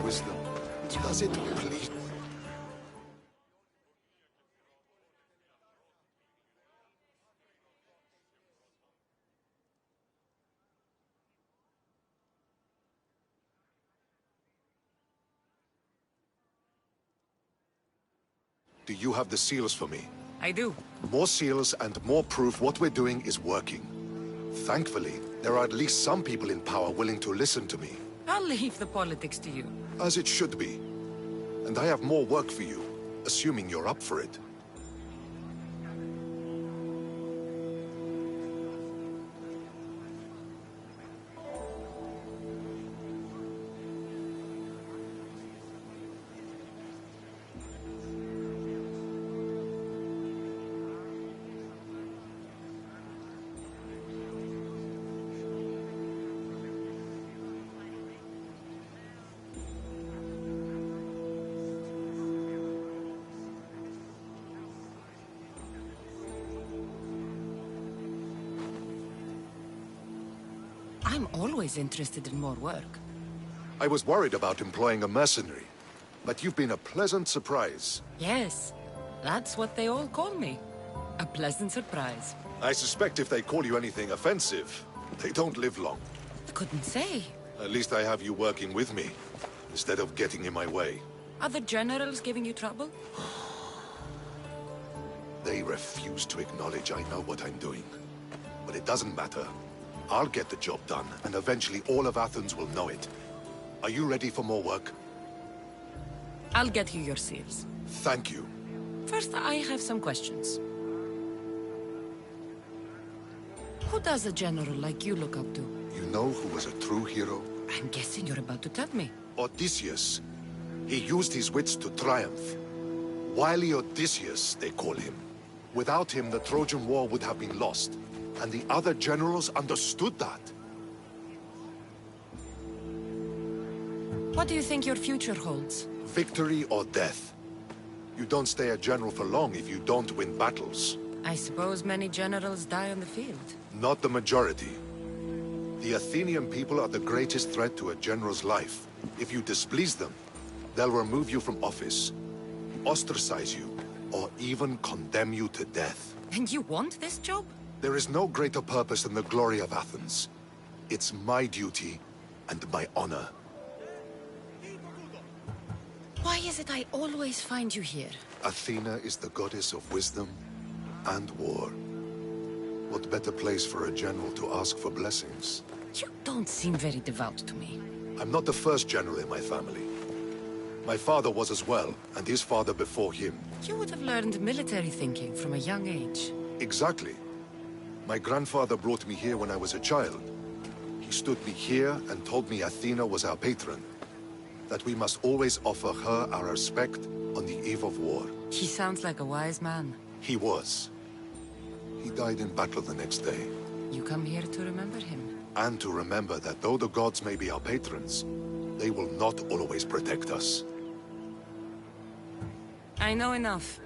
wisdom. Does it please? Do you have the seals for me? I do. More seals and more proof what we're doing is working. Thankfully, there are at least some people in power willing to listen to me. I'll leave the politics to you. As it should be. And I have more work for you, assuming you're up for it. I'm always interested in more work. I was worried about employing a mercenary, but you've been a pleasant surprise. Yes, that's what they all call me. A pleasant surprise. I suspect if they call you anything offensive, they don't live long. I couldn't say. At least I have you working with me, instead of getting in my way. Are the generals giving you trouble? They refuse to acknowledge I know what I'm doing. But it doesn't matter. I'll get the job done, and eventually all of Athens will know it. Are you ready for more work? I'll get you your seals. Thank you. First, I have some questions. Who does a general like you look up to? You know who was a true hero? I'm guessing you're about to tell me. Odysseus. He used his wits to triumph. Wily Odysseus, they call him. Without him, the Trojan War would have been lost. And the other generals understood that. What do you think your future holds? Victory or death. You don't stay a general for long if you don't win battles. I suppose many generals die on the field. Not the majority. The Athenian people are the greatest threat to a general's life. If you displease them, they'll remove you from office, ostracize you, or even condemn you to death. And you want this job? There is no greater purpose than the glory of Athens. It's my duty and my honor. Why is it I always find you here? Athena is the goddess of wisdom and war. What better place for a general to ask for blessings? You don't seem very devout to me. I'm not the first general in my family. My father was as well, and his father before him. You would have learned military thinking from a young age. Exactly. My grandfather brought me here when I was a child. He stood me here and told me Athena was our patron. That we must always offer her our respect on the eve of war. He sounds like a wise man. He was. He died in battle the next day. You come here to remember him. And to remember that though the gods may be our patrons, they will not always protect us. I know enough.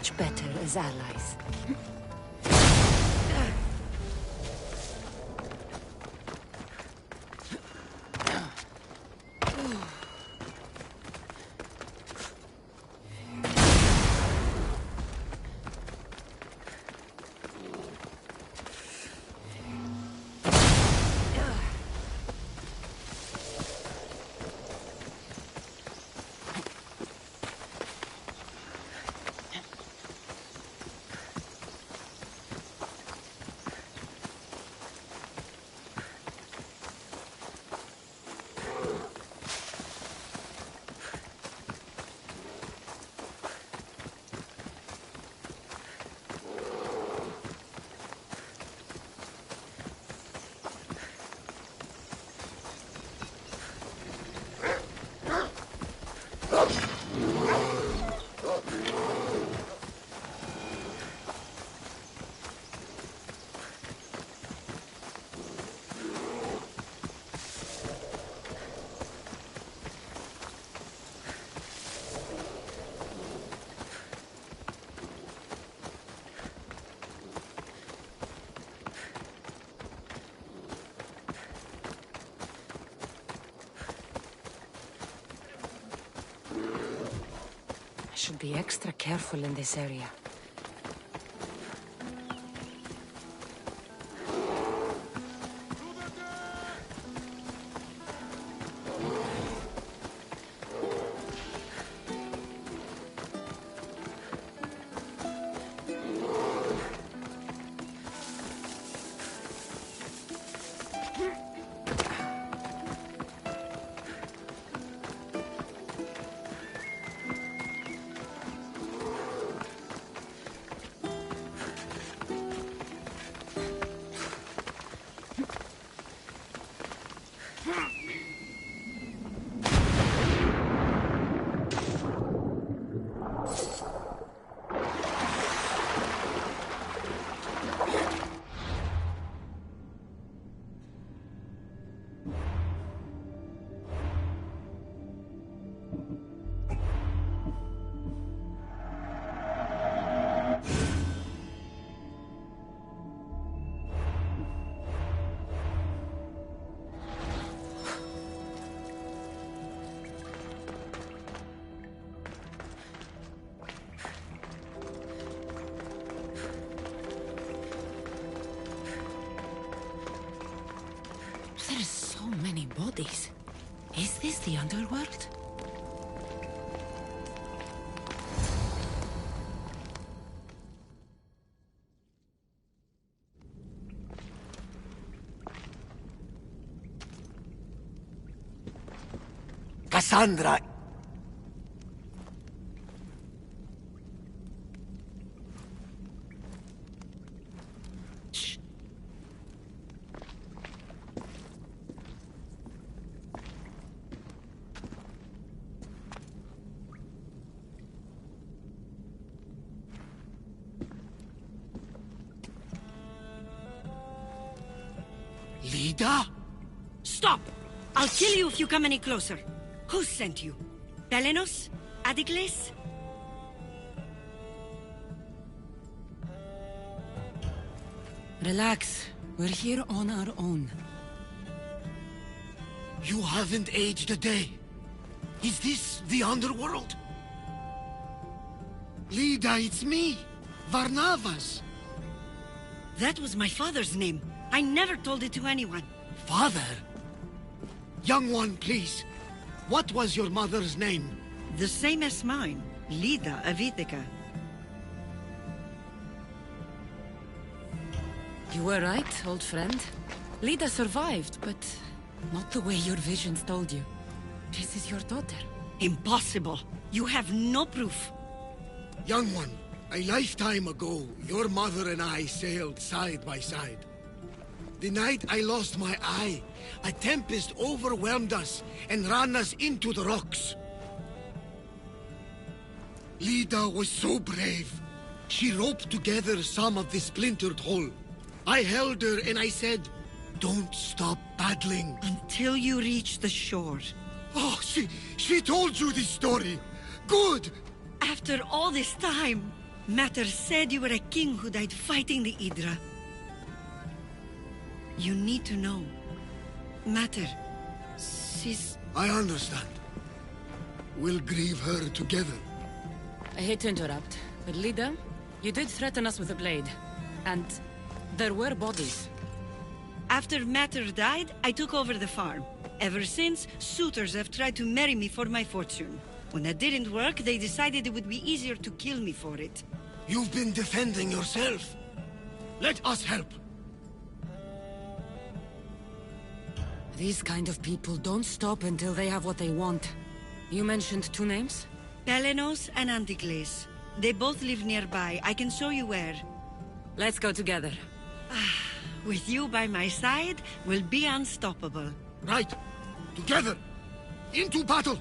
much better as allies. Should be extra careful in this area. There's so many bodies. Is this the underworld? Cassandra! Lida? Stop! I'll kill you if you come any closer. Who sent you? Pelenos? Adikles? Relax. We're here on our own. You haven't aged a day. Is this the underworld? Lida, it's me, Varnavas. That was my father's name. I never told it to anyone. Father? Young one, please. What was your mother's name? The same as mine. Lida of Ithaca. You were right, old friend. Lida survived, but not the way your visions told you. This is your daughter. Impossible. You have no proof. Young one, a lifetime ago, your mother and I sailed side by side. The night I lost my eye, a tempest overwhelmed us and ran us into the rocks. Lida was so brave. She roped together some of the splintered hull. I held her and I said, "Don't stop paddling." Until you reach the shore. Oh, she told you this story. Good! After all this time, Matter said you were a king who died fighting the Hydra. You need to know. Matter, she's... I understand. We'll grieve her together. I hate to interrupt, but leader, you did threaten us with a blade. And there were bodies. After Matter died, I took over the farm. Ever since, suitors have tried to marry me for my fortune. When that didn't work, they decided it would be easier to kill me for it. You've been defending yourself. Let us help. These kind of people don't stop until they have what they want. You mentioned two names? Pelenos and Anticles. They both live nearby. I can show you where. Let's go together. With you by my side, we'll be unstoppable. Right. Together. Into battle.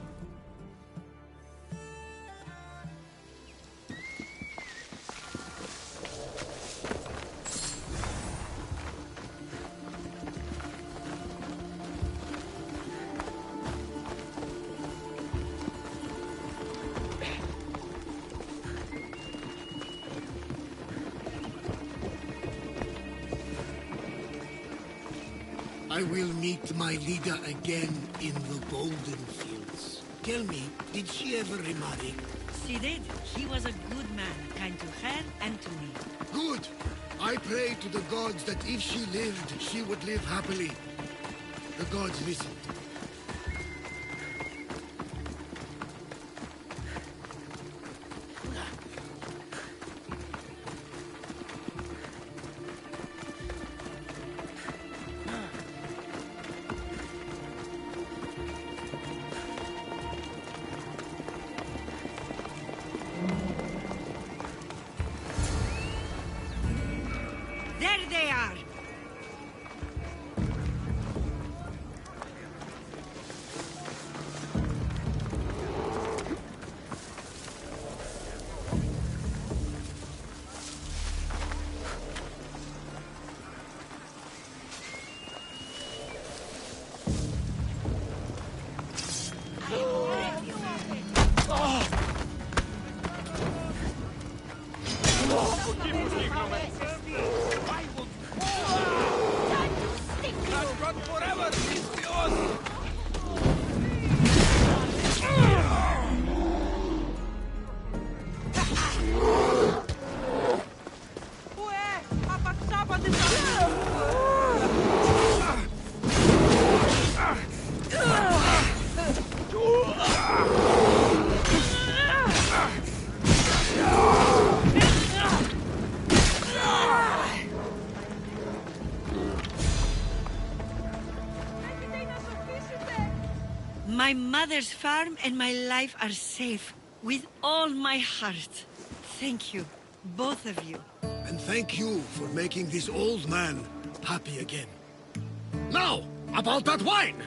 I will meet my leader again in the Golden Fields. Tell me, did she ever remarry? She did. He was a good man, kind to her and to me. Good. I pray to the gods that if she lived, she would live happily. The gods listened. There they are! My mother's farm and my life are safe. With all my heart. Thank you, both of you. And thank you for making this old man happy again. Now, about that wine!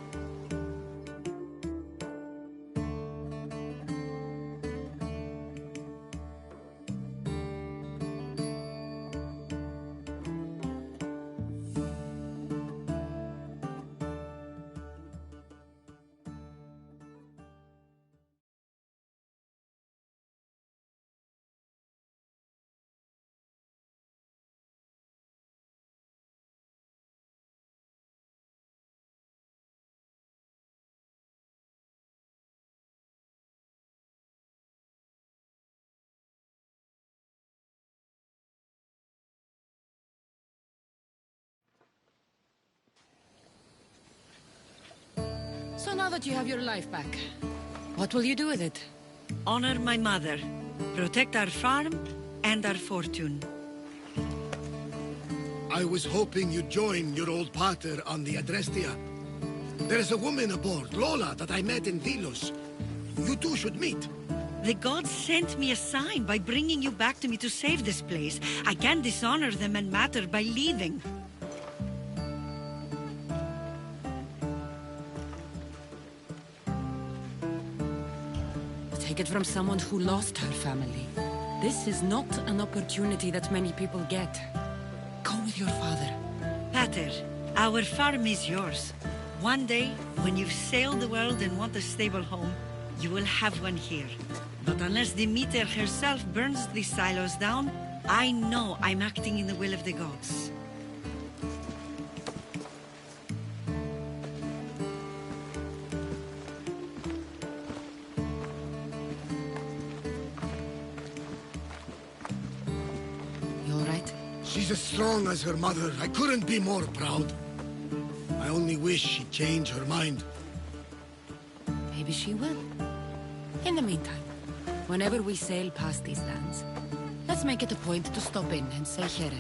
So now that you have your life back, what will you do with it? Honor my mother. Protect our farm and our fortune. I was hoping you'd join your old pater on the Adrestia. There is a woman aboard, Lola, that I met in Delos. You two should meet. The gods sent me a sign by bringing you back to me to save this place. I can't dishonor them and Matter by leaving. Take it from someone who lost her family. This is not an opportunity that many people get. Go with your father. Pater, our farm is yours. One day, when you've sailed the world and want a stable home, you will have one here. But unless Demeter herself burns these silos down, I know I'm acting in the will of the gods. You alright? She's as strong as her mother. I couldn't be more proud. I only wish she'd change her mind. Maybe she will. In the meantime, whenever we sail past these lands, let's make it a point to stop in and say here.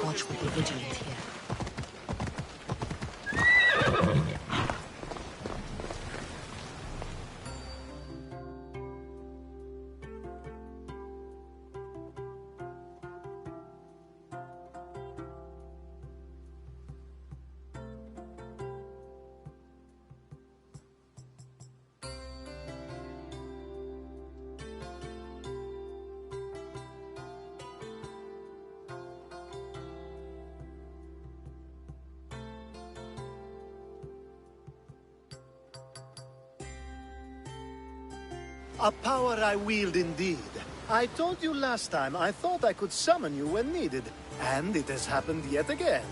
Watch will be vigilant here. A power I wield indeed. I told you last time I thought I could summon you when needed, and it has happened yet again.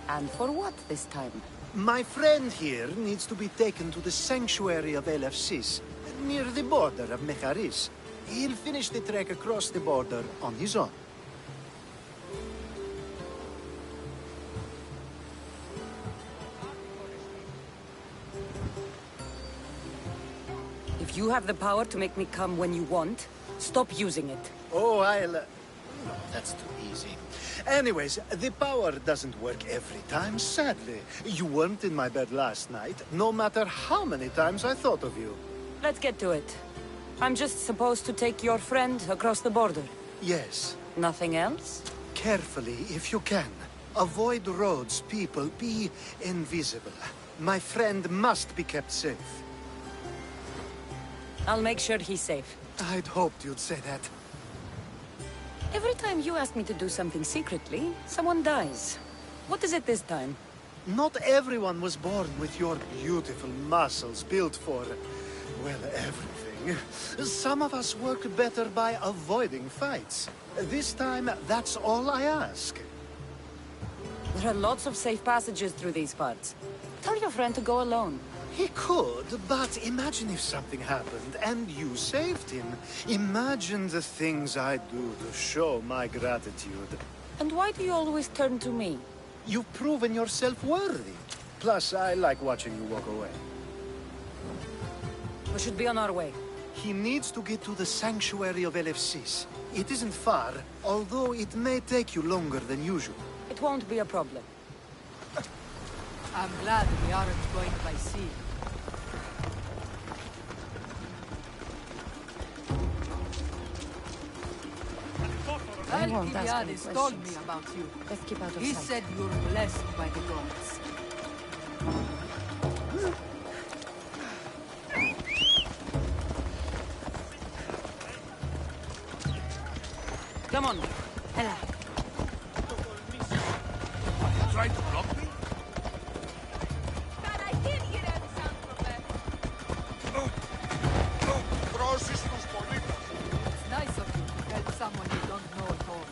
And for what this time? My friend here needs to be taken to the sanctuary of Elefsis, near the border of Mecharis. He'll finish the trek across the border on his own. If you have the power to make me come when you want, stop using it. Oh, I'll... No, that's too easy. Anyways, the power doesn't work every time, sadly. You weren't in my bed last night, no matter how many times I thought of you. Let's get to it. I'm just supposed to take your friend across the border. Yes. Nothing else? Carefully, if you can. Avoid roads, people. Be invisible. My friend must be kept safe. I'll make sure he's safe. I'd hoped you'd say that. Every time you ask me to do something secretly, someone dies. What is it this time? Not everyone was born with your beautiful muscles built for, well, everything. thing. Some of us work better by avoiding fights. This time, that's all I ask. There are lots of safe passages through these parts. Tell your friend to go alone. He could, but imagine if something happened and you saved him. Imagine the things I'd do to show my gratitude. And why do you always turn to me? You've proven yourself worthy. Plus, I like watching you walk away. We should be on our way. He needs to get to the sanctuary of LFCs. It isn't far, although it may take you longer than usual. It won't be a problem. I'm glad we aren't going by sea. I won't ask any Alcibiades told me questions. about you. Let's keep out of He sight. said you're blessed by the gods. Come on. Ella. Try to block me? It's nice of you to help someone you don't know at all.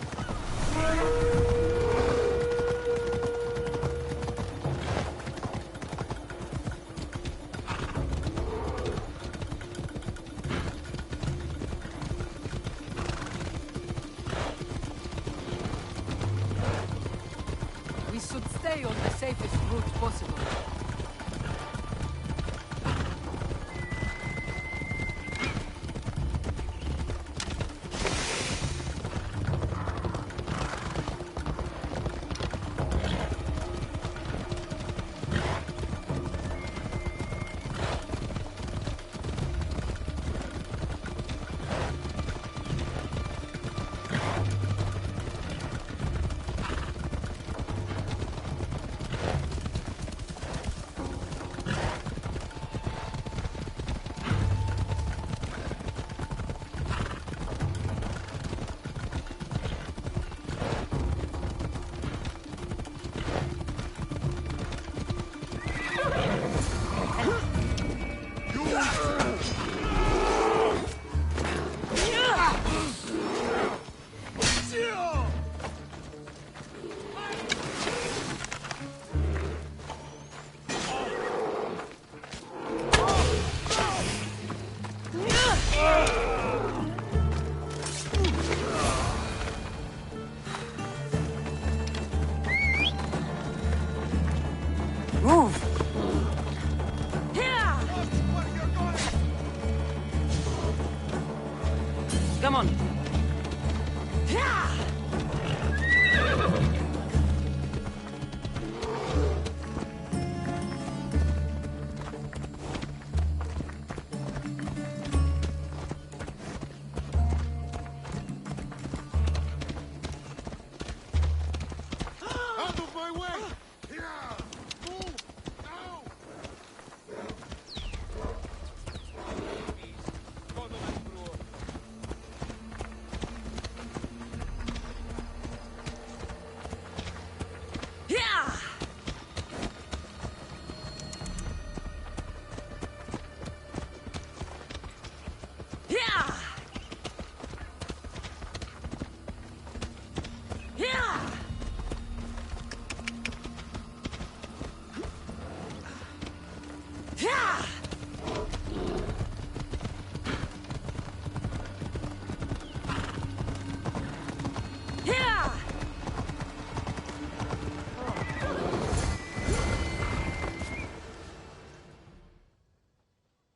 We should stay on the safest route possible. Move! Come on. Out of my way! Here! Move! Now!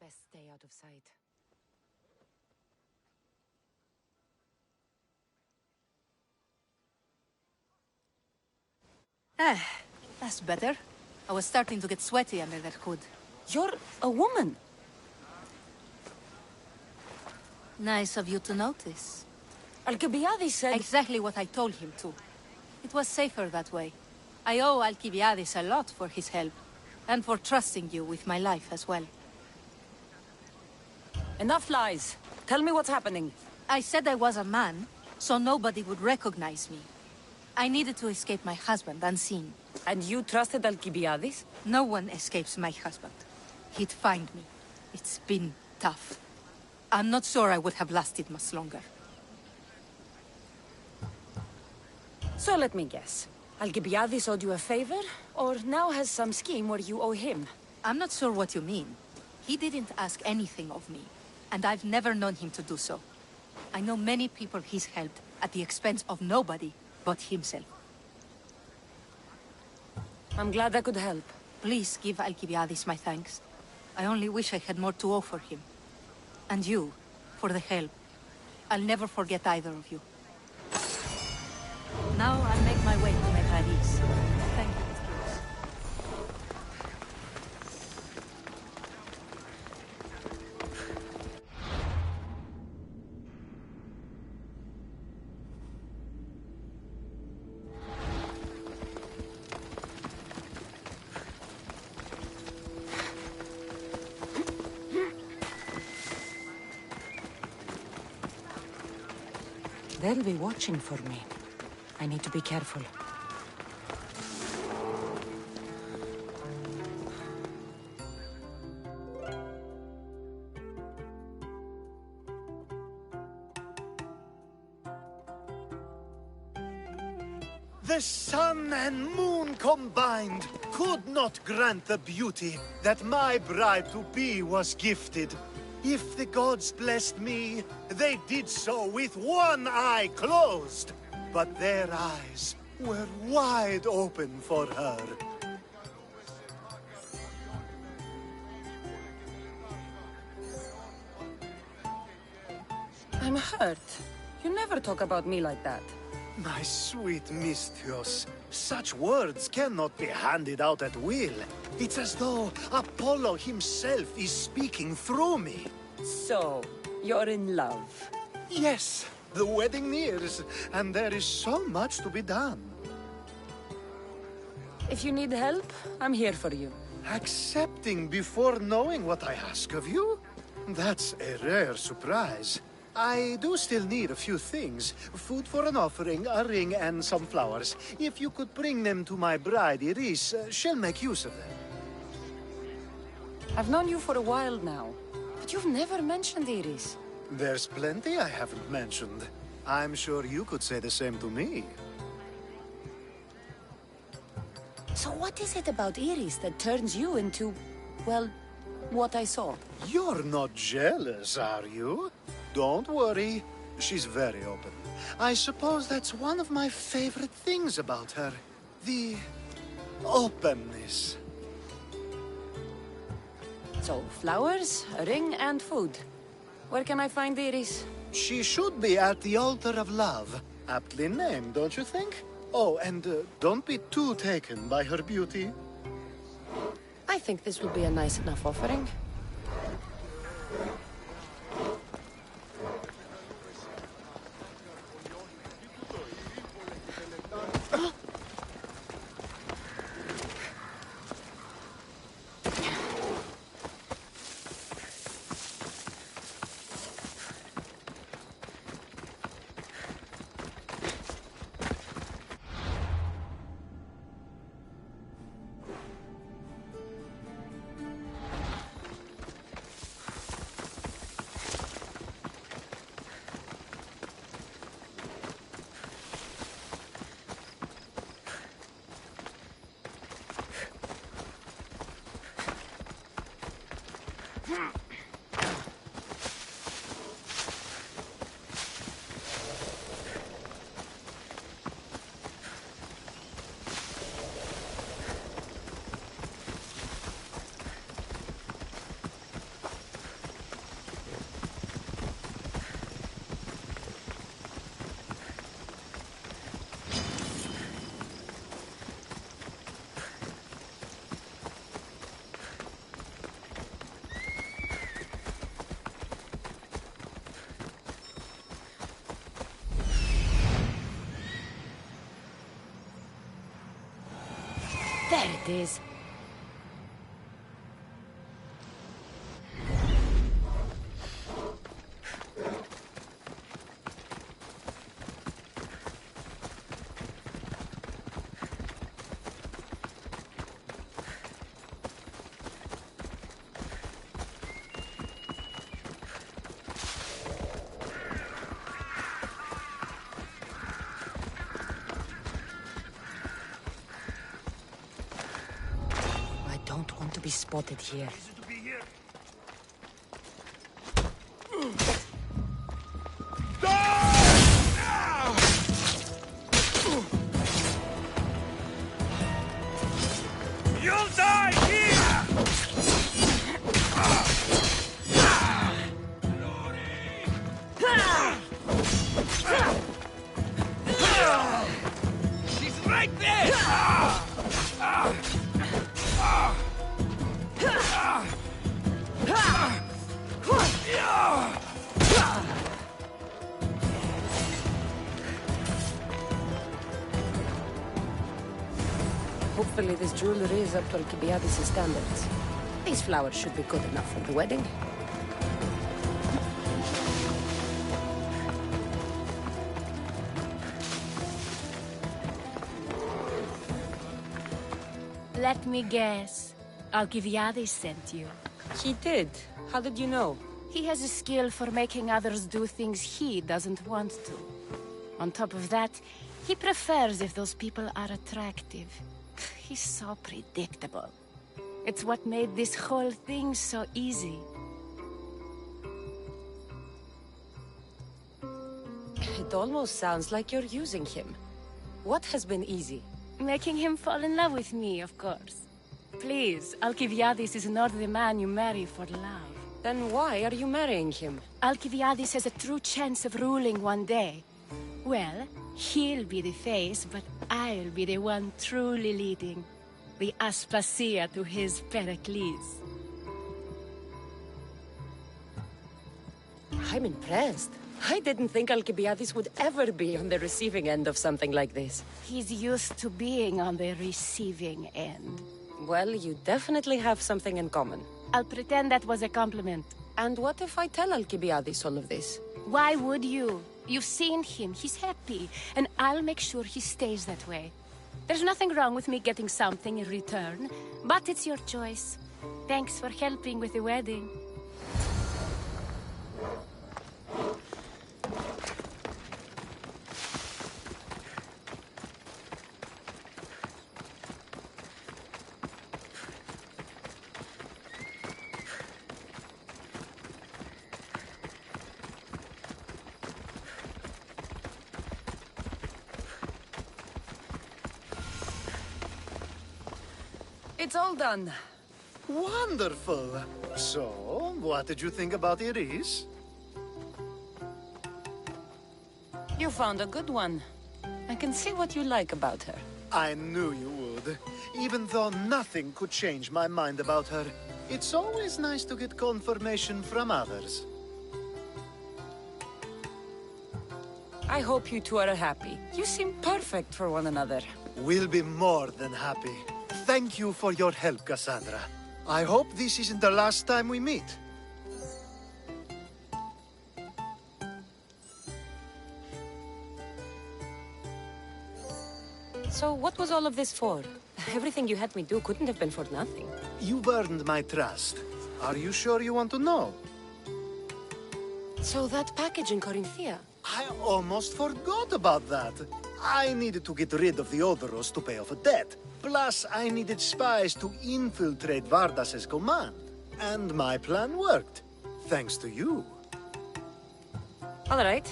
Best stay out of sight. That's better. I was starting to get sweaty under that hood. You're a woman. Nice of you to notice. Alcibiades said... Exactly what I told him to. It was safer that way. I owe Alcibiades a lot for his help, and for trusting you with my life as well. Enough lies. Tell me what's happening. I said I was a man, so nobody would recognize me. I needed to escape my husband unseen. And you trusted Alcibiades? No one escapes my husband. He'd find me. It's been tough. I'm not sure I would have lasted much longer. So let me guess. Alcibiades owed you a favor, or now has some scheme where you owe him? I'm not sure what you mean. He didn't ask anything of me, and I've never known him to do so. I know many people he's helped at the expense of nobody but himself. I'm glad I could help. Please give Alcibiades my thanks. I only wish I had more to offer him. And you, for the help. I'll never forget either of you. Now I'll make my way to Paris. Thank you, Mistress. They'll be watching for me. I need to be careful. The sun and moon combined could not grant the beauty that my bride-to-be was gifted. If the gods blessed me, they did so with one eye closed. But their eyes were wide open for her. I'm hurt. You never talk about me like that. My sweet Misthios, such words cannot be handed out at will. It's as though Apollo himself is speaking through me. So, you're in love. Yes, the wedding nears, and there is so much to be done. If you need help, I'm here for you. Accepting before knowing what I ask of you? That's a rare surprise. I do still need a few things. Food for an offering, a ring, and some flowers. If you could bring them to my bride, Iris, she'll make use of them. I've known you for a while now, but you've never mentioned Iris. There's plenty I haven't mentioned. I'm sure you could say the same to me. So what is it about Iris that turns you into, well, what I saw? You're not jealous, are you? Don't worry. She's very open. I suppose that's one of my favorite things about her. The openness. So, flowers, a ring, and food. Where can I find Iris? She should be at the altar of love. Aptly named, don't you think? Oh, and don't be too taken by her beauty. I think this will be a nice enough offering. There it is. spotted here. You'll die here! She's right there! Hopefully this jewelry is up to Alcibiades' standards. These flowers should be good enough for the wedding. Let me guess. Alcibiades sent you. He did. How did you know? He has a skill for making others do things he doesn't want to. On top of that, he prefers if those people are attractive. He's so predictable. It's what made this whole thing so easy. It almost sounds like you're using him. What has been easy? Making him fall in love with me, of course. Please, Alcibiades is not the man you marry for love. Then why are you marrying him? Alcibiades has a true chance of ruling one day. Well, he'll be the face, but I'll be the one truly leading. The Aspasia to his Pericles. I'm impressed. I didn't think Alcibiades would ever be on the receiving end of something like this. He's used to being on the receiving end. Well, you definitely have something in common. I'll pretend that was a compliment. And what if I tell Alcibiades all of this? Why would you? You've seen him, he's happy, and I'll make sure he stays that way. There's nothing wrong with me getting something in return, but it's your choice. Thanks for helping with the wedding. It's all done. Wonderful. So, what did you think about Iris? You found a good one. I can see what you like about her. I knew you would. Even though nothing could change my mind about her, it's always nice to get confirmation from others. I hope you two are happy. You seem perfect for one another. We'll be more than happy. Thank you for your help, Cassandra. I hope this isn't the last time we meet. So what was all of this for? Everything you had me do couldn't have been for nothing. You've earned my trust. Are you sure you want to know? So that package in Corinthia? I almost forgot about that. I needed to get rid of the Odoros to pay off a debt. Plus, I needed spies to infiltrate Vardas's command. And my plan worked. Thanks to you. All right.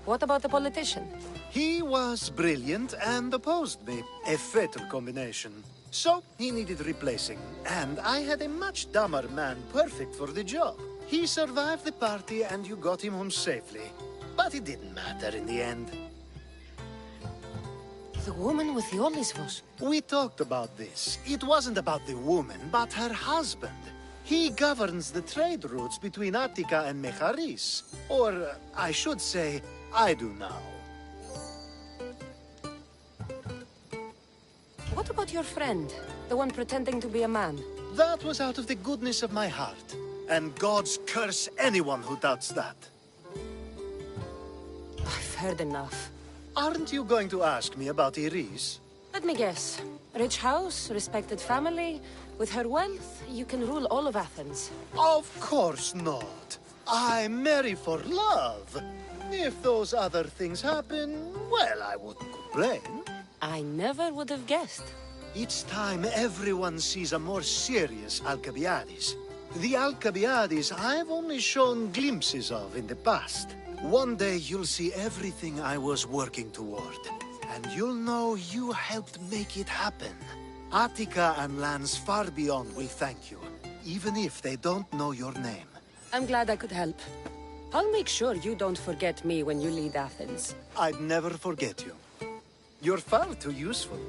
What about the politician? He was brilliant and opposed me. A fatal combination. So, he needed replacing. And I had a much dumber man perfect for the job. He survived the party and you got him home safely. But it didn't matter in the end. The woman with the Olisvos. We talked about this. It wasn't about the woman, but her husband. He governs the trade routes between Attica and Mecharis. Or, I should say, I do now. What about your friend? The one pretending to be a man? That was out of the goodness of my heart. And gods curse anyone who doubts that. I've heard enough. Aren't you going to ask me about Iris? Let me guess. Rich house, respected family. With her wealth, you can rule all of Athens. Of course not. I marry for love. If those other things happen, well, I wouldn't complain. I never would have guessed. Each time, everyone sees a more serious Alcibiades. The Alcibiades I've only shown glimpses of in the past. One day you'll see everything I was working toward, and you'll know you helped make it happen. Attica and lands far beyond will thank you, even if they don't know your name. I'm glad I could help. I'll make sure you don't forget me when you lead Athens. I'd never forget you. You're far too useful.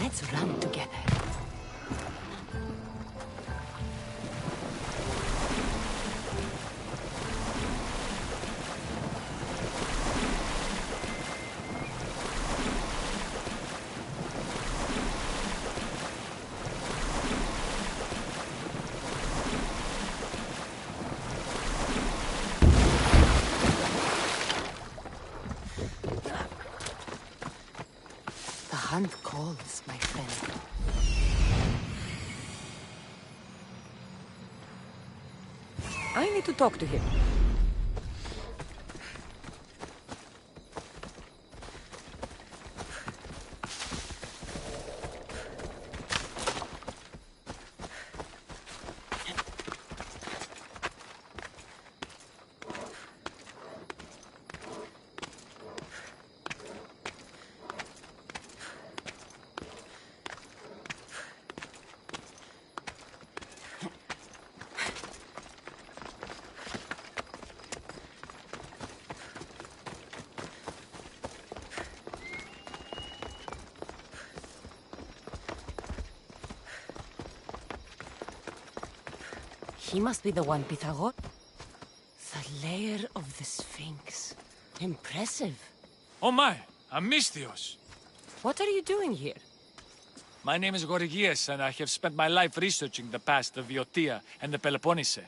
Let's run together. The hunt calls, my friend. I need to talk to him. He must be the one, Pythagor. The lair of the Sphinx. Impressive. Oh my, Amistios! What are you doing here? My name is Gorgias, and I have spent my life researching the past of Boeotia and the Peloponnese.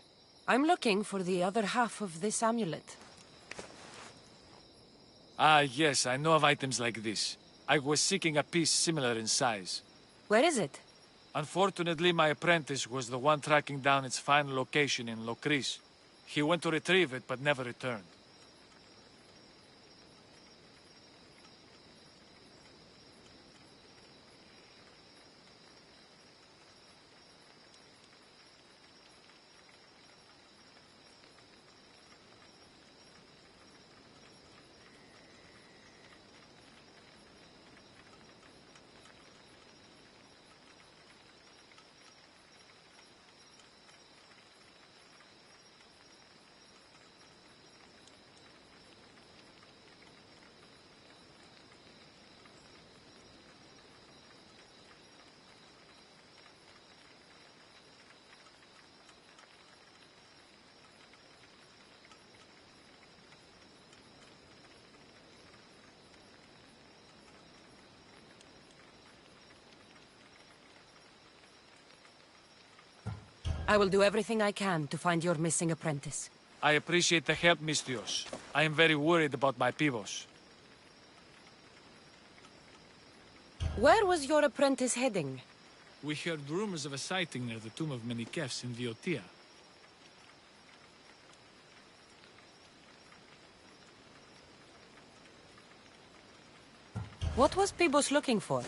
I'm looking for the other half of this amulet. Ah, yes, I know of items like this. I was seeking a piece similar in size. Where is it? Unfortunately, my apprentice was the one tracking down its final location in Locris. He went to retrieve it, but never returned. I will do everything I can to find your missing apprentice. I appreciate the help, Mistrios. I am very worried about my pibos. Where was your apprentice heading? We heard rumors of a sighting near the tomb of Menikefs in Viotia. What was Pibos looking for?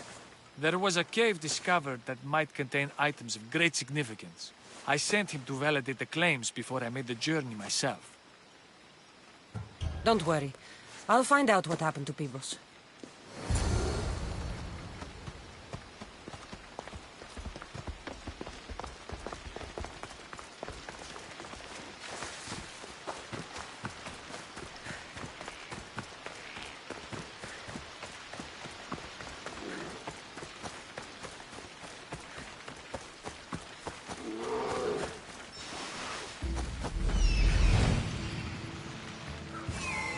There was a cave discovered that might contain items of great significance. I sent him to validate the claims before I made the journey myself. Don't worry. I'll find out what happened to Pibos.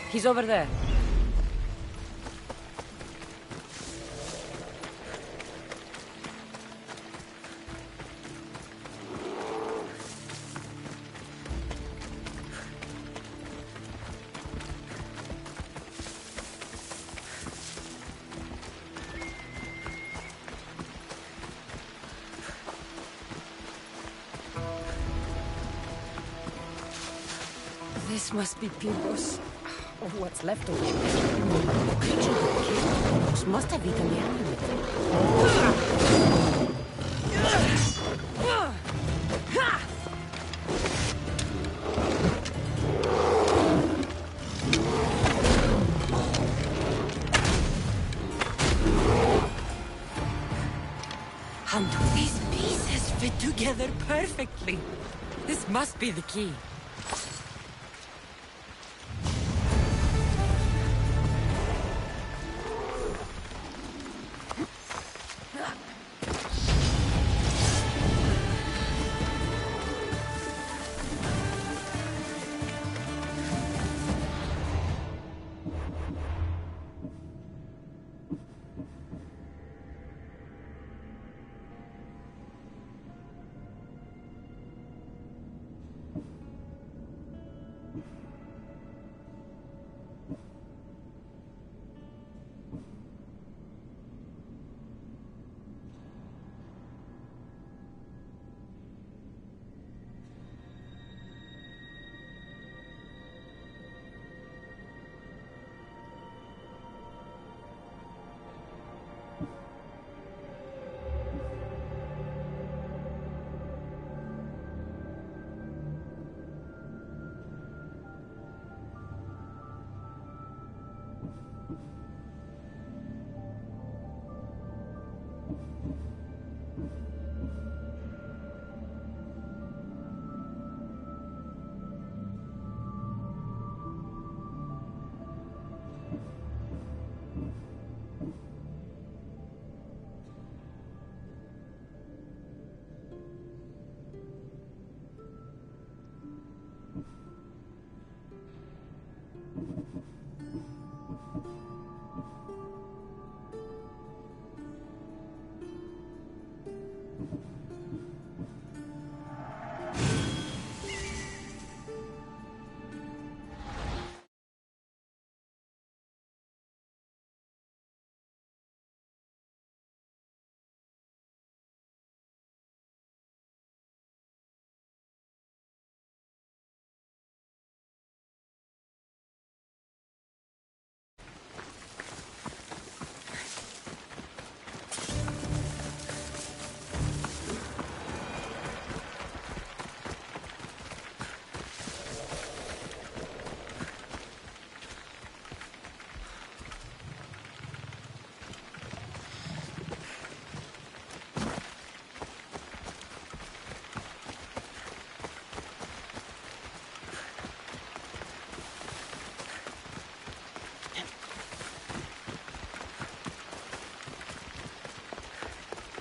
He's over there. This must be Pibos. Or what's left of him. The creature that killed Pibos must have eaten the amulet. And these pieces fit together perfectly. This must be the key.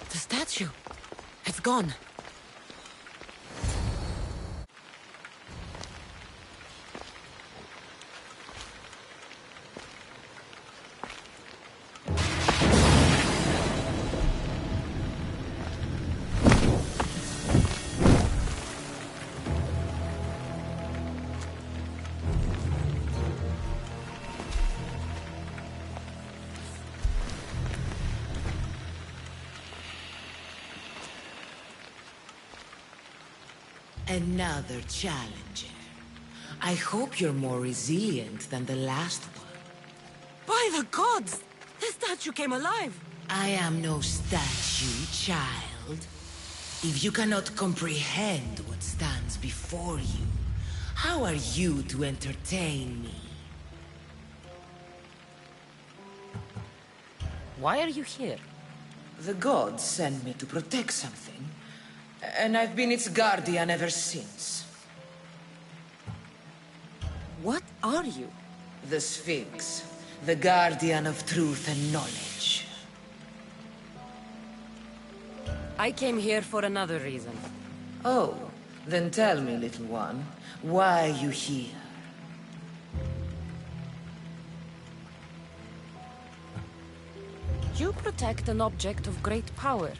The statue. It's gone. Another challenger. I hope you're more resilient than the last one. By the gods! The statue came alive! I am no statue, child. If you cannot comprehend what stands before you, how are you to entertain me? Why are you here? The gods sent me to protect something, and I've been its guardian ever since. What are you? The Sphinx, the guardian of truth and knowledge. I came here for another reason. Oh, then tell me, little one, why are you here? You protect an object of great power.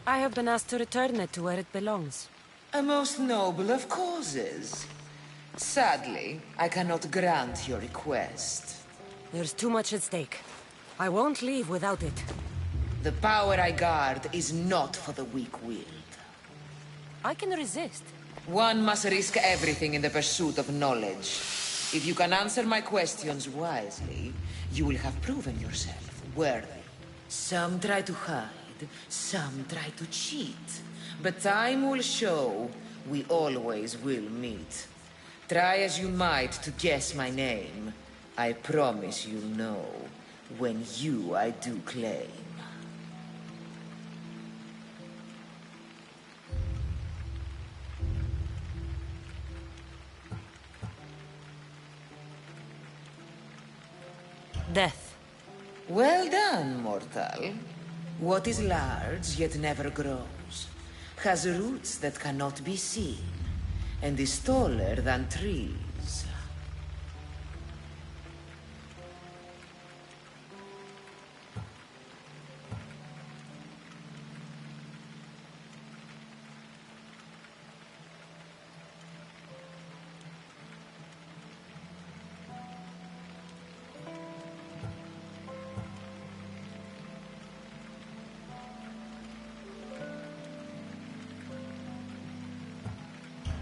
I have been asked to return it to where it belongs. A most noble of causes. Sadly, I cannot grant your request. There's too much at stake. I won't leave without it. The power I guard is not for the weak-willed. I can resist. One must risk everything in the pursuit of knowledge. If you can answer my questions wisely, you will have proven yourself worthy. Some try to hide, some try to cheat. But time will show we always will meet. Try as you might to guess my name. I promise you'll know when I do claim. Death. Well done, mortal. What is large yet never grows, has roots that cannot be seen, and is taller than trees.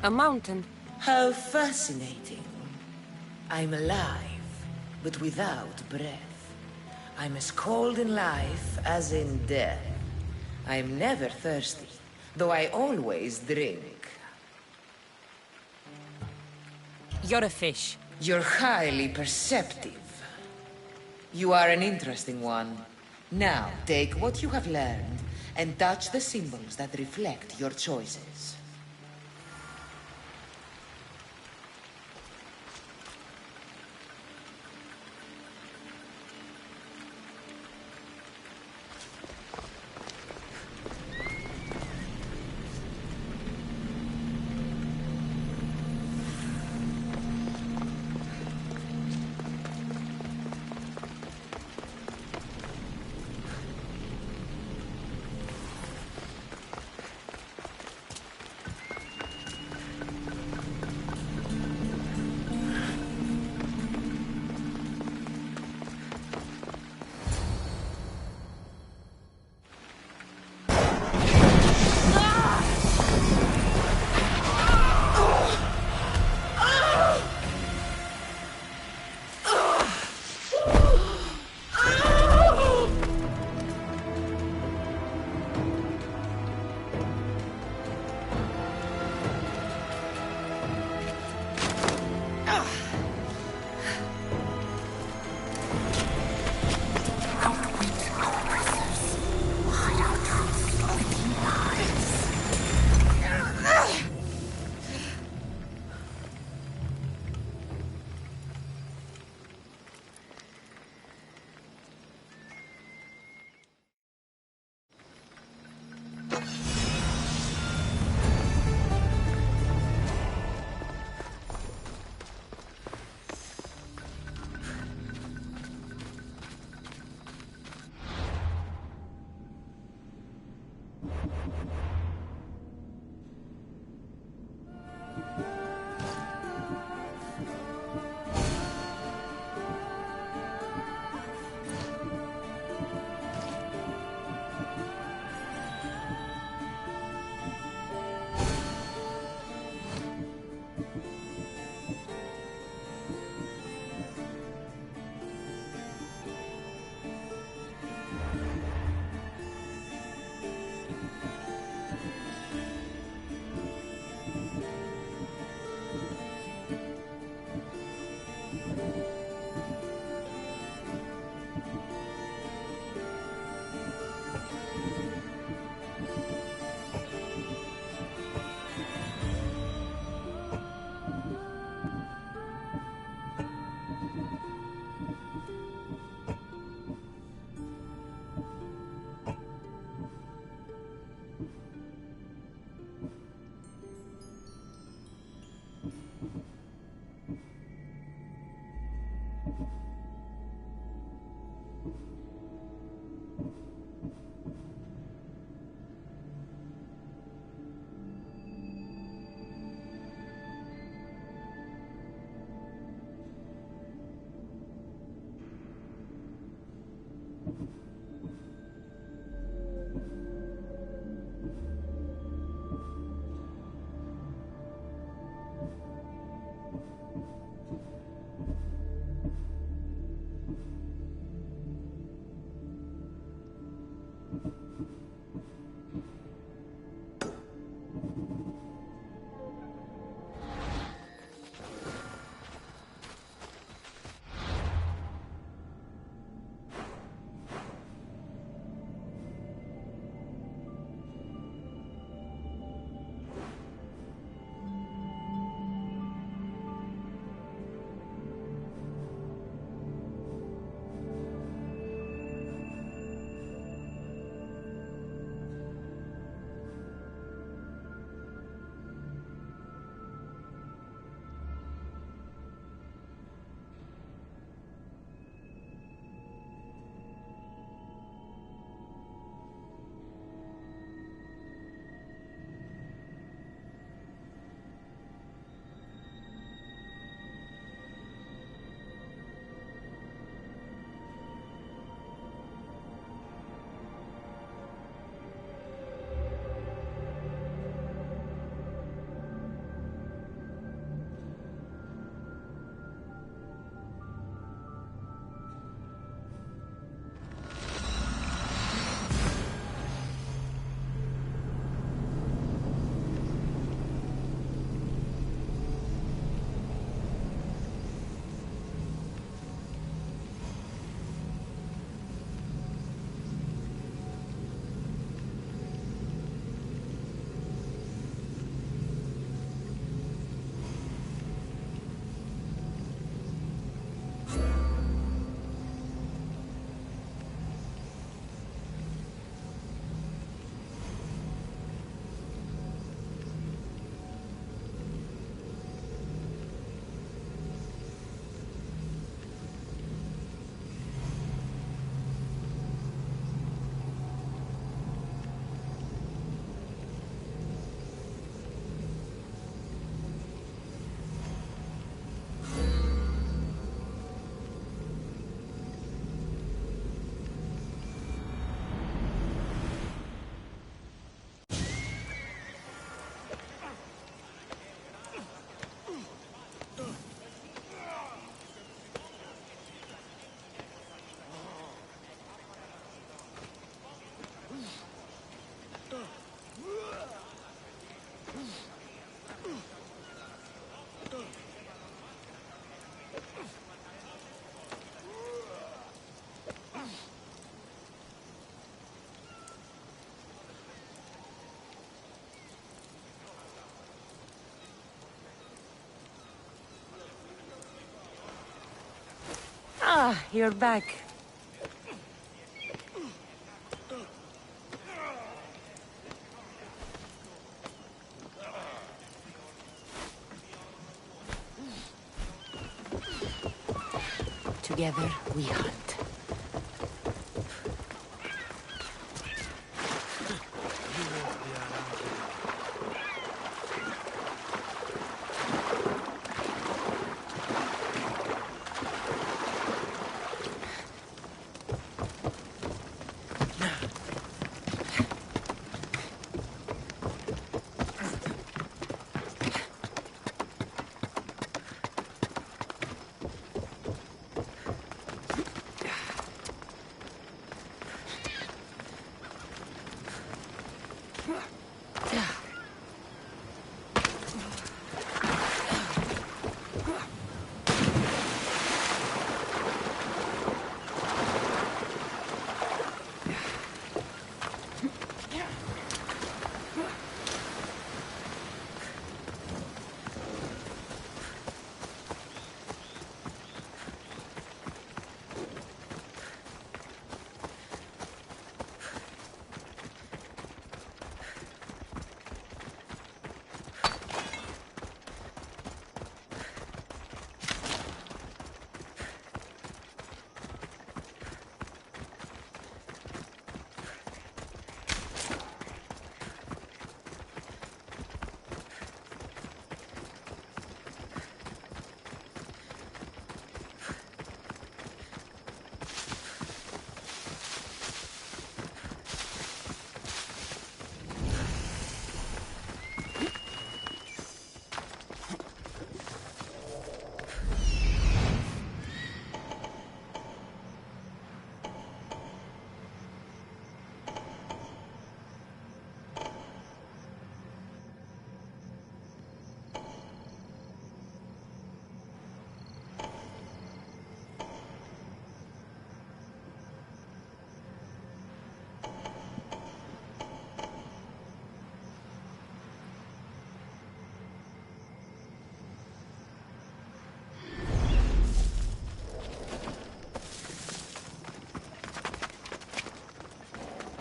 A mountain. How fascinating. I'm alive, but without breath. I'm as cold in life as in death. I'm never thirsty, though I always drink. You're a fish. You're highly perceptive. You are an interesting one. Now, take what you have learned and touch the symbols that reflect your choices. Ah, you're back. Together, we hunt.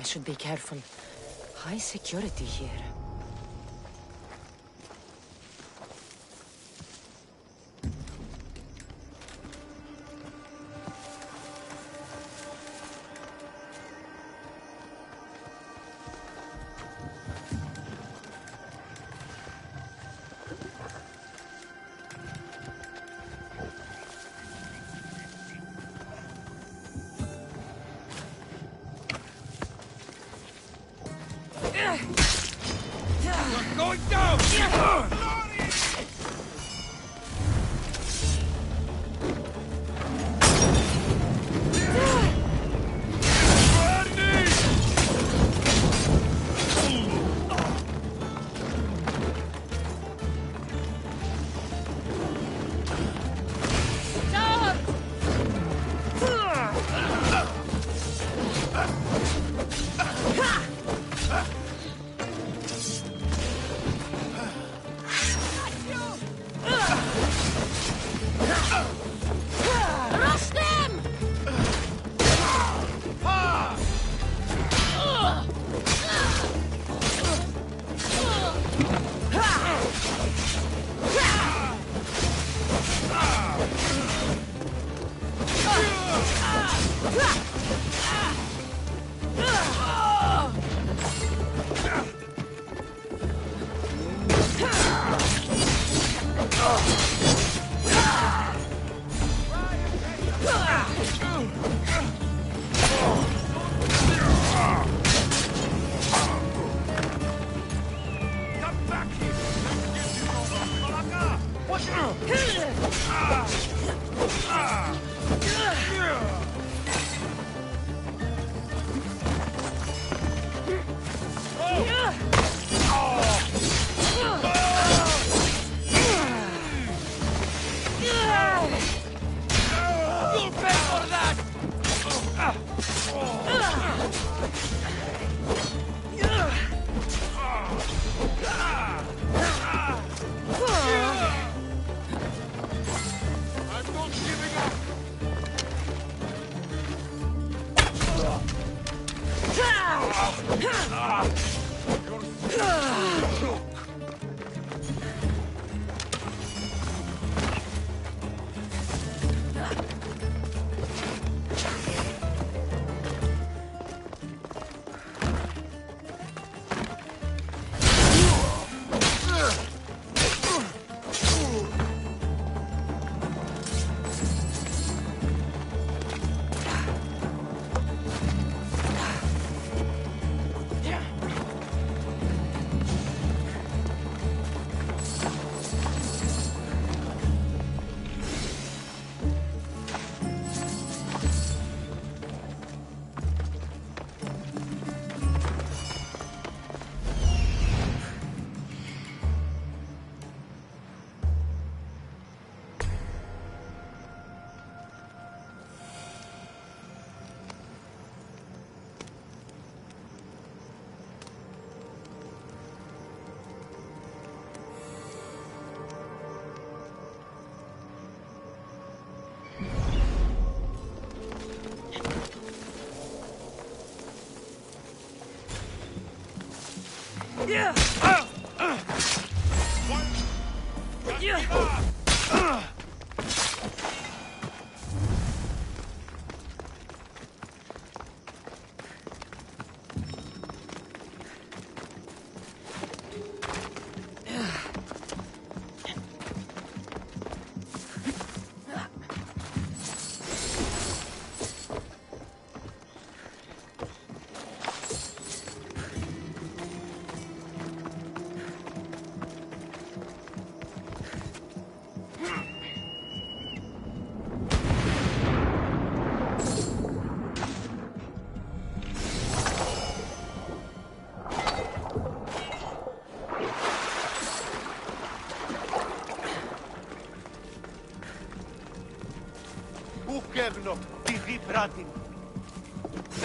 should be careful. High security here. Going down!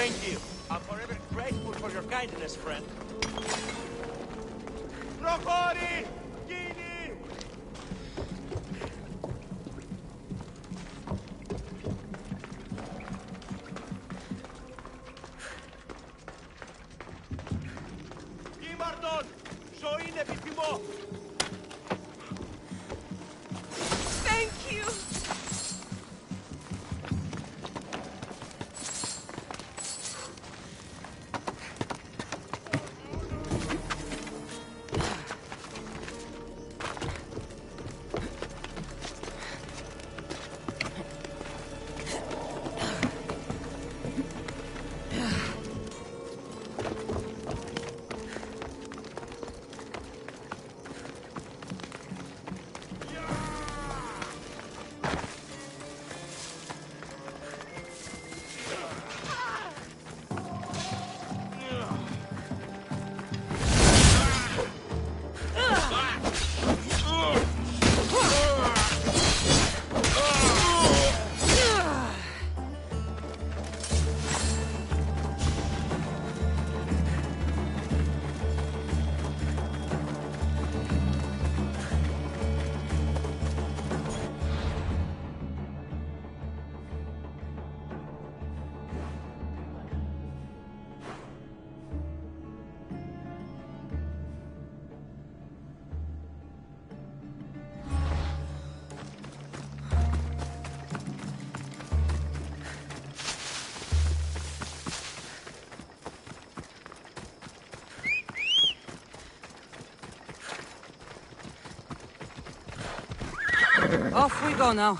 Thank you. I'm forever grateful for your kindness, friend. Προχώρη! Γίνει! Rapidement! Thank you! Off we go now.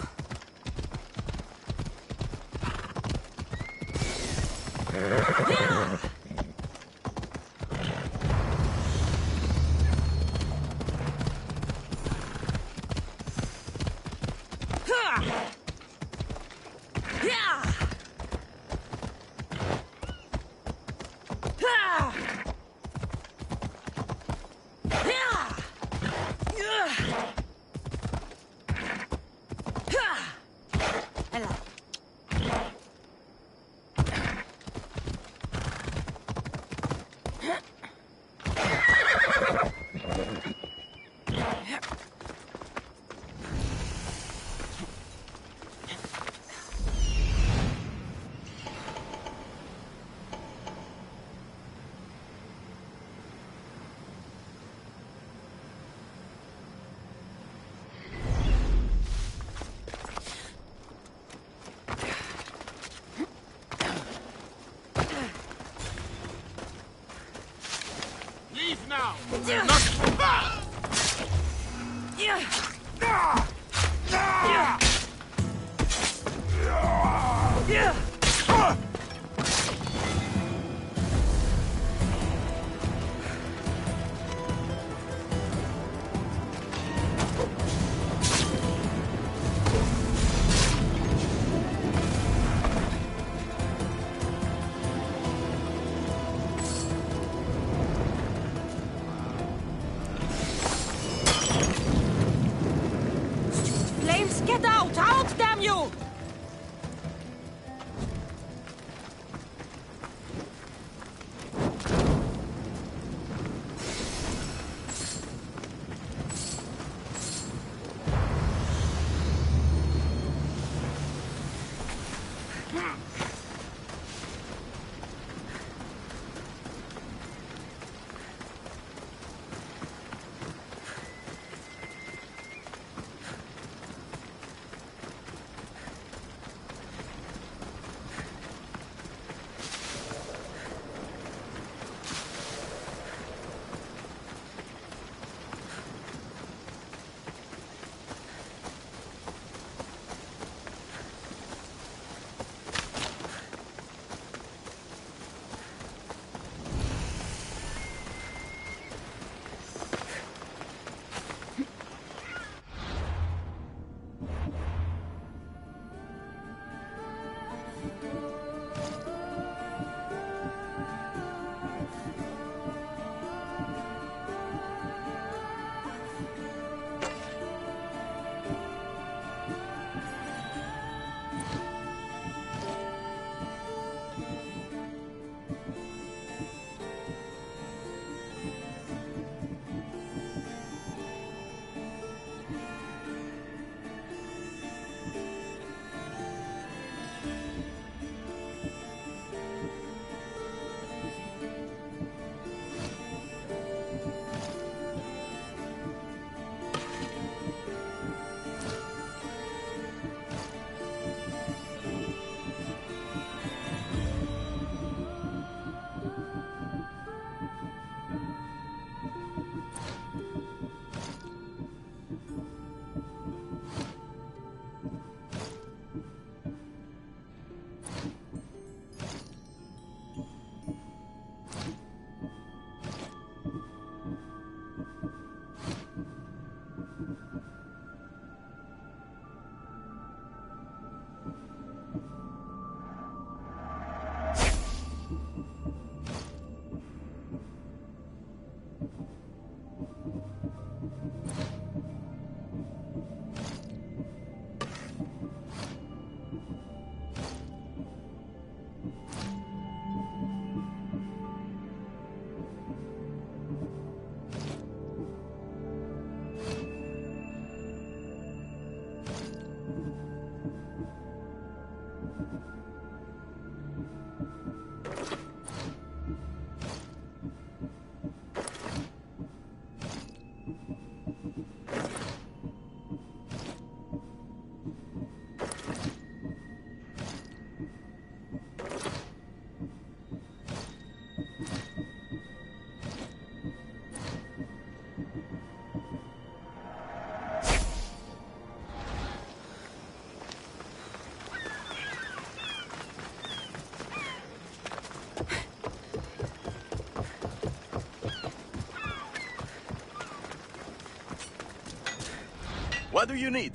What do you need?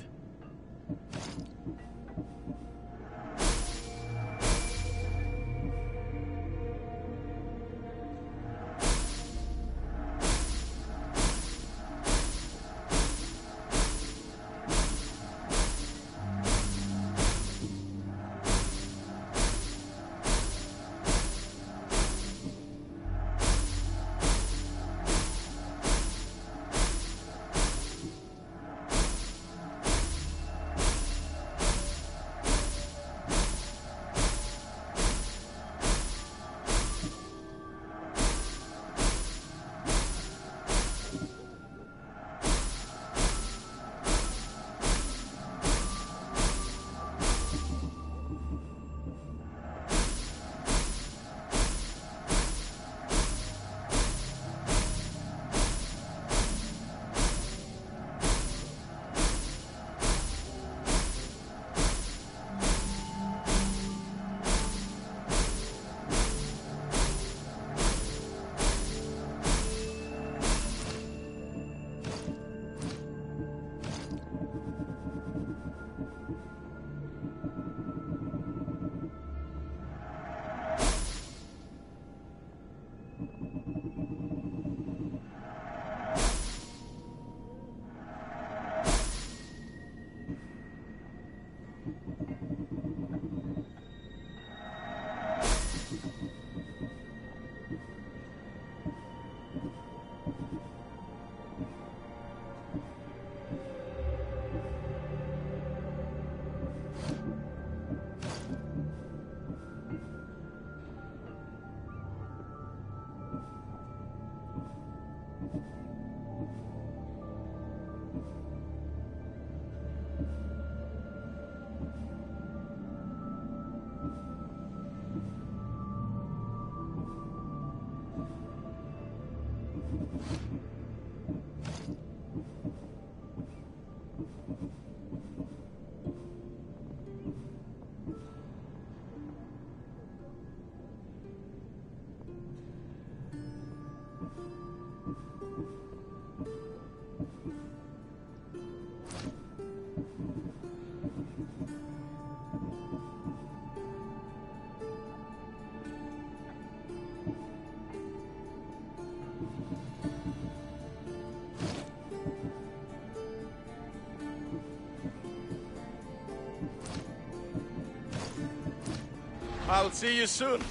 I'll see you soon.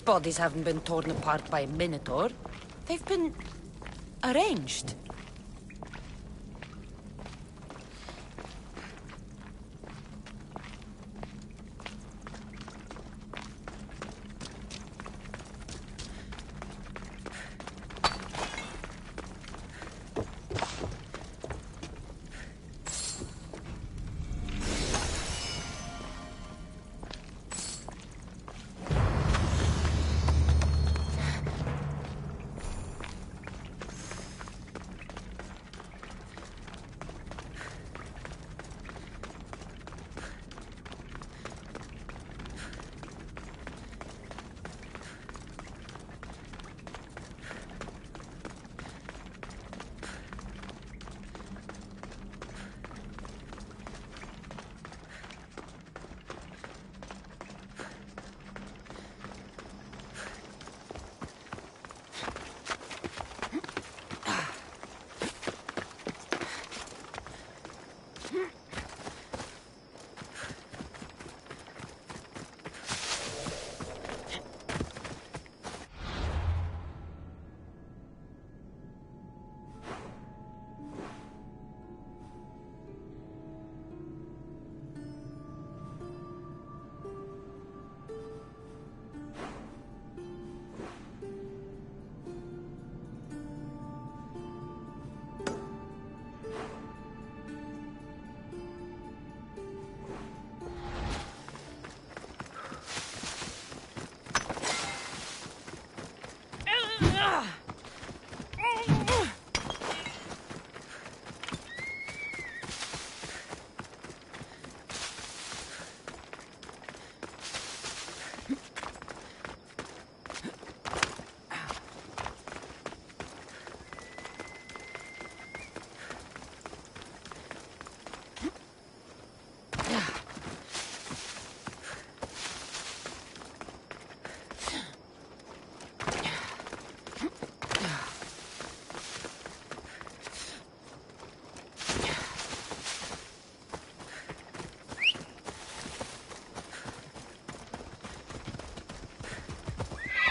bodies haven't been torn apart by a Minotaur. They've been arranged.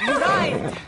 Right!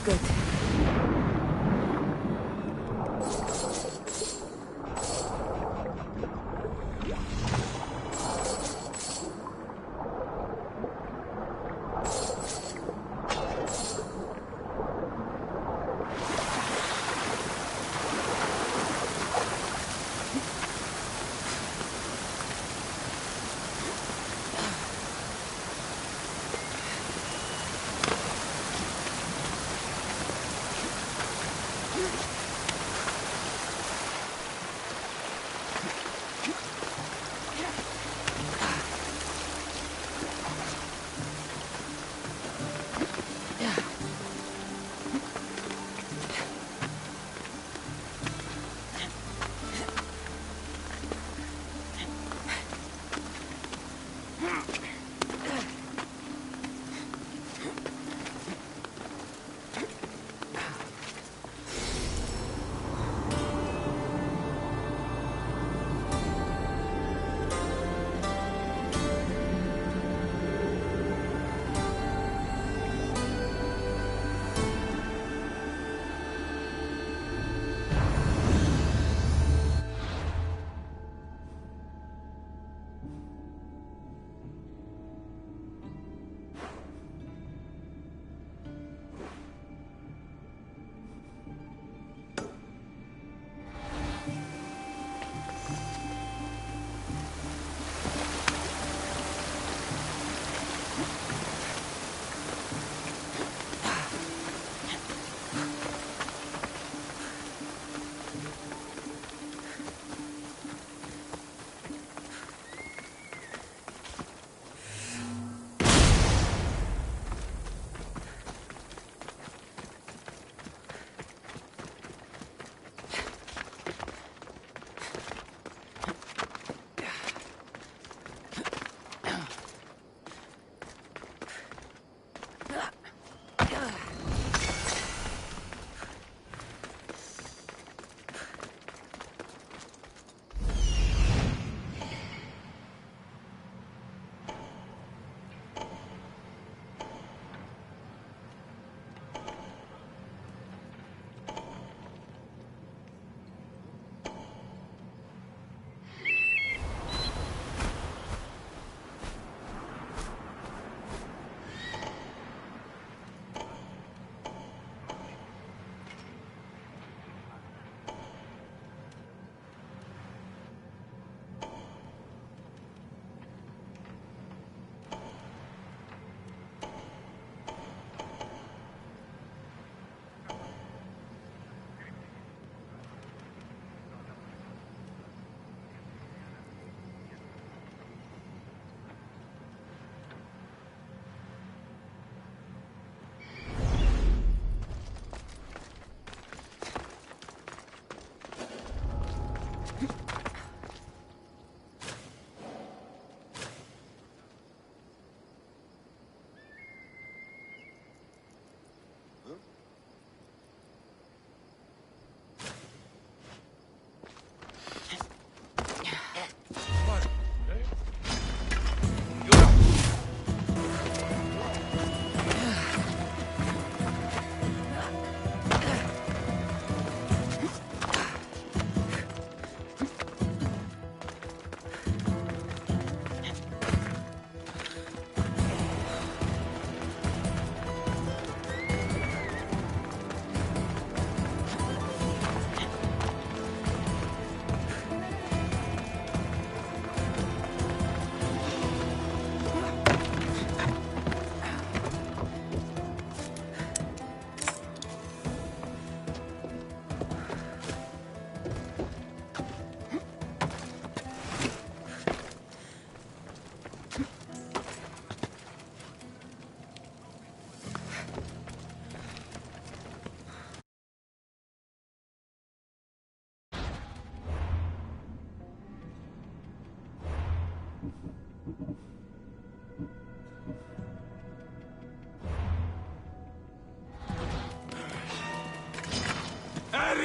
Good.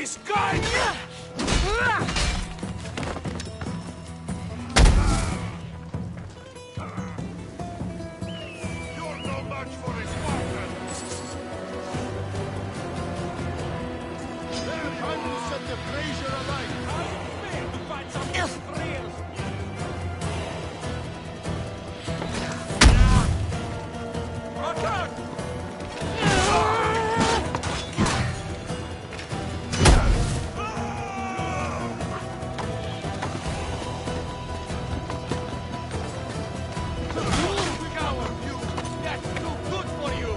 This guy! You're no match for a Spartan! Their time to set the brazier alight! How fair to find some real. Attack! Coward, you! That's too good for you!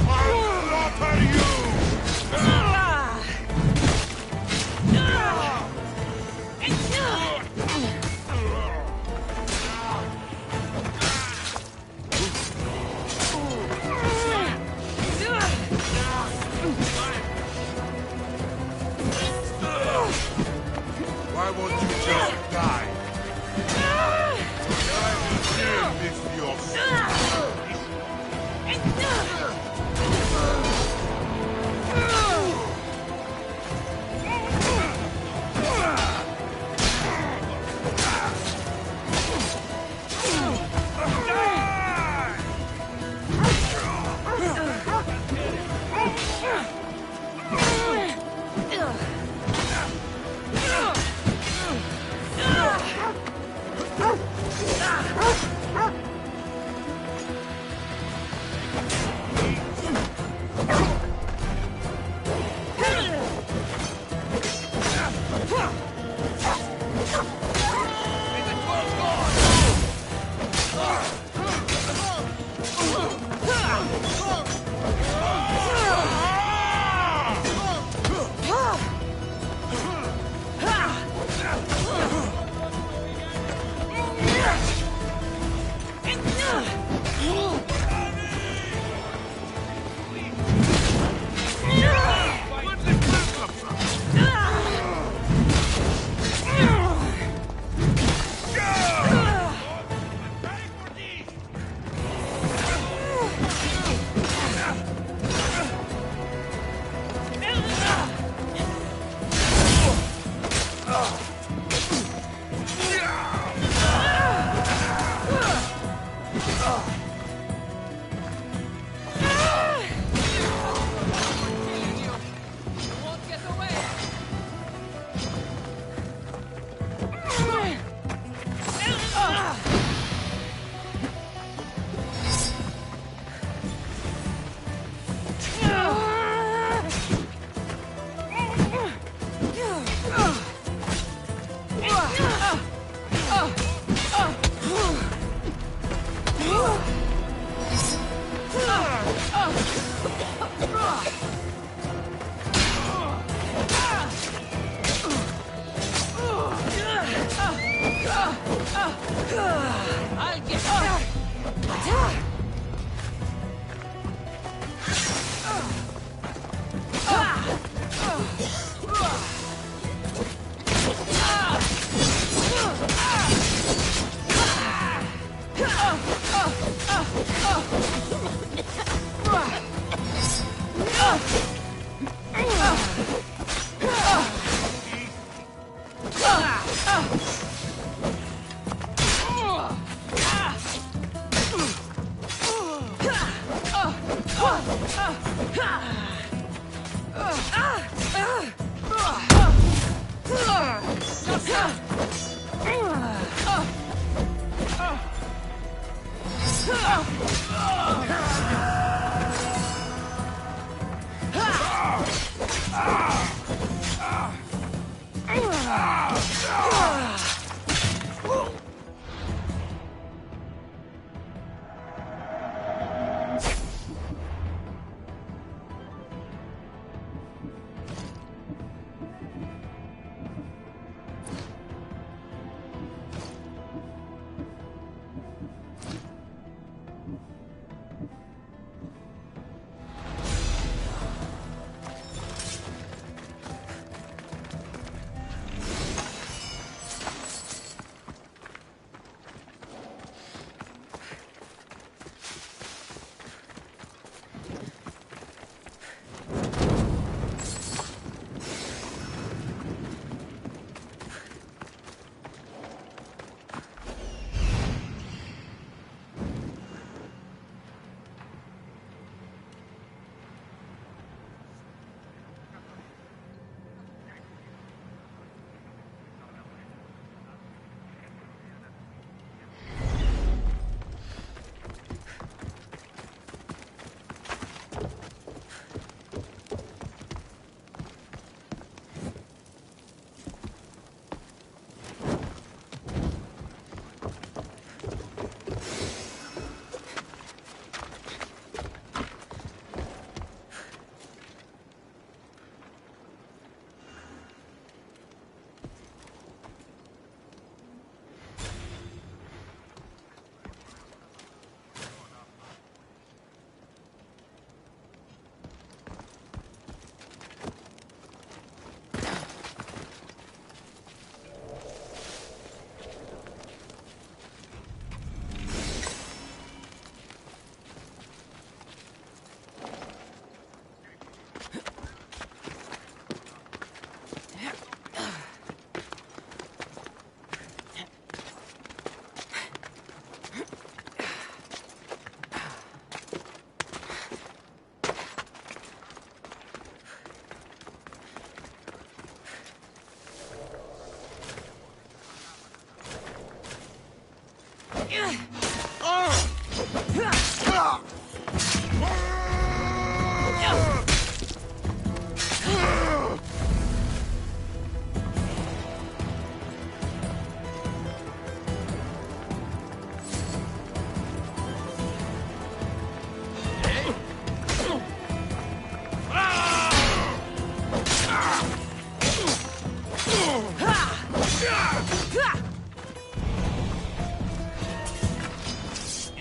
I'll slaughter you! Why won't you just die? I will kill this your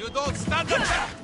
You don't stand up there!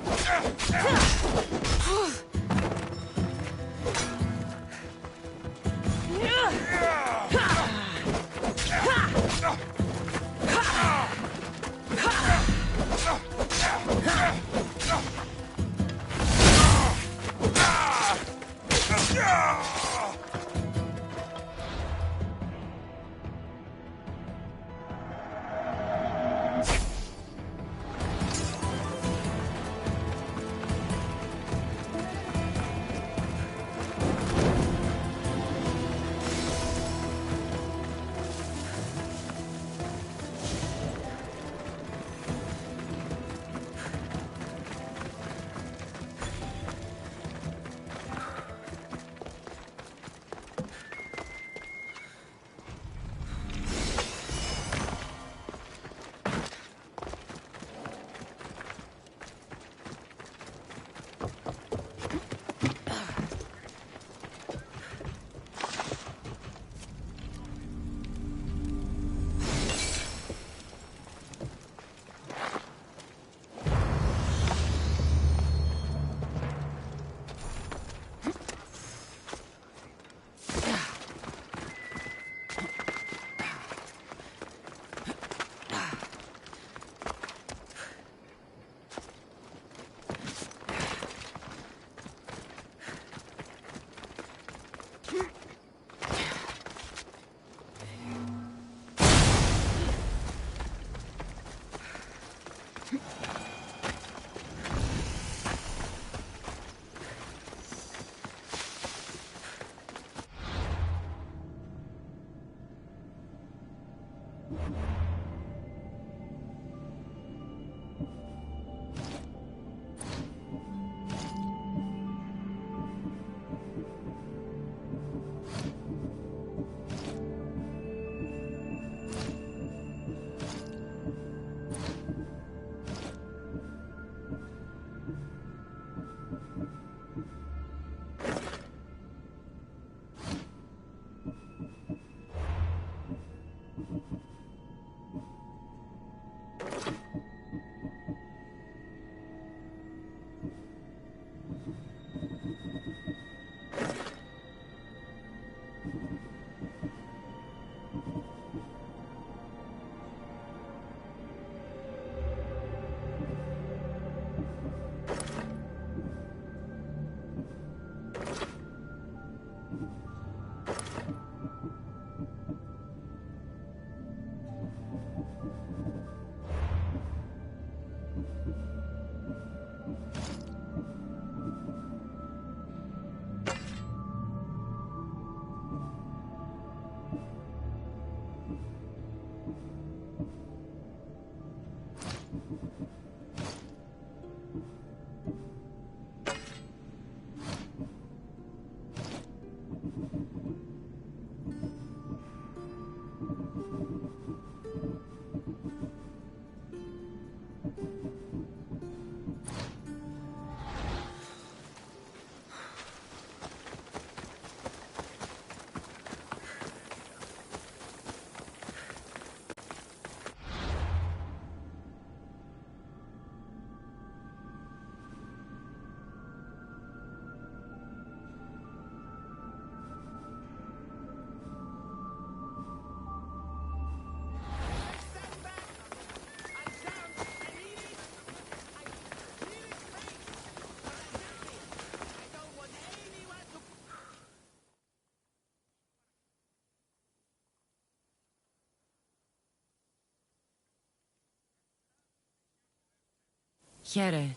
Here,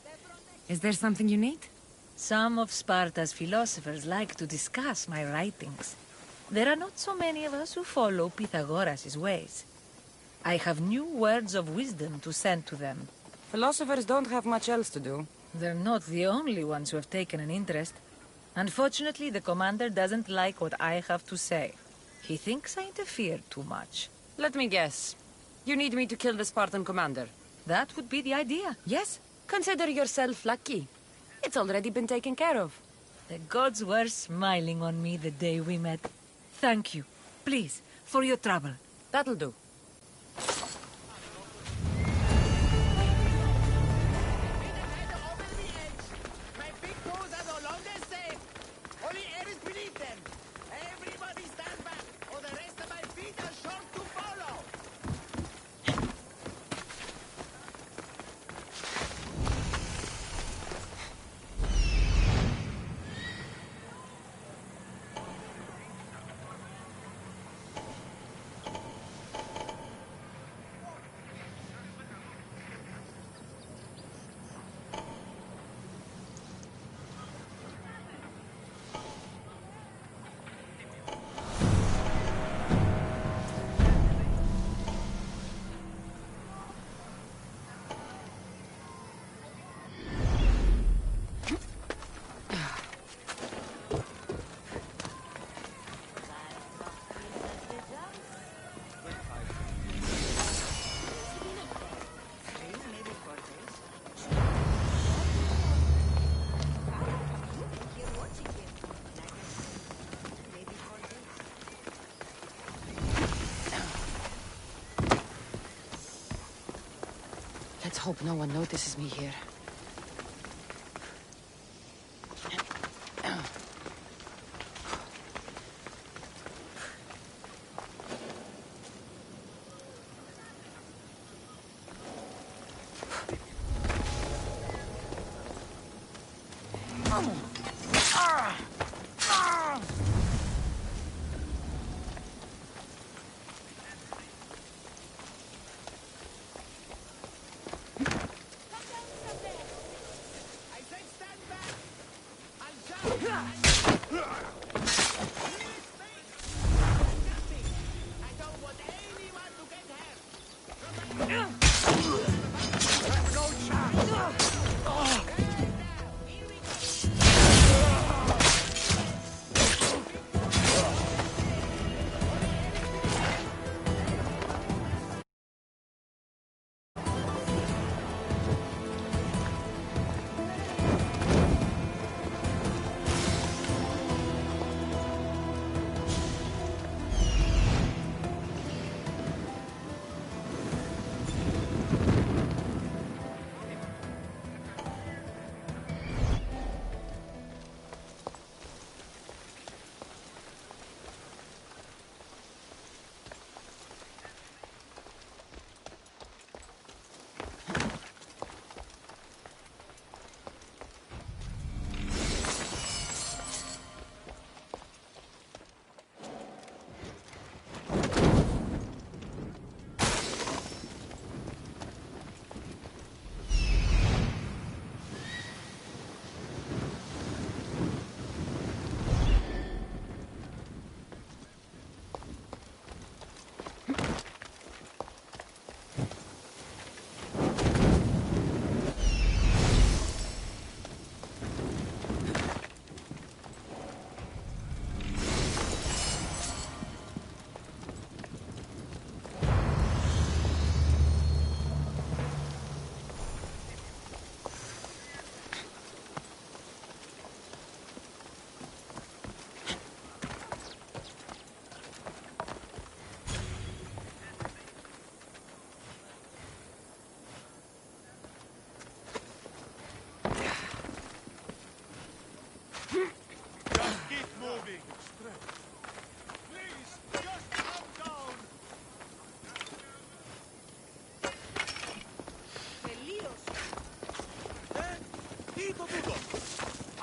is there something you need? Some of Sparta's philosophers like to discuss my writings. There are not so many of us who follow Pythagoras' ways. I have new words of wisdom to send to them. Philosophers don't have much else to do. They're not the only ones who have taken an interest. Unfortunately, the commander doesn't like what I have to say. He thinks I interfere too much. Let me guess. You need me to kill the Spartan commander. That would be the idea, yes? Consider yourself lucky. It's already been taken care of. The gods were smiling on me the day we met. Thank you. Please, for your trouble. That'll do. Let's hope no one notices me here.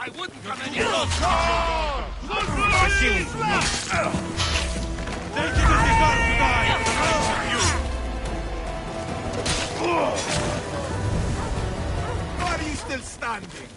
I wouldn't come in here. Take it as you got to die. Why are you still standing?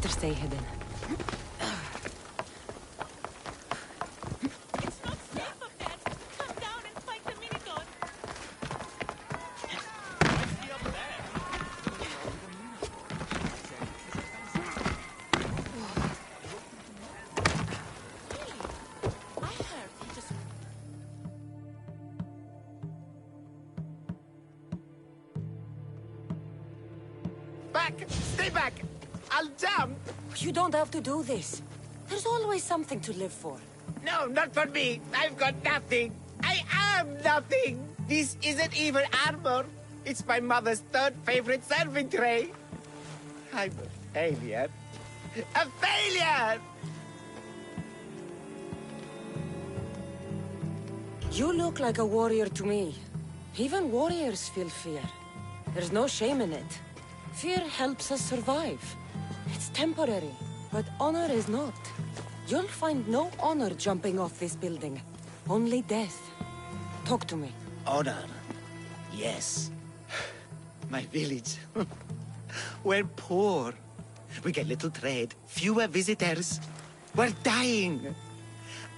Better stay hidden. It's not safe up there. Come down and fight the Minotaur. I see up there. I heard he just... Back! Stay back! I'll jump! You don't have to do this. There's always something to live for. No, not for me. I've got nothing. I am nothing. This isn't even armor. It's my mother's third favorite serving tray. I'm a failure. A failure! You look like a warrior to me. Even warriors feel fear. There's no shame in it. Fear helps us survive. It's temporary, but honor is not. You'll find no honor jumping off this building. Only death. Talk to me. Honor. Yes. My village. We're poor. We get little trade, fewer visitors. We're dying.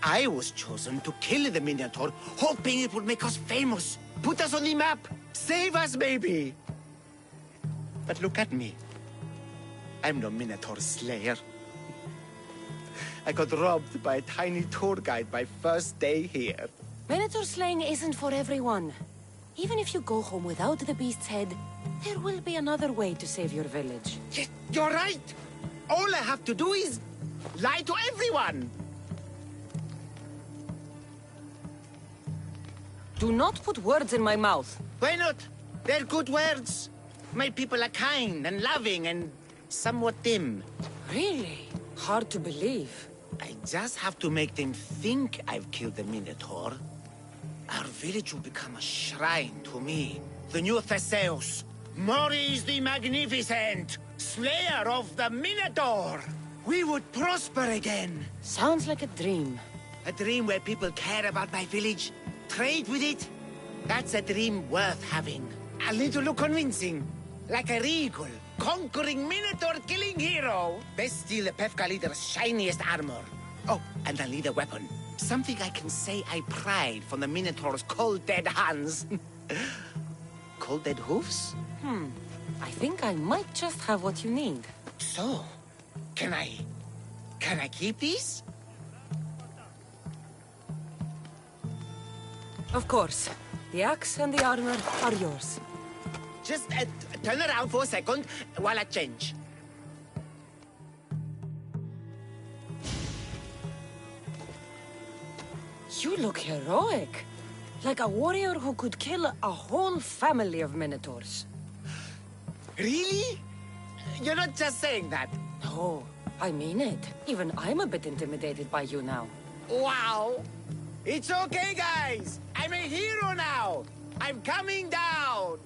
I was chosen to kill the Minotaur, hoping it would make us famous, put us on the map, save us maybe. But look at me. I'm no Minotaur slayer. I got robbed by a tiny tour guide my first day here. Minotaur slaying isn't for everyone. Even if you go home without the beast's head, there will be another way to save your village. You're right. All I have to do is lie to everyone. Do not put words in my mouth. Why not? They're good words. My people are kind and loving and somewhat dim. Really? Hard to believe. I just have to make them think I've killed the Minotaur. Our village will become a shrine to me, the new Theseus, Maurice the Magnificent, slayer of the Minotaur. We would prosper again. Sounds like a dream. A dream where people care about my village, trade with it. That's a dream worth having. A little convincing. Like a regal, conquering Minotaur-killing hero. Best steal the Pefka leader's shiniest armor. Oh, and I'll need a weapon. Something I can say I pried from the Minotaur's cold dead hands. Cold dead hoofs? I think I might just have what you need. So, can I keep these? Of course. The axe and the armor are yours. Just turn around for a second while I change. You look heroic. Like a warrior who could kill a whole family of Minotaurs. Really? You're not just saying that. No, I mean it. Even I'm a bit intimidated by you now. Wow! It's okay, guys! I'm a hero now! I'm coming down!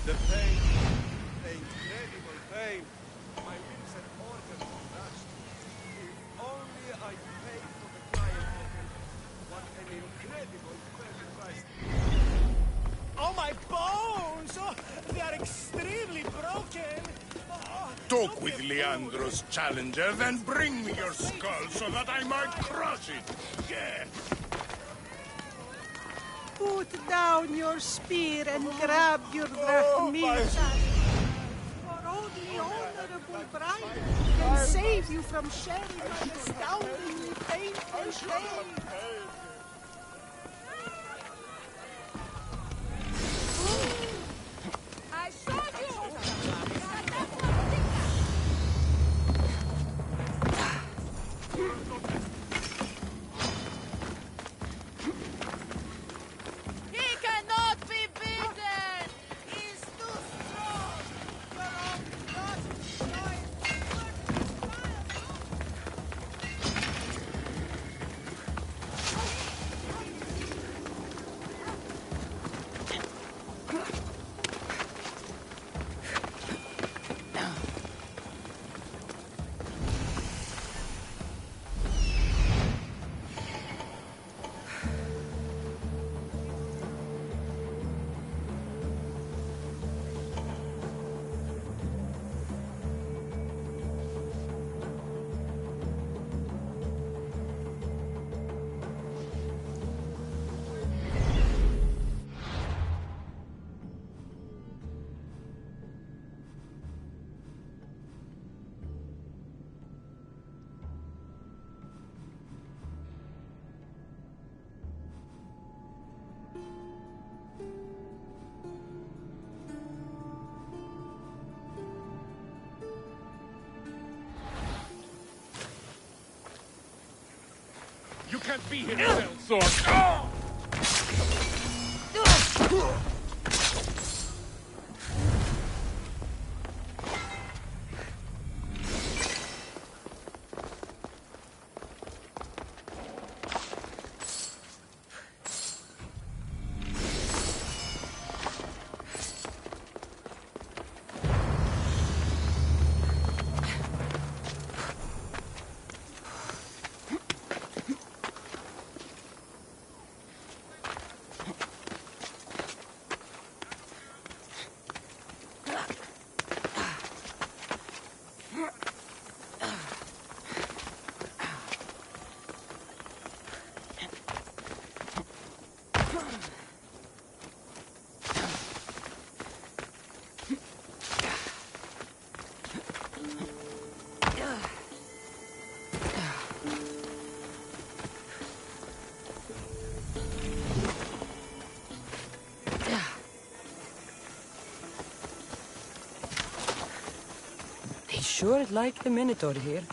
The pain, the incredible pain. My limbs and organs crushed. If only I paid for the client token. What an incredible sacrifice. Oh, my bones! Oh, they are extremely broken. Oh, Talk with Leandro's challenger, then bring me your skull so that I might crush it. Yeah. put down your spear and grab your drachmitas. For only honorable bride can save you from sharing my astoundingly painful shame. I saw you! He cannot be beaten! He's too strong! Your own blood lies can't be himself, sword. They sure like the Minotaur here.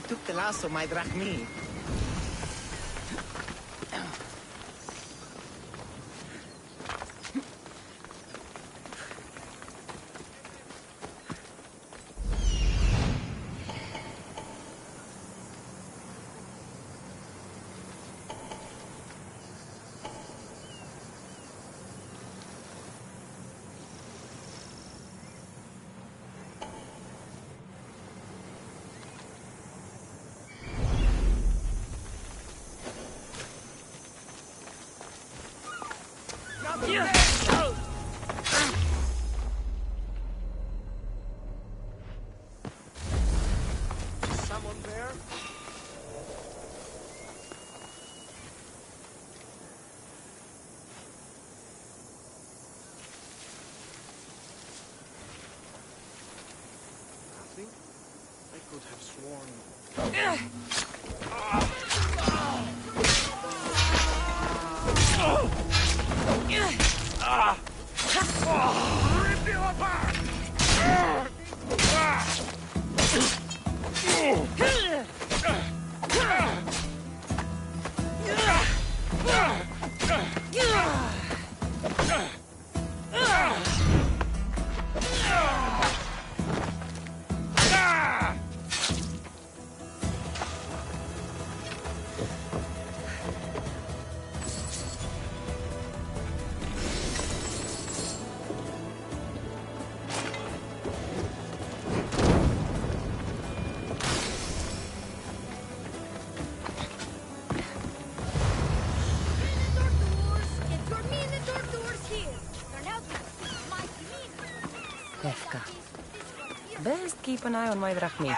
took the lasso, my drachmi. Someone there? I could have sworn. Rip you apart! Hefka. Best keep an eye on my drachmi.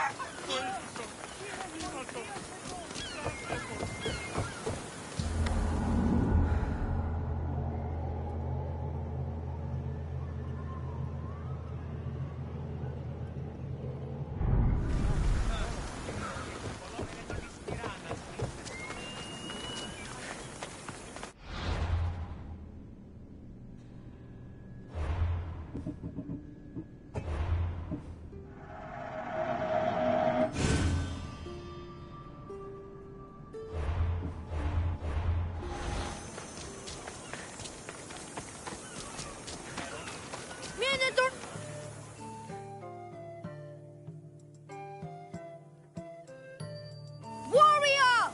Warrior!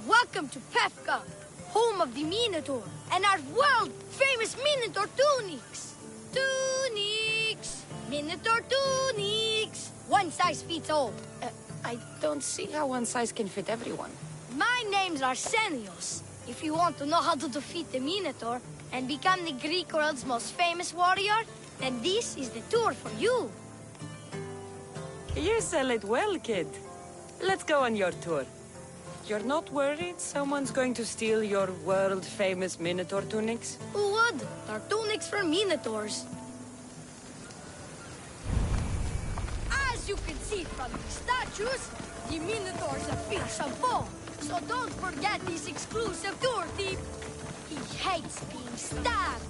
Welcome to Pefka, home of the Minotaur, and our world-famous Minotaur tunics. Tunics! Minotaur tunics! One size fits all. I don't see how one size can fit everyone. My name's Arsenios. If you want to know how to defeat the Minotaur and become the Greek world's most famous warrior, then this is the tour for you. You sell it well, kid. Let's go on your tour. You're not worried someone's going to steal your world-famous Minotaur tunics? Who would? They're tunics for Minotaurs. As you can see from the statues, the Minotaur's a fearsome foe. So don't forget this exclusive tour tip. He hates being stabbed,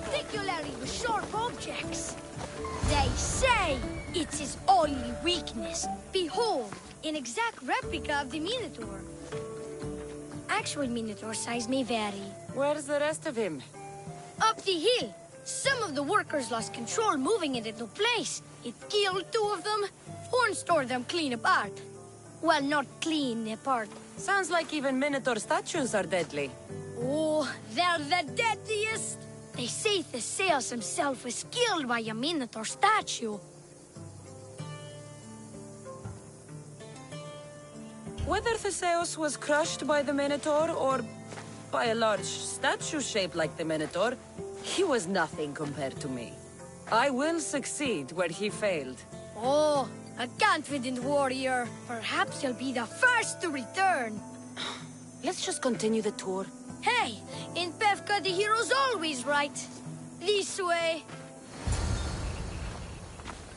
particularly with sharp objects. They say it's his only weakness. Behold, an exact replica of the Minotaur. Actual Minotaur size may vary. Where's the rest of him? Up the hill. Some of the workers lost control moving it into place. It killed two of them. Horns tore them clean apart. Well, not clean apart. Sounds like even Minotaur statues are deadly. Oh, they're the deadliest. They say Theseus himself was killed by a Minotaur statue. Whether Theseus was crushed by the Minotaur or by a large statue shaped like the Minotaur, he was nothing compared to me. I will succeed where he failed. Oh, a confident warrior. Perhaps you'll be the first to return. Let's just continue the tour. Hey, in Pefka the hero's always right. This way.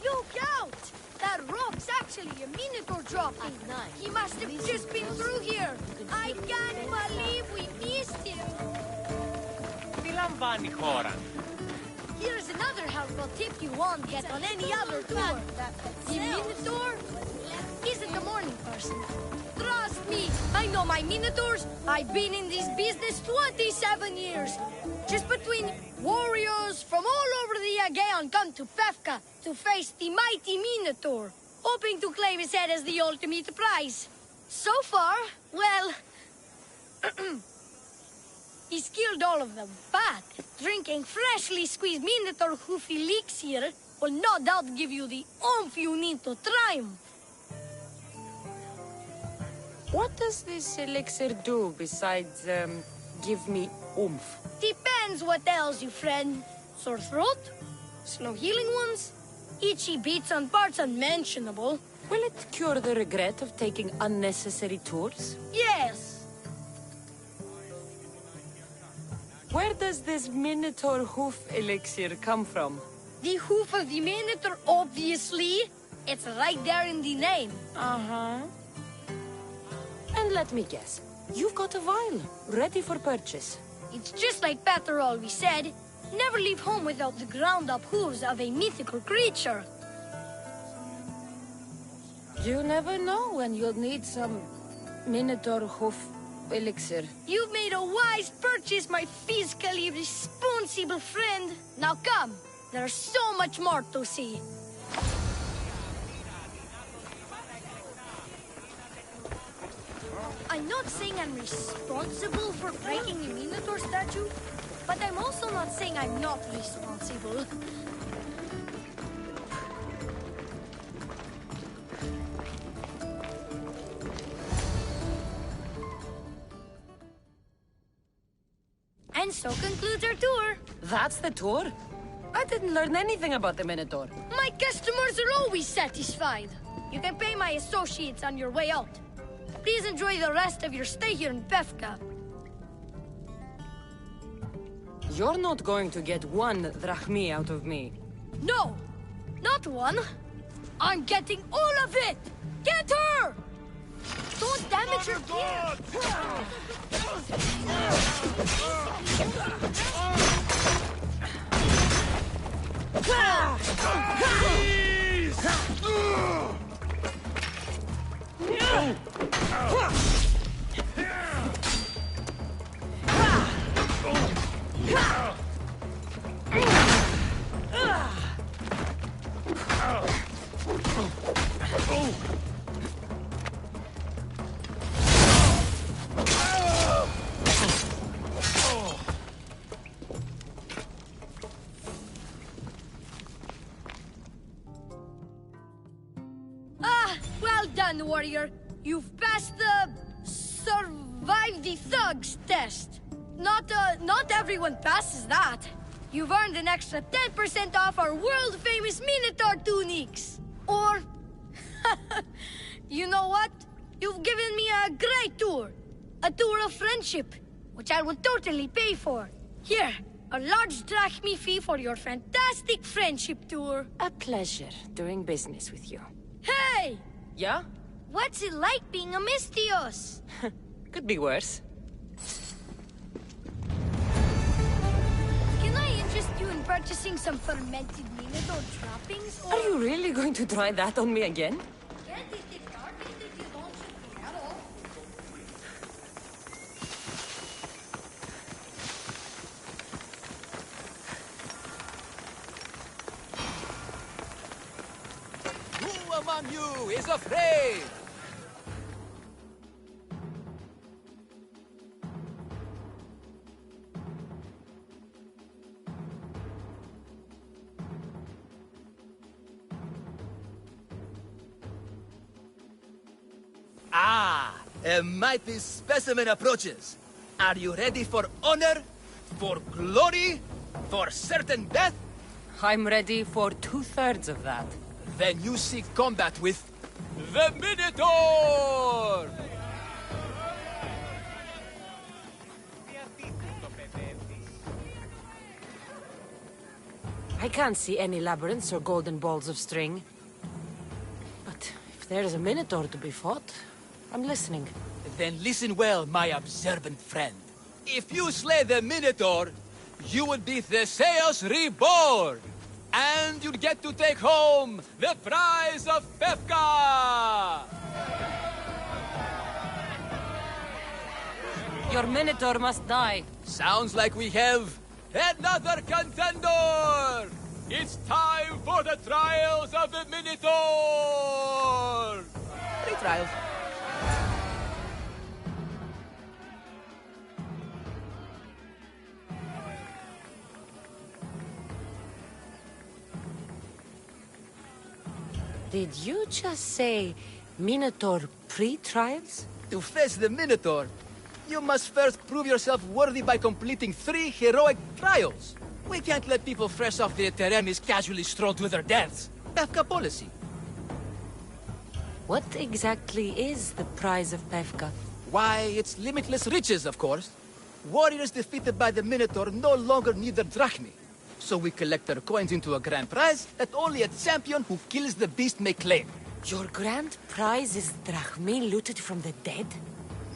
Look out! That rock's actually a Minotaur dropping. He must have just been through here. I can't believe we missed him. Here's another helpful tip you won't get on any other tour. The Minotaur isn't a morning person. Trust me, I know my Minotaurs. I've been in this business 27 years. Just between warriors from all over the Aegean come to Pefka to face the mighty Minotaur, hoping to claim his head as the ultimate prize. So far, well, he's killed all of them, but drinking freshly squeezed Minotaur hoof elixir will no doubt give you the oomph you need to triumph. What does this elixir do besides, give me oomph? Depends what ails you, friend. Sore throat? Slow healing ones? Itchy beats on parts unmentionable? Will it cure the regret of taking unnecessary tours? Yes. Where does this Minotaur hoof elixir come from? The hoof of the Minotaur, obviously. It's right there in the name. Uh-huh. And let me guess, you've got a vial, ready for purchase. It's just like Pater always said. Never leave home without the ground-up hooves of a mythical creature. You never know when you'll need some Minotaur hoof elixir. You've made a wise purchase, my fiscally responsible friend. Now come, there's so much more to see. I'm not saying I'm responsible for breaking the Minotaur statue, but I'm also not saying I'm not responsible. And so concludes our tour. That's the tour? I didn't learn anything about the Minotaur. My customers are always satisfied. You can pay my associates on your way out. Please enjoy the rest of your stay here in Pefka. You're not going to get one drachmi out of me. No, not one. I'm getting all of it! Get her! Don't damage her gear! Well done, warrior. You've passed the survive the thugs test. Not everyone passes that. You've earned an extra 10% off our world-famous Minotaur tunics. Or, you know what? You've given me a great tour. A tour of friendship, which I will totally pay for. Here, a large drachmi fee for your fantastic friendship tour. A pleasure doing business with you. Hey! Yeah? What's it like being a Mystios? Could be worse. Can I interest you in purchasing some fermented Minotaur trappings? Or... Are you really going to try that on me again? Can't eat it garbage if you don't shoot me at all. Who among you is afraid? A mighty specimen approaches. Are you ready for honor? For glory? For certain death? I'm ready for 2/3 of that. Then you seek combat with the Minotaur! I can't see any labyrinths or golden balls of string. But if there's a Minotaur to be fought, I'm listening. Then listen well, my observant friend. If you slay the Minotaur, you will be Theseus reborn! And you'll get to take home the prize of Pefka! Your Minotaur must die. Sounds like we have another contender! It's time for the trials of the Minotaur! 3 trials. Did you just say Minotaur pre-trials? To face the Minotaur, you must first prove yourself worthy by completing 3 heroic trials. We can't let people fresh off the Teremis casually stroll to their deaths. Pefka policy. What exactly is the prize of Pefka? Why, it's limitless riches, of course. Warriors defeated by the Minotaur no longer need their drachmi. So we collect their coins into a grand prize that only a champion who kills the beast may claim. Your grand prize is drachmae looted from the dead?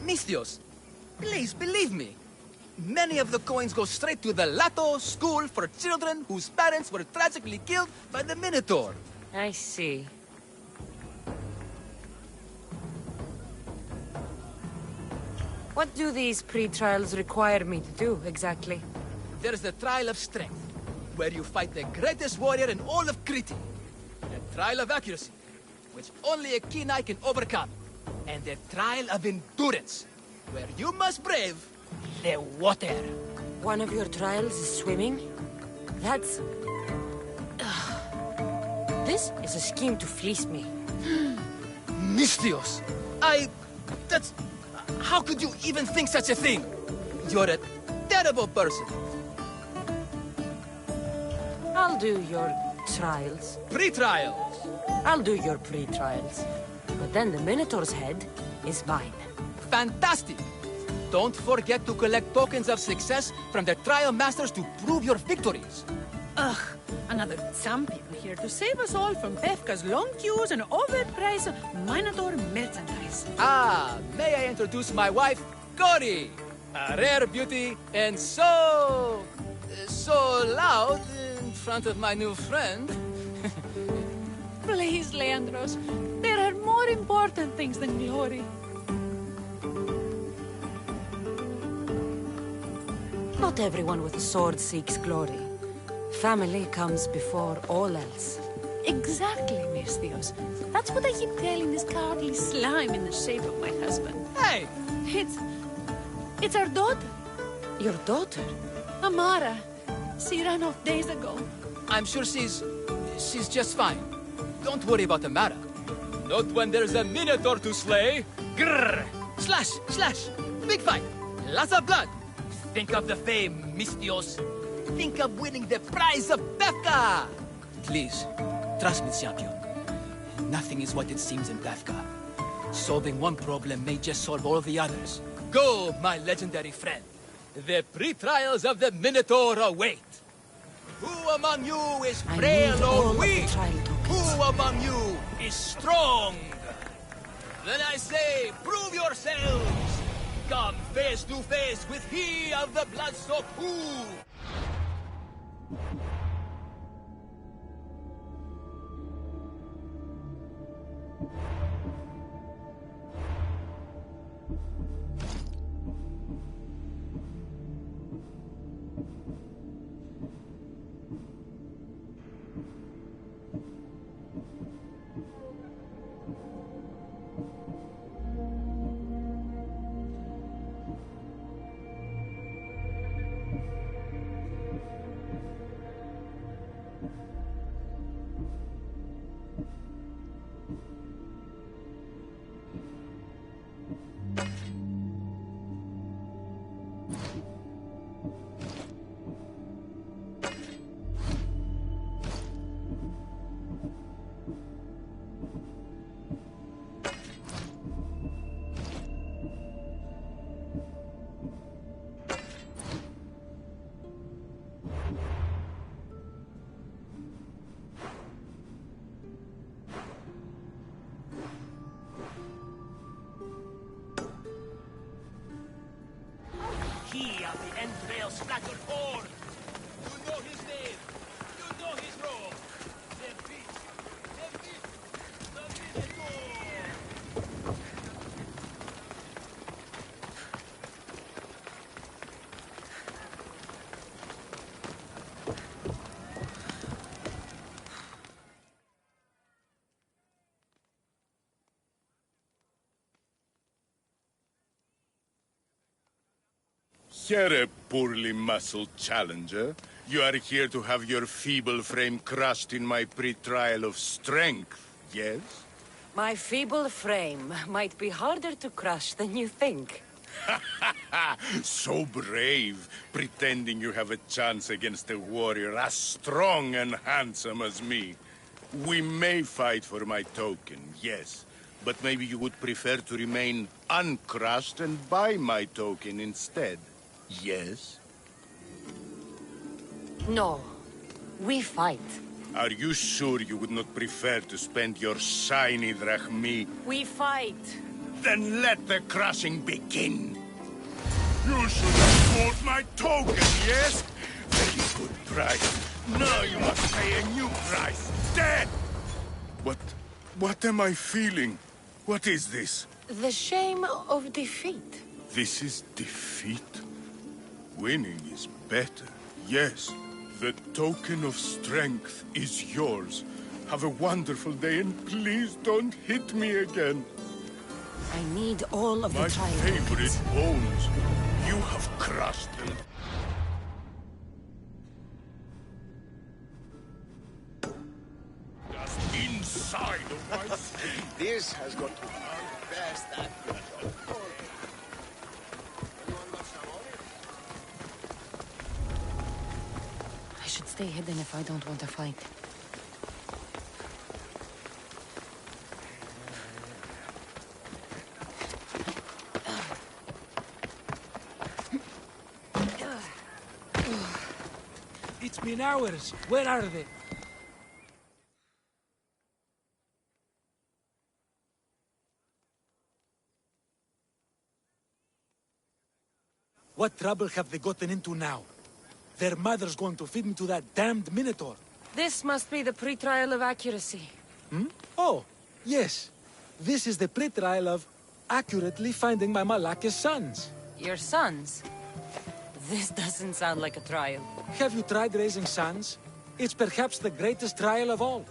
Misthios, please believe me. Many of the coins go straight to the Lato School for children whose parents were tragically killed by the Minotaur. I see. What do these pre-trials require me to do, exactly? There's the Trial of Strength, where you fight the greatest warrior in all of Crete. The Trial of Accuracy, which only a keen eye can overcome. And the Trial of Endurance, where you must brave the water. One of your trials is swimming? That's... This is a scheme to fleece me. Misthios! That's... How could you even think such a thing? You're a terrible person. I'll do your trials. Pre-trials? I'll do your pre-trials. But then the Minotaur's head is mine. Fantastic! Don't forget to collect tokens of success from the trial masters to prove your victories. Ugh, another champion here to save us all from Befka's long queues and overpriced Minotaur merchandise. May I introduce my wife, Cory? A rare beauty and so loud in front of my new friend. Please, Leandros, there are more important things than glory. Not everyone with a sword seeks glory. Family comes before all else. Exactly, Misthios. That's what I keep telling this cowardly slime in the shape of my husband. Hey! It's our daughter. Your daughter? Amara. She ran off days ago. I'm sure she's just fine. Don't worry about Amara. Not when there's a Minotaur to slay. Grrr! Slash! Slash! Big fight! Lots of blood! Think of the fame, Misthios. Think of winning the prize of Befka! Please, trust me, champion. Nothing is what it seems in Befka. Solving one problem may just solve all the others. Go, my legendary friend. The pre-trials of the Minotaur await. Who among you is frail or weak? Who among you is strong? Then I say, prove yourselves! Come face to face with he of the blood-soaked pool! He of the entrails splattered horde. You know his name. You know his role. The beast. The beast. The Minotaur. Here, a poorly muscled challenger. You are here to have your feeble frame crushed in my pre-trial of strength, yes? My feeble frame might be harder to crush than you think. So brave, pretending you have a chance against a warrior as strong and handsome as me. We may fight for my token, yes. But maybe you would prefer to remain uncrushed and buy my token instead. Yes? No. We fight. Are you sure you would not prefer to spend your shiny drachmi? We fight. Then let the crushing begin. You should have bought my token, yes? Very good price. Now you must pay a new price. Dead! What am I feeling? What is this? The shame of defeat. This is defeat? Winning is better, yes. The token of strength is yours. Have a wonderful day and please don't hit me again. I need all of my the child favorite bones. You have crushed them. Just inside of my skin. This has got to be the best accurate. I should stay hidden if I don't want to fight. It's been hours. Where are they? What trouble have they gotten into now? Their mother's going to feed me to that damned Minotaur. This must be the pre-trial of accuracy. Hmm? Oh, yes. This is the pre-trial of accurately finding my Malaka's sons. Your sons? This doesn't sound like a trial. Have you tried raising sons? It's perhaps the greatest trial of all.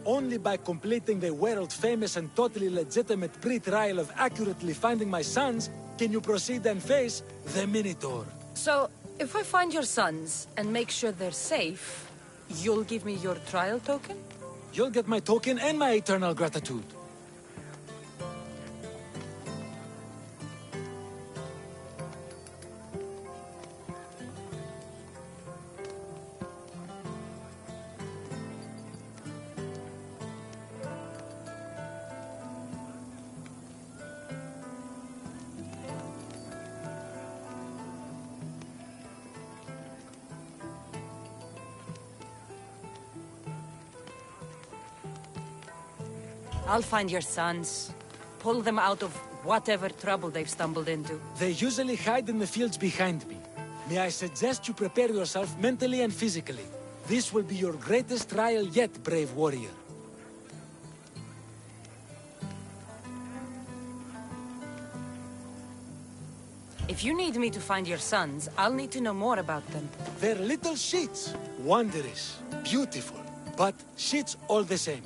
Only by completing the world-famous and totally legitimate pre-trial of accurately finding my sons can you proceed and face the Minotaur. So, if I find your sons and make sure they're safe, you'll give me your trial token? You'll get my token and my eternal gratitude. I'll find your sons. Pull them out of whatever trouble they've stumbled into. They usually hide in the fields behind me. May I suggest you prepare yourself mentally and physically. This will be your greatest trial yet, brave warrior. If you need me to find your sons, I'll need to know more about them. They're little shits. Wondrous, beautiful, but shits all the same.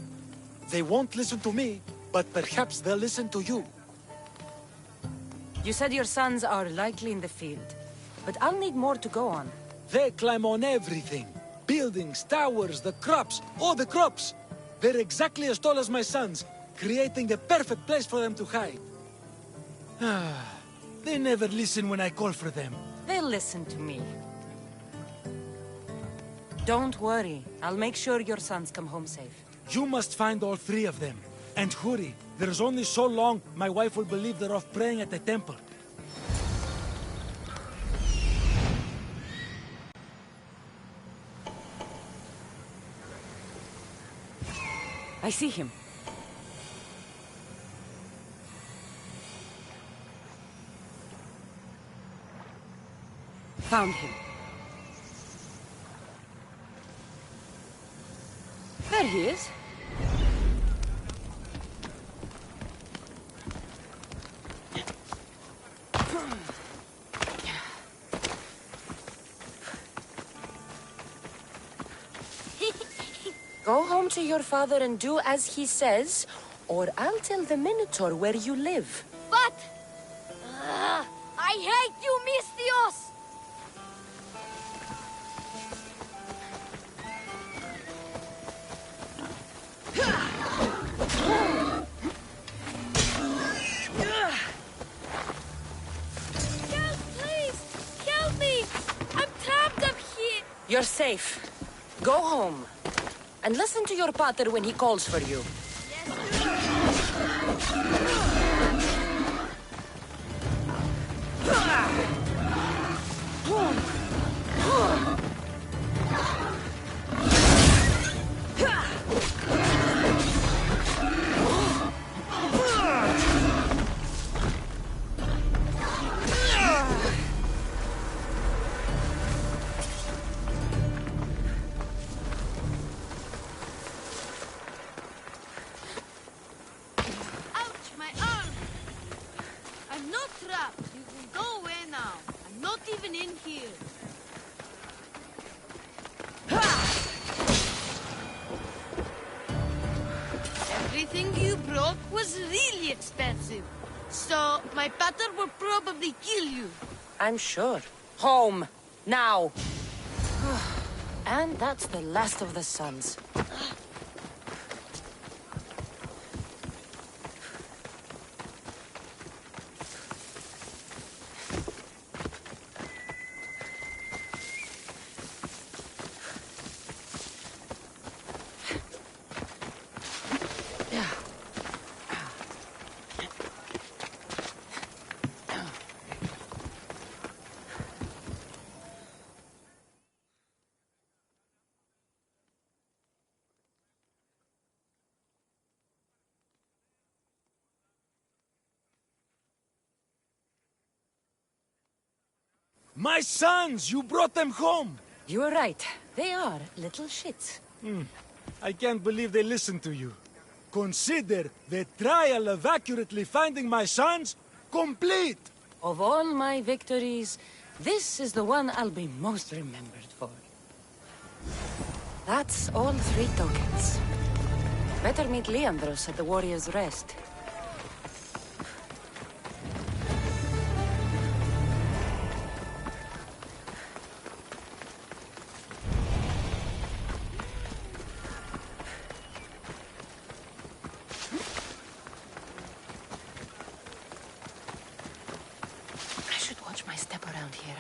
They won't listen to me, but perhaps they'll listen to you. You said your sons are likely in the field, but I'll need more to go on. They climb on everything. Buildings, towers, the crops, all the crops. They're exactly as tall as my sons, creating the perfect place for them to hide. They never listen when I call for them. They'll listen to me. Don't worry. I'll make sure your sons come home safe. You must find all three of them. And hurry. There's only so long my wife will believe they're off praying at the temple. I see him. Found him. There he is. Go home to your father and do as he says, or I'll tell the Minotaur where you live. But... I hate you, Mistios! Help, please! Help me! I'm trapped up here! You're safe. Go home. And listen to your pater when he calls for you. I'm not trapped. You can go away now. I'm not even in here. Everything you brought was really expensive. So, my pater will probably kill you. I'm sure. Home. Now. And that's the last of the sons. My sons! You brought them home! You were right. They are little shits. I can't believe they listened to you. Consider the trial of accurately finding my sons complete! Of all my victories, this is the one I'll be most remembered for. That's all 3 tokens. Better meet Leandros at the Warrior's Rest. Watch my step around here.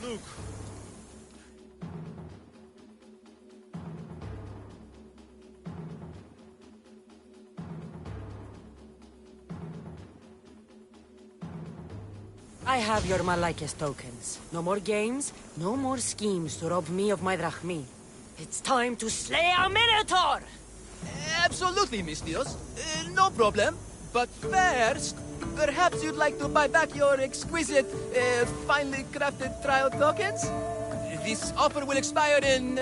Look. I have your Malakis tokens. No more games, no more schemes to rob me of my drachmi. It's time to slay a Minotaur! Absolutely, Miss Dios. No problem. But first, perhaps you'd like to buy back your exquisite, finely crafted trial tokens? This offer will expire in,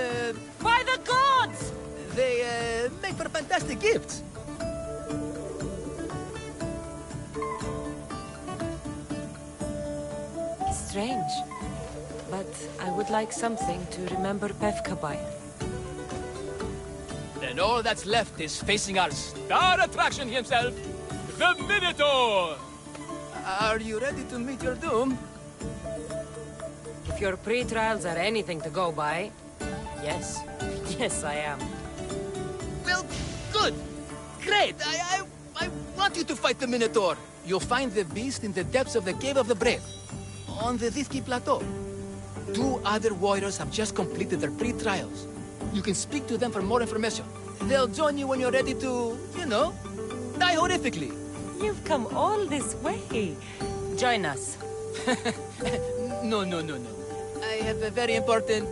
By the gods! They, make for fantastic gifts. Strange. But I would like something to remember Pevka by. Then all that's left is facing our star attraction himself, the Minotaur! Are you ready to meet your doom? If your pre-trials are anything to go by, yes. Yes, I am. Well, good! Great! I want you to fight the Minotaur. You'll find the beast in the depths of the Cave of the Brave, on the Dithki Plateau. 2 other warriors have just completed their pre-trials. You can speak to them for more information. They'll join you when you're ready to, you know, die horrifically. You've come all this way. Join us. No. I have a very important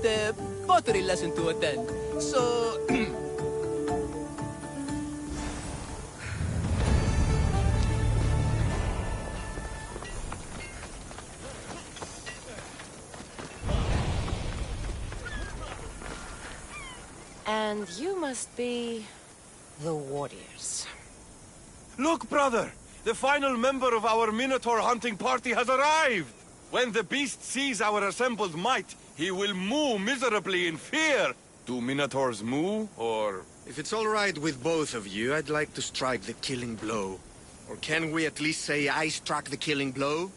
pottery lesson to attend. So... And you must be... the warriors. Look, brother! The final member of our Minotaur hunting party has arrived! When the beast sees our assembled might, he will moo miserably in fear! Do Minotaurs moo, or...? If it's all right with both of you, I'd like to strike the killing blow. Or can we at least say I struck the killing blow?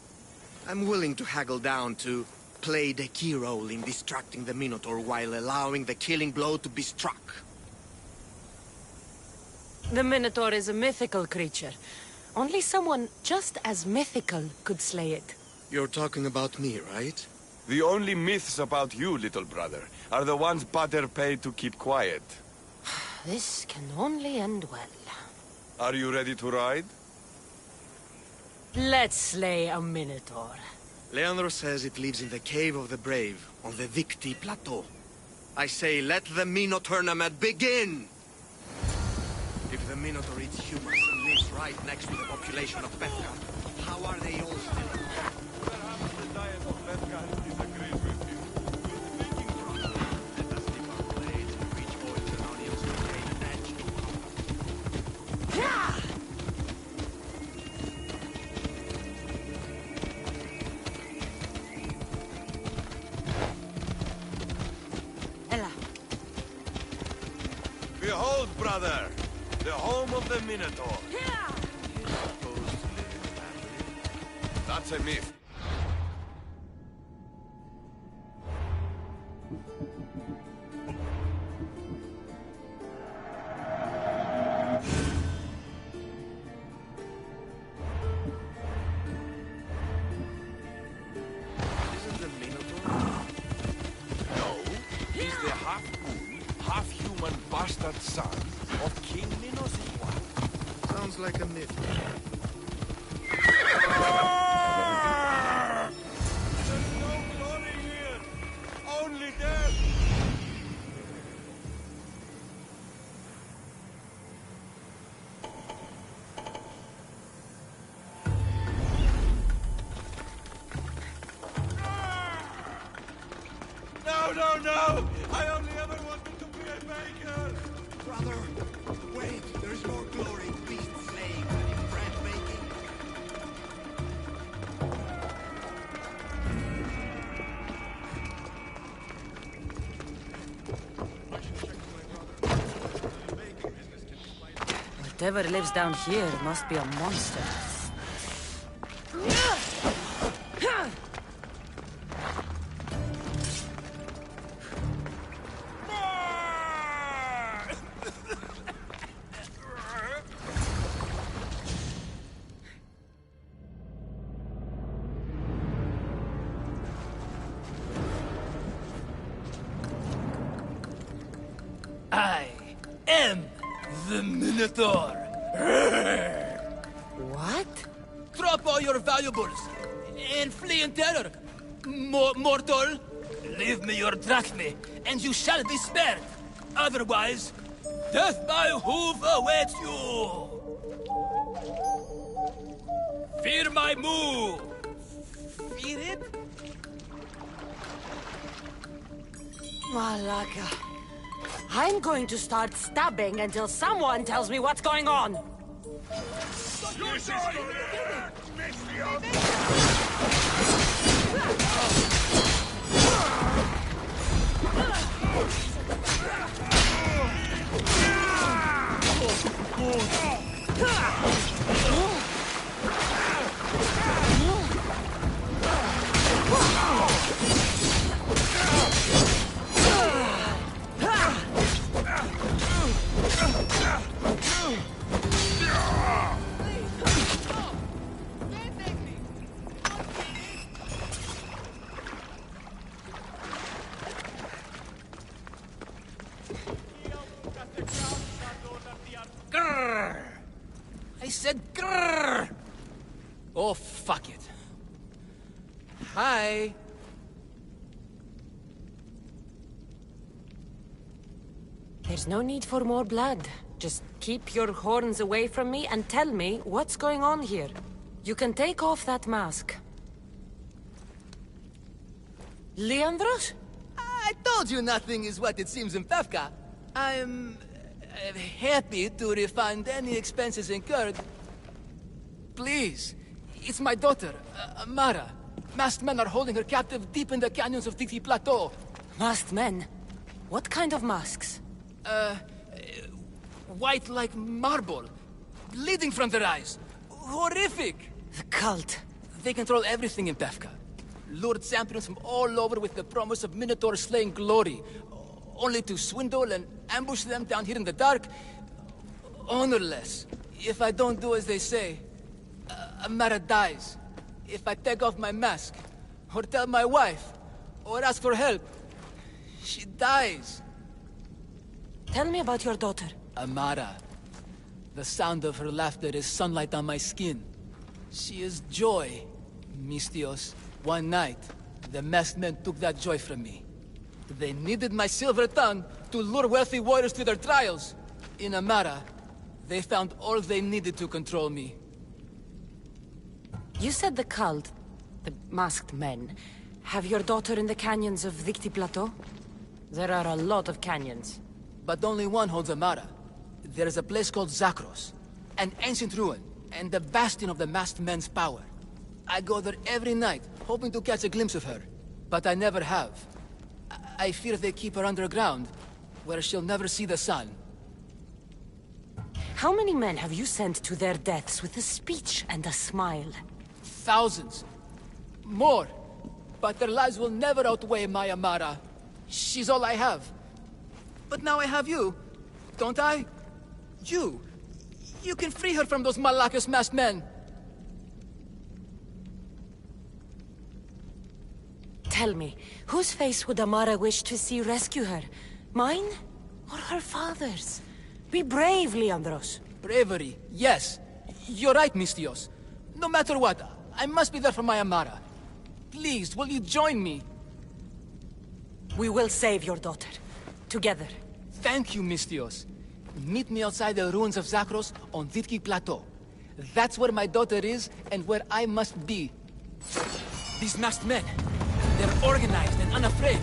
I'm willing to haggle down to play the key role in distracting the Minotaur while allowing the killing blow to be struck. The Minotaur is a mythical creature. Only someone just as mythical could slay it. You're talking about me, right? The only myths about you, little brother, are the ones Pater paid to keep quiet. This can only end well. Are you ready to ride? Let's slay a Minotaur. Leandro says it lives in the Cave of the Brave, on the Victi Plateau. I say, let the Minotaur tournament begin! If the Minotaur eats humans and lives right next to the population of Bethka, how are they all still alive? Perhaps the diet of Bethka disagrees with you. Let us dip our blades in rich oils and onions to gain an edge. Ella. Behold, brother! The home of the Minotaur. That's a myth. Isn't the Minotaur? No, he's the half-moon, half-human bastard son of King Minos. Sounds like a myth. There's no glory here, only death. No! I only ever wanted to be a baker! Brother, wait! There's more glory in beast slaying than in bread making. Whatever lives down here must be a monster. I am the Minotaur. What? Drop all your valuables and flee in terror. Mortal, leave me your drachme, and you shall be spared. Otherwise, death by hoof awaits you. Fear my moo. Fear it? Malaka. I'm going to start stabbing until someone tells me what's going on. Grrr! I said grrr! Oh, fuck it. Hi. There's no need for more blood. Just keep your horns away from me and tell me what's going on here. You can take off that mask. Leandros? I told you nothing is what it seems in Pevka. I'm happy to refund any expenses incurred. Please, it's my daughter, Amara. Masked men are holding her captive deep in the canyons of Titi Plateau. Masked men? What kind of masks? White like marble, bleeding from their eyes. Horrific! The cult. They control everything in Befka. Lured champions from all over with the promise of Minotaur slaying glory, only to swindle and ambush them down here in the dark. Honorless. If I don't do as they say, Amara dies. If I take off my mask, or tell my wife, or ask for help, she dies. Tell me about your daughter. Amara. The sound of her laughter is sunlight on my skin. She is joy, Mistios. One night, the masked men took that joy from me. They needed my silver tongue to lure wealthy warriors to their trials. In Amara, they found all they needed to control me. You said the cult, the masked men, have your daughter in the canyons of Victi Plateau? There are a lot of canyons. But only one holds Amara. There is a place called Zakros, an ancient ruin, and the bastion of the masked men's power. I go there every night, hoping to catch a glimpse of her. But I never have. I fear they keep her underground, where she'll never see the sun. How many men have you sent to their deaths with a speech and a smile? Thousands. More. But their lives will never outweigh my Amara. She's all I have. But now I have you, don't I? You. You can free her from those Malakas masked men. Tell me, whose face would Amara wish to see rescue her? Mine? Or her father's? Be brave, Leandros. Bravery, yes. You're right, Mistios. No matter what, I must be there for my Amara. Please, will you join me? We will save your daughter. Together. Thank you, Mistios. Meet me outside the ruins of Zakros on Vitki Plateau. That's where my daughter is, and where I must be. These masked men, they're organized and unafraid.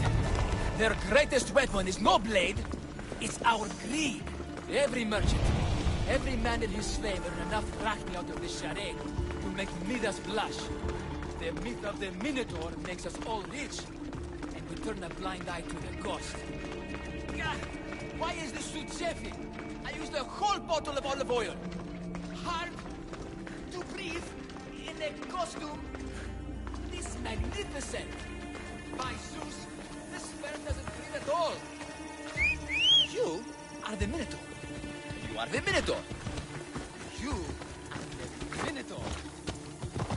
Their greatest weapon is no blade, it's our greed. Every merchant, every man and his slave earn enough drachmi out of this charade to make Midas blush. The myth of the Minotaur makes us all rich, and we turn a blind eye to the ghost. God, why is this suit chafing? I used a whole bottle of olive oil. Hard to breathe in a costume this magnificent. By Zeus, this spell doesn't breathe at all. You are the Minotaur. You are the Minotaur. You are the Minotaur.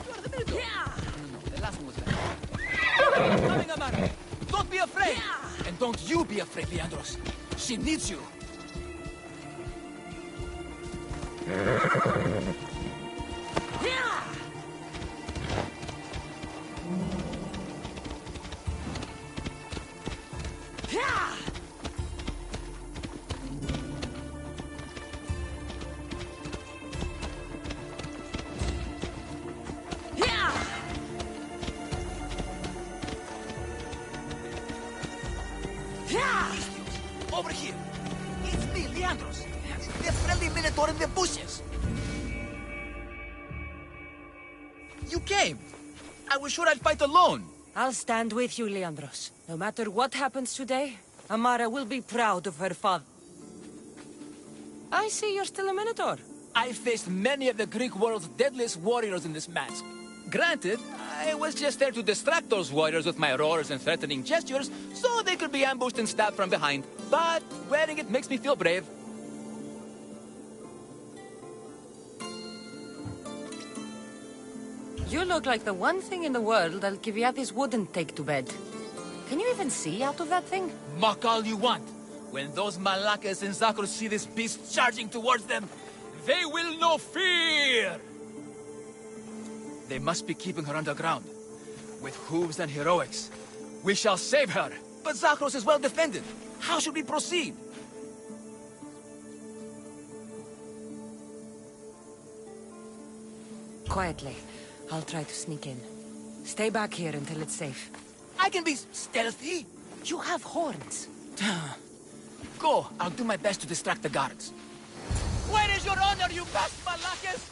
You are the Minotaur. Yeah. No, the last one was better. Coming, Amara. Don't be afraid. Yeah. And don't you be afraid, Leandros. She needs you. Yeah. Yeah. Over here. It's me, Leandros. The friendly Minotaur in the bushes. You came. I was sure I'd fight alone. I'll stand with you, Leandros. No matter what happens today, Amara will be proud of her father. I see you're still a Minotaur. I faced many of the Greek world's deadliest warriors in this mask. Granted, I was just there to distract those warriors with my roars and threatening gestures, so they could be ambushed and stabbed from behind. But wearing it makes me feel brave. You look like the one thing in the world Alcibiades wouldn't take to bed. Can you even see out of that thing? Mock all you want. When those Malakas and Zakros see this beast charging towards them, they will know fear! They must be keeping her underground. With hooves and heroics. We shall save her! But Zakros is well defended. How should we proceed? Quietly. I'll try to sneak in. Stay back here until it's safe. I can be stealthy. You have horns. Go, I'll do my best to distract the guards. Where is your honor, you best Malakis?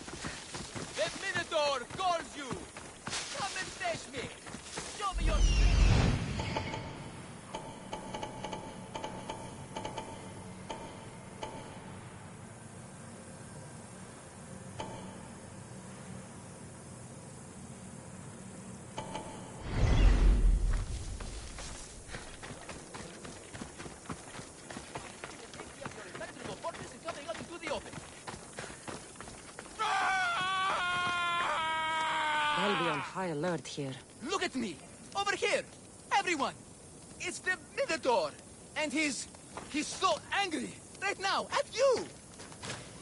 The Minotaur calls you! Come and face me! Show me your... I'll be on high alert here. Look at me! Over here! Everyone! It's the Minotaur! And he's so angry! Right now! At you!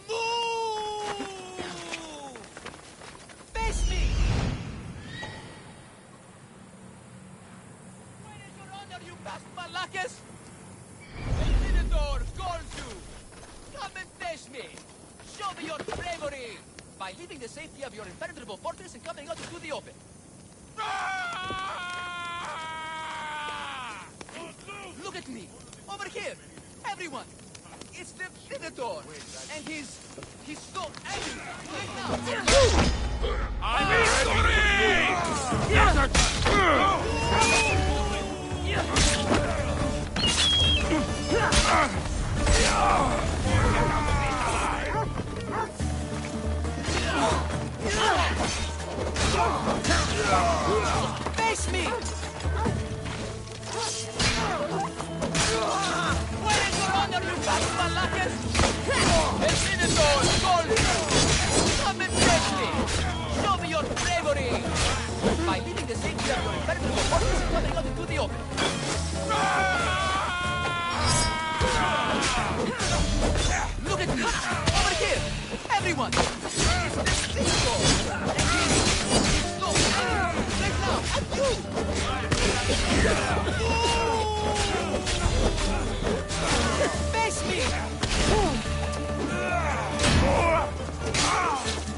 Move! Face me! Where is your honor, you best Malakis? The Minotaur calls you! Come and face me! Show me your bravery! By leaving the safety of your impenetrable fortress and coming out into the open. Look at me! Over here! Everyone! It's the Minotaur! And he's so angry right now! I'm face me! Where is your honor, you bad Malakis? The Minotaur calls you! Come and face me! Show me your bravery! By leaving the safety of your impenetrable fortress and coming out into the open. Look at me! Over here! Everyone! It's the Minotaur! And he's so angry! Right now! At you! Face me!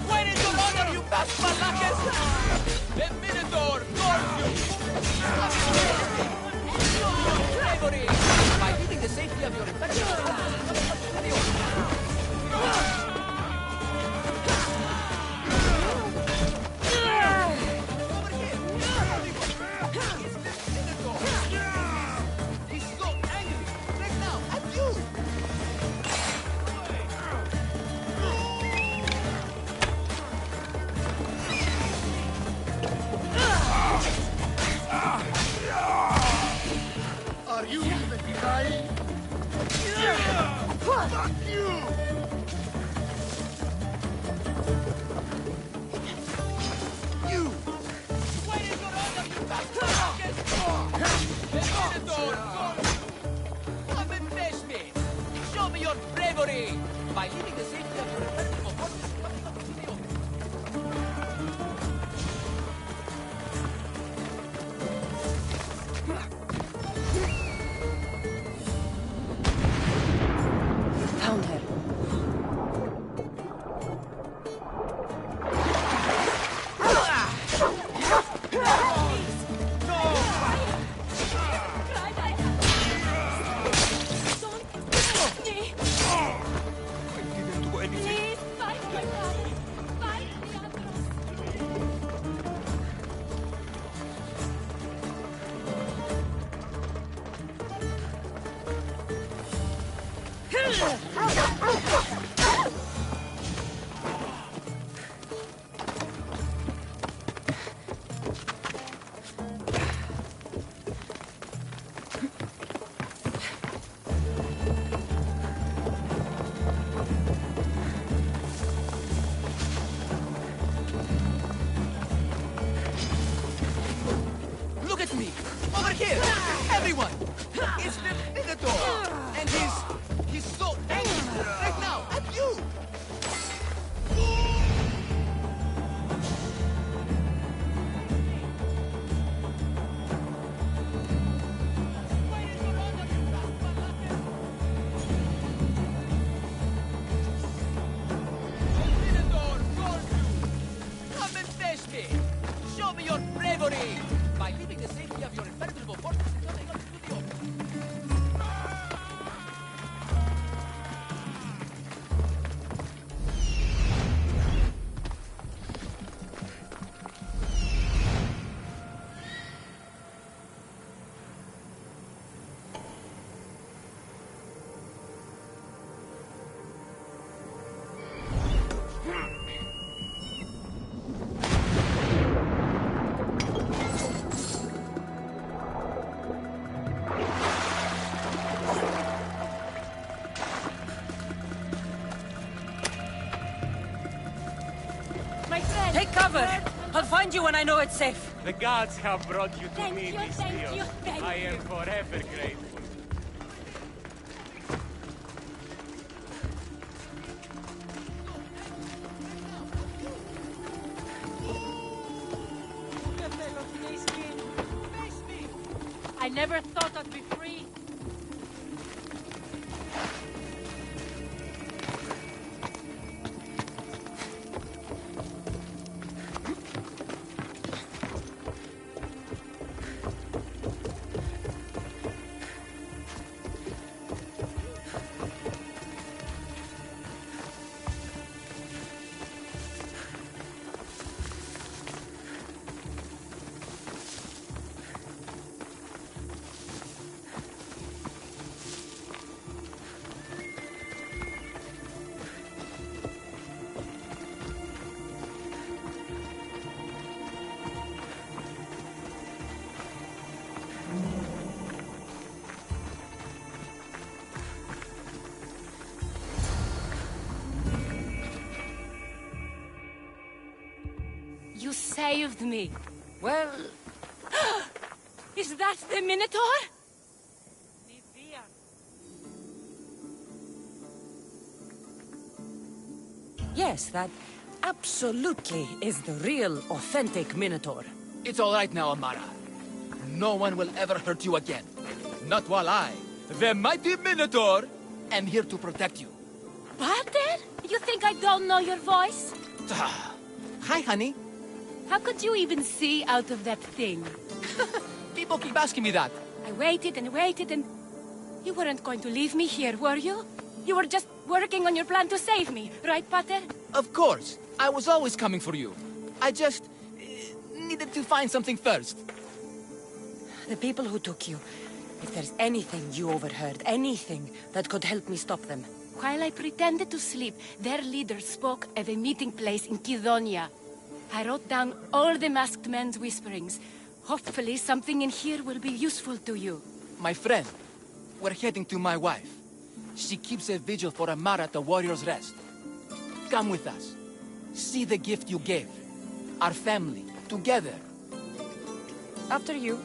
Where is your honor, you bad Malakis? The Minotaur calls you! Show your bravery! By leaving the safety of your impenetrable Are you even trying? Fuck you! You! Where is your honor, you bad Malakis? The Minotaur calls you! Come and face me! Show me your bravery! By leaving the safety of your impenetrable fortress and coming up into the open. Found her. Look at me! Over here! Everyone! It's the Minotaur! And he's so angry right now! At you! Minotaur calls you! Come and face me! Show me your bravery! By leaving the safety of your impenetrable fortress and coming up into the open. cover! I'll find you when I know it's safe. The gods have brought you to Thank me, you, Miss thank Dios. you, thank I am you. forever grateful. I never thought I'd be free. You saved me. Well... Is that the Minotaur? Yes, that absolutely is the real, authentic Minotaur. It's all right now, Amara. No one will ever hurt you again. Not while I, the mighty Minotaur, am here to protect you. Pater? You think I don't know your voice? Hi, honey. How could you even see out of that thing? People keep asking me that. I waited and waited and... You weren't going to leave me here, were you? You were just working on your plan to save me, right, Pater? Of course. I was always coming for you. I just... needed to find something first. The people who took you, if there's anything you overheard, anything that could help me stop them. While I pretended to sleep, their leader spoke of a meeting place in Kidonia. I wrote down all the masked men's whisperings. Hopefully something in here will be useful to you. My friend, we're heading to my wife. She keeps a vigil for Amara at the Warrior's Rest. Come with us. See the gift you gave. Our family, together. After you.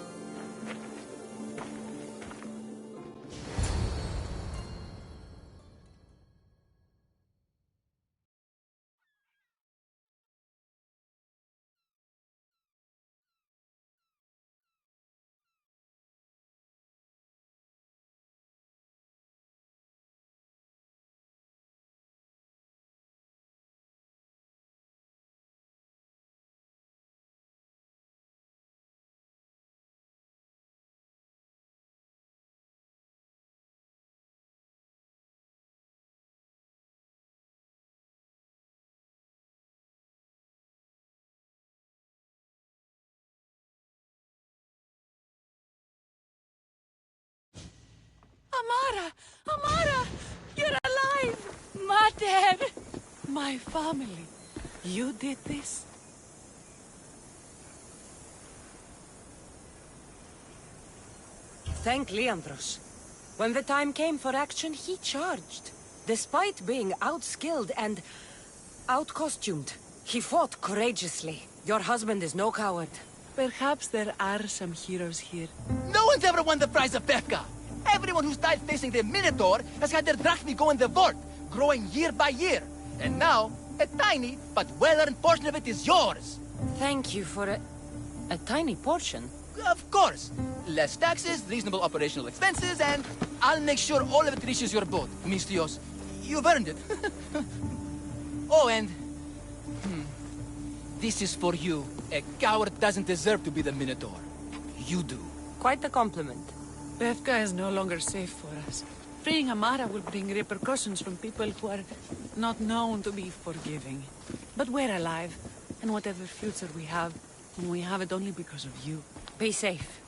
Amara! Amara! You're alive! Mater! My family. You did this? Thank Leandros. When the time came for action, he charged. Despite being outskilled and out-costumed, he fought courageously. Your husband is no coward. Perhaps there are some heroes here. No one's ever won the prize of Befka! Everyone who's died facing the Minotaur has had their drachmi go in the vault, growing year by year. And now, a tiny but well-earned portion of it is yours! Thank you for a tiny portion? Of course! Less taxes, reasonable operational expenses, and I'll make sure all of it reaches your boat, Mis Dios. You've earned it. Oh, and... This is for you. A coward doesn't deserve to be the Minotaur. You do. Quite the compliment. Befka is no longer safe for us. Freeing Amara will bring repercussions from people who are not known to be forgiving. But we're alive, and whatever future we have it only because of you. Be safe.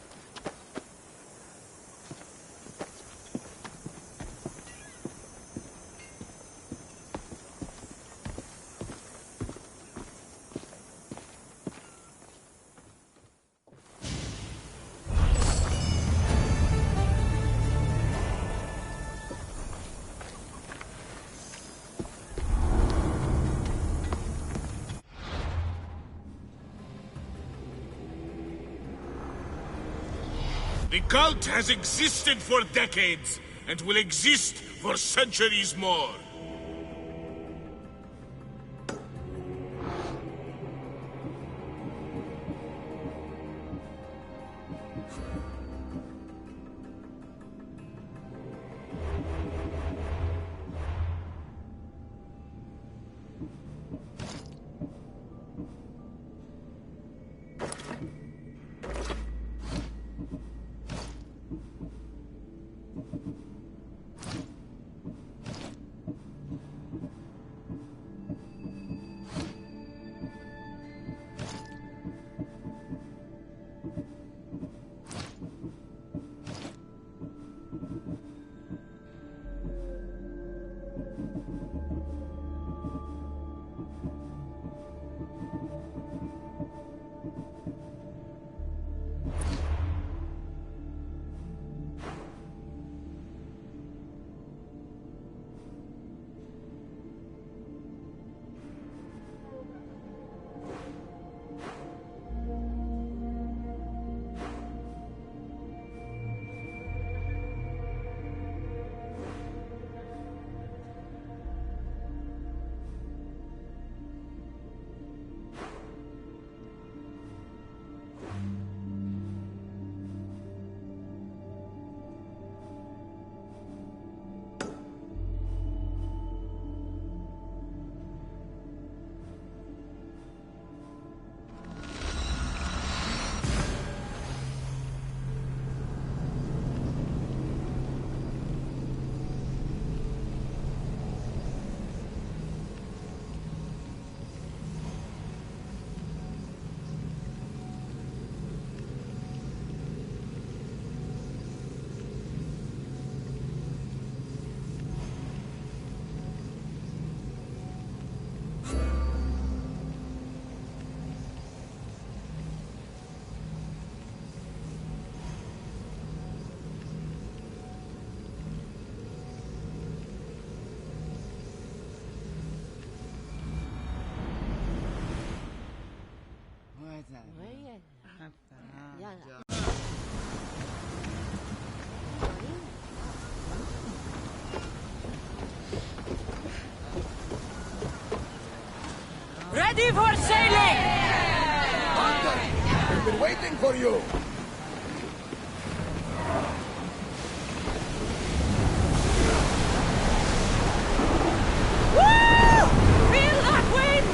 The cult has existed for decades, and will exist for centuries more. Ready for sailing! Hunter! We've been waiting for you! Woo! Feel that wind!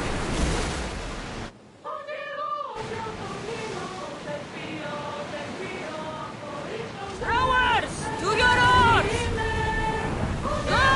Rowers! To your oars! Go!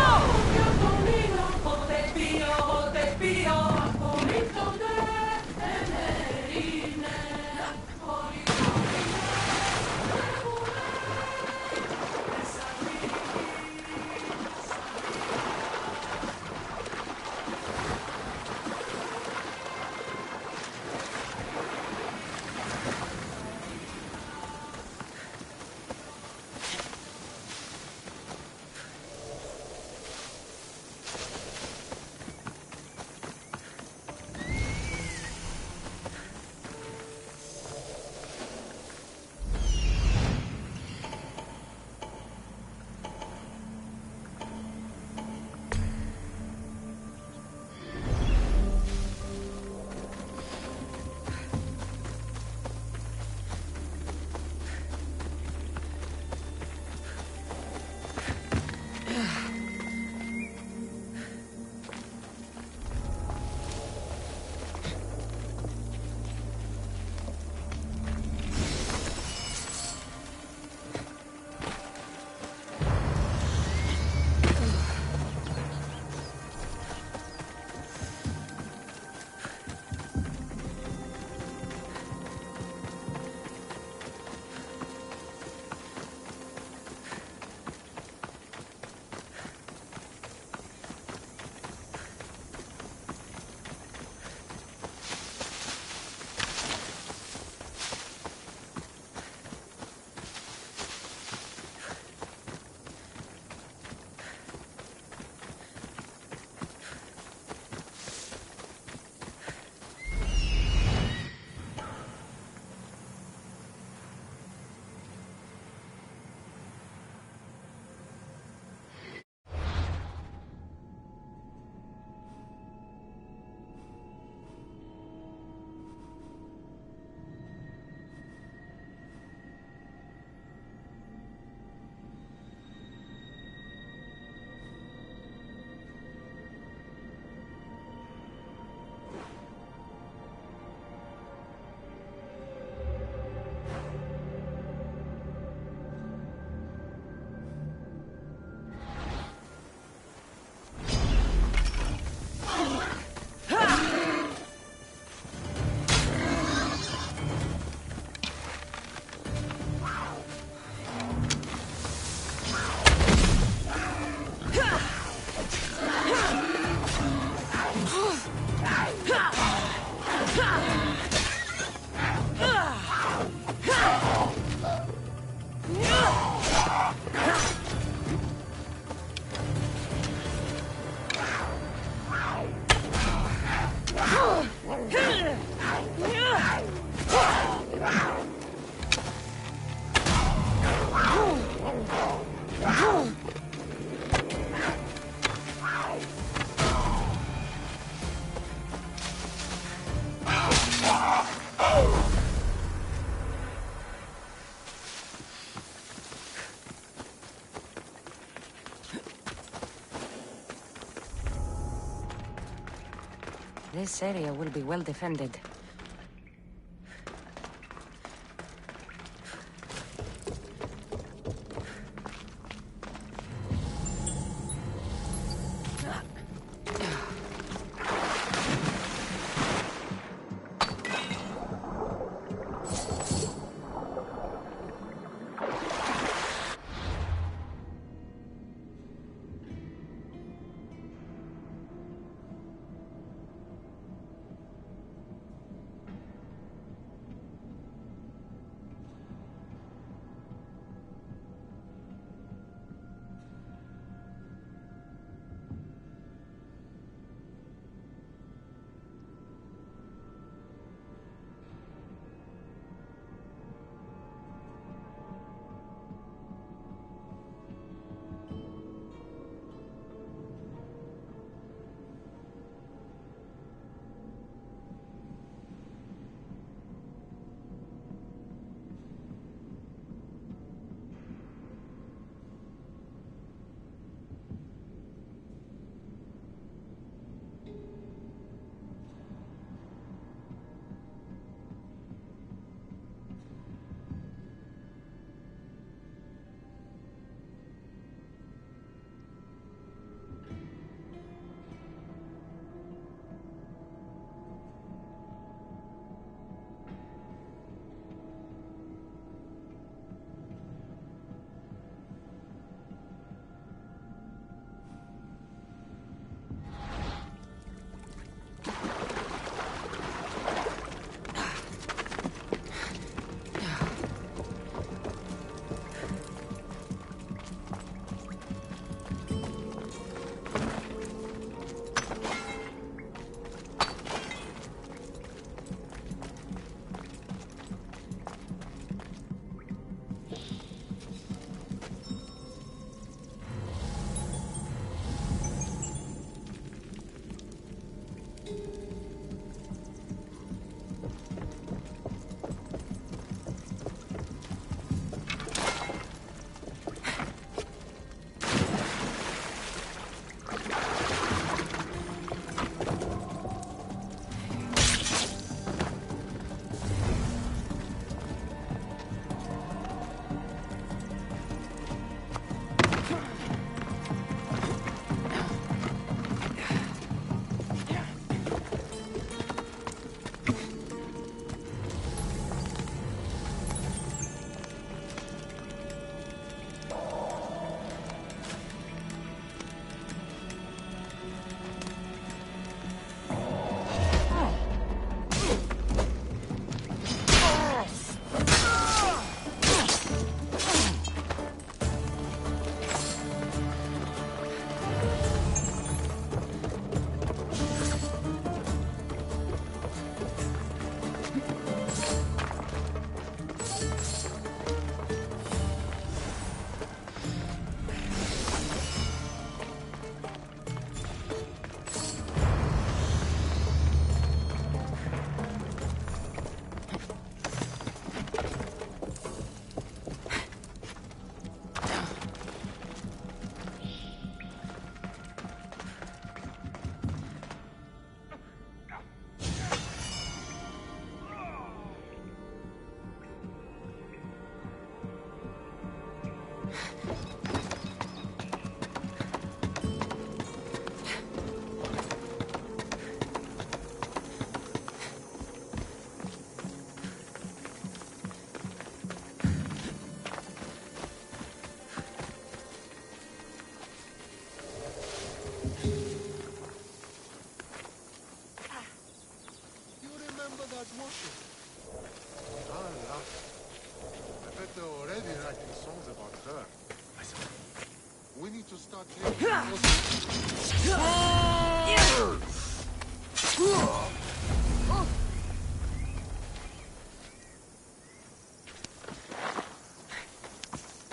This area will be well defended.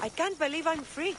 I can't believe I'm free.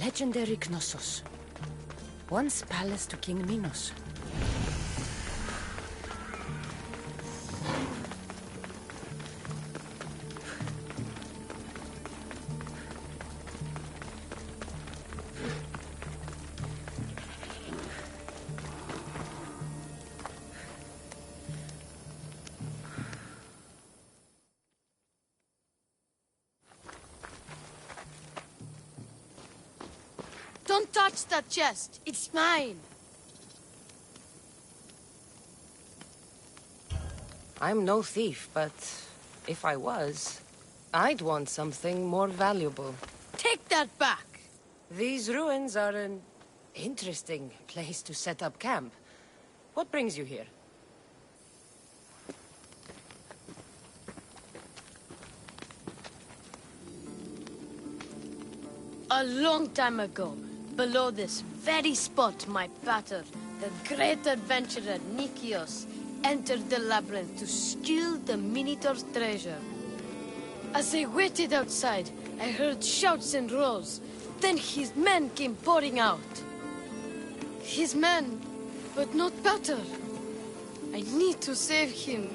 legendary Knossos. Once palace to King Minos. Don't touch that chest. It's mine. I'm no thief, but if I was, I'd want something more valuable. Take that back. These ruins are an interesting place to set up camp. What brings you here? A long time ago, below this very spot, my pater, the great adventurer Nikios, entered the labyrinth to steal the Minotaur's treasure. As I waited outside, I heard shouts and roars. Then his men came pouring out. His men, but not pater. I need to save him.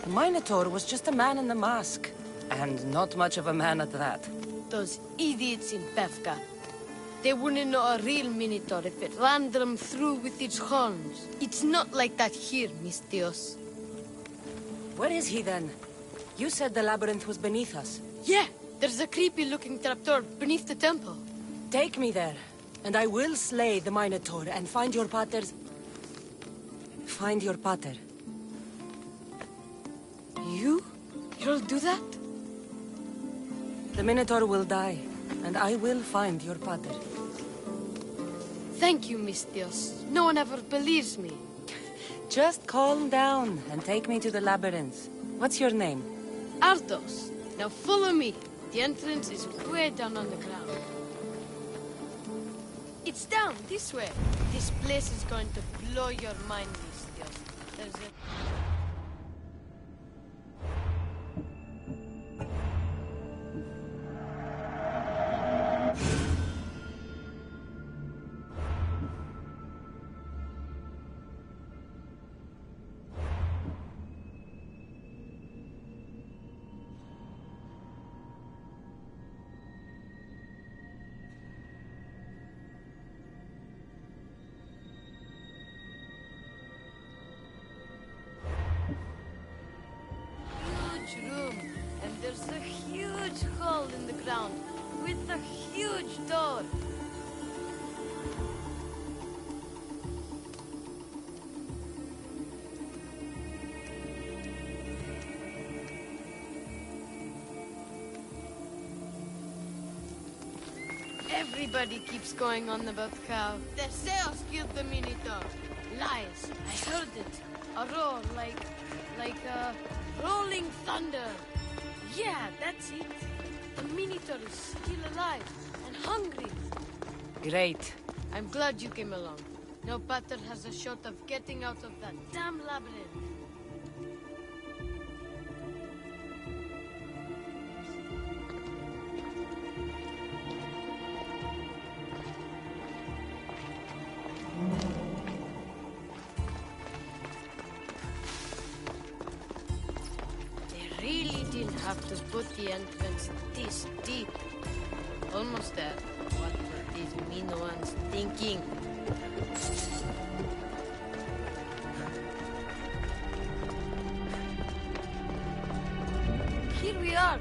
The Minotaur was just a man in the mask. And not much of a man at that. Those idiots in Pevka. They wouldn't know a real Minotaur if it ran them through with its horns. It's not like that here, Mistios. Where is he then? You said the labyrinth was beneath us. Yeah, there's a creepy-looking trapdoor beneath the temple. Take me there, and I will slay the Minotaur and find your pater's... Find your pater. You'll do that? The Minotaur will die, and I will find your pater. Thank you, Mistios. No one ever believes me. Just calm down and take me to the labyrinth. What's your name? Ardos. Now follow me. The entrance is way down on the ground. It's down this way. This place is going to blow your mind, Mistios. There's a... room, and there's a huge hole in the ground with a huge door. Everybody keeps going on about how the Zeus killed the Minotaur. Lies. I heard it. A roar like a rolling thunder. Yeah, that's it. The Minotaur is still alive and hungry. Great. I'm glad you came along. Now Pater has a shot of getting out of that damn labyrinth. Have to put the entrance this deep. Almost there. What were these Minoans thinking? Here we are.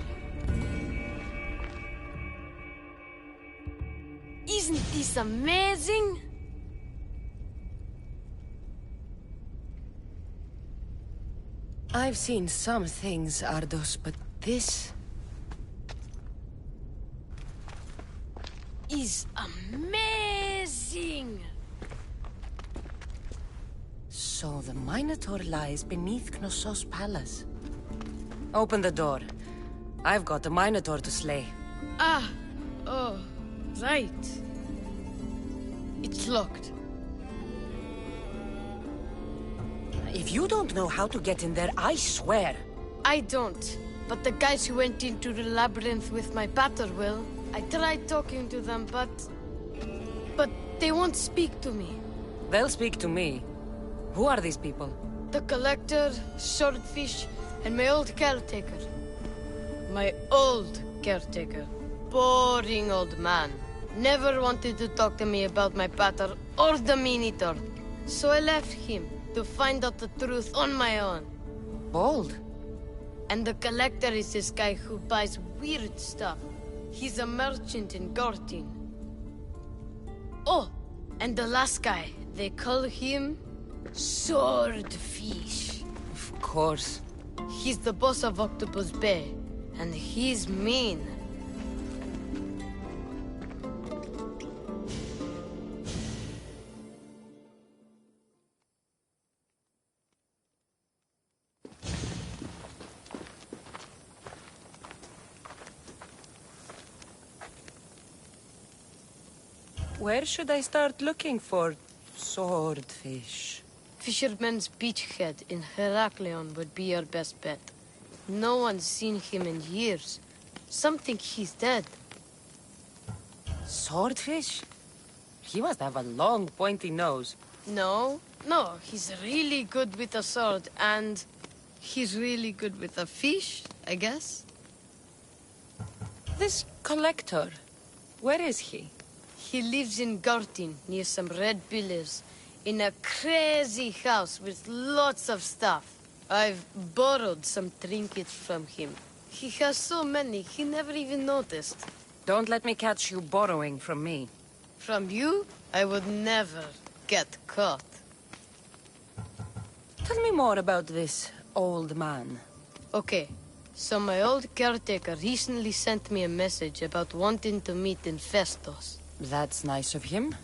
Isn't this amazing? I've seen some things, Ardos, but this... is amazing! So the Minotaur lies beneath Knossos' palace. Open the door. I've got a Minotaur to slay. Ah! Oh, right. It's locked. If you don't know how to get in there, I swear. I don't. But the guys who went into the labyrinth with my pater will. I tried talking to them, but they won't speak to me. They'll speak to me. Who are these people? The Collector, Swordfish, and my old caretaker. My old caretaker. Boring old man. Never wanted to talk to me about my pater or the Minotaur. So I left him to find out the truth on my own. Bold. And the Collector is this guy who buys weird stuff. He's a merchant in Gortin. Oh, and the last guy, they call him Swordfish. Of course. He's the boss of Octopus Bay, and he's mean. Where should I start looking for Swordfish? Fisherman's Beachhead in Heraklion would be your best bet. No one's seen him in years. Some think he's dead. Swordfish? He must have a long, pointy nose. No, he's really good with a sword, and he's really good with a fish, I guess. This Collector, where is he? He lives in Gortin, near some red pillars, in a crazy house with lots of stuff. I've borrowed some trinkets from him. He has so many, he never even noticed. Don't let me catch you borrowing from me. From you? I would never get caught. Tell me more about this old man. Okay, so my old caretaker recently sent me a message about wanting to meet in Festos. That's nice of him.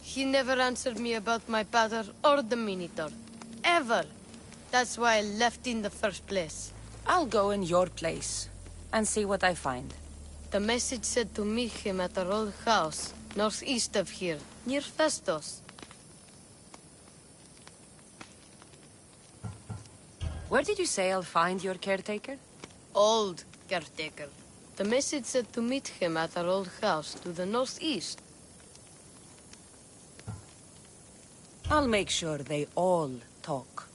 He never answered me about my pater or the Minotaur. Ever. That's why I left in the first place. I'll go in your place and see what I find. The message said to meet him at our old house, northeast of here, near Festos. Where did you say I'll find your caretaker? Old caretaker. The message said to meet him at our old house to the northeast. I'll make sure they all talk.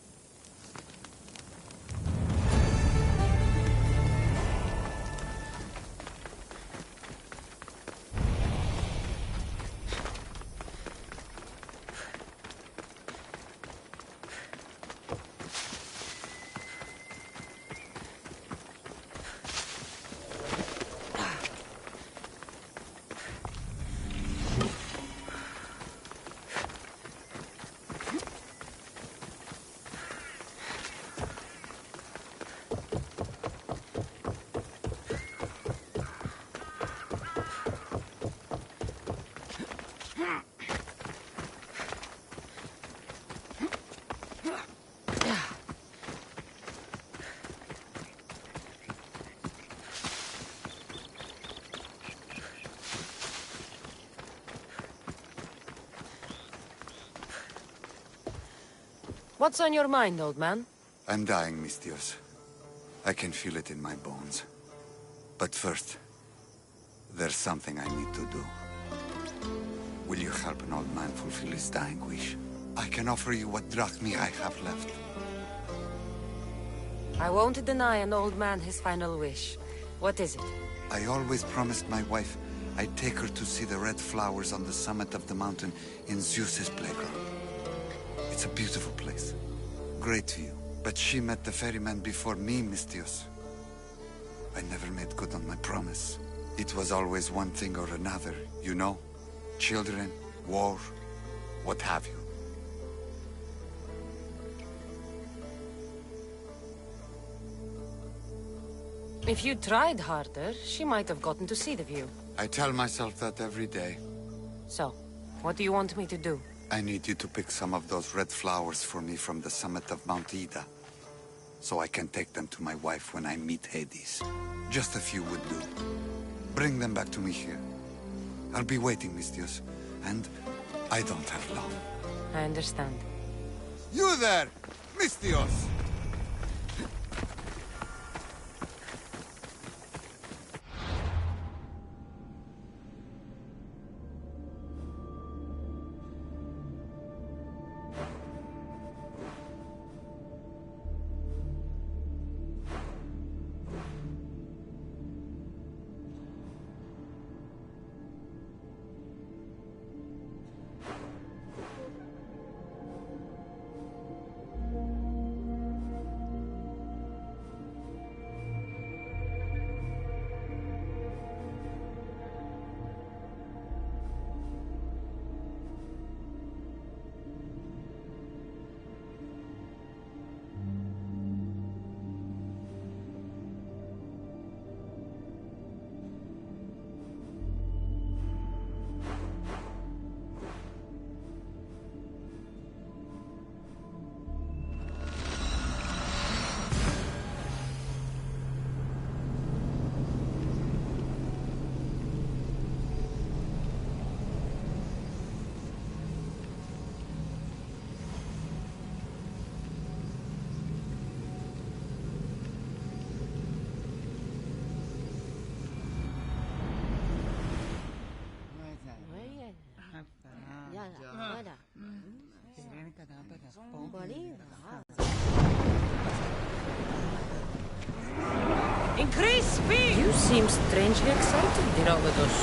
What's on your mind, old man? I'm dying, Mistios. I can feel it in my bones. But first, there's something I need to do. Will you help an old man fulfill his dying wish? I can offer you what drachmi I have left. I won't deny an old man his final wish. What is it? I always promised my wife I'd take her to see the red flowers on the summit of the mountain in Zeus's playground. It's a beautiful place. Great view. But she met the ferryman before me, Mistios. I never made good on my promise. It was always one thing or another, you know? Children, war, what have you. If you tried harder, she might have gotten to see the view. I tell myself that every day. So, what do you want me to do? I need you to pick some of those red flowers for me from the summit of Mount Ida, so I can take them to my wife when I meet Hades. Just a few would do. Bring them back to me here. I'll be waiting, Mistios, and I don't have long. I understand. You there, Mistios! Increase speed! You seem strangely excited, Herodotus.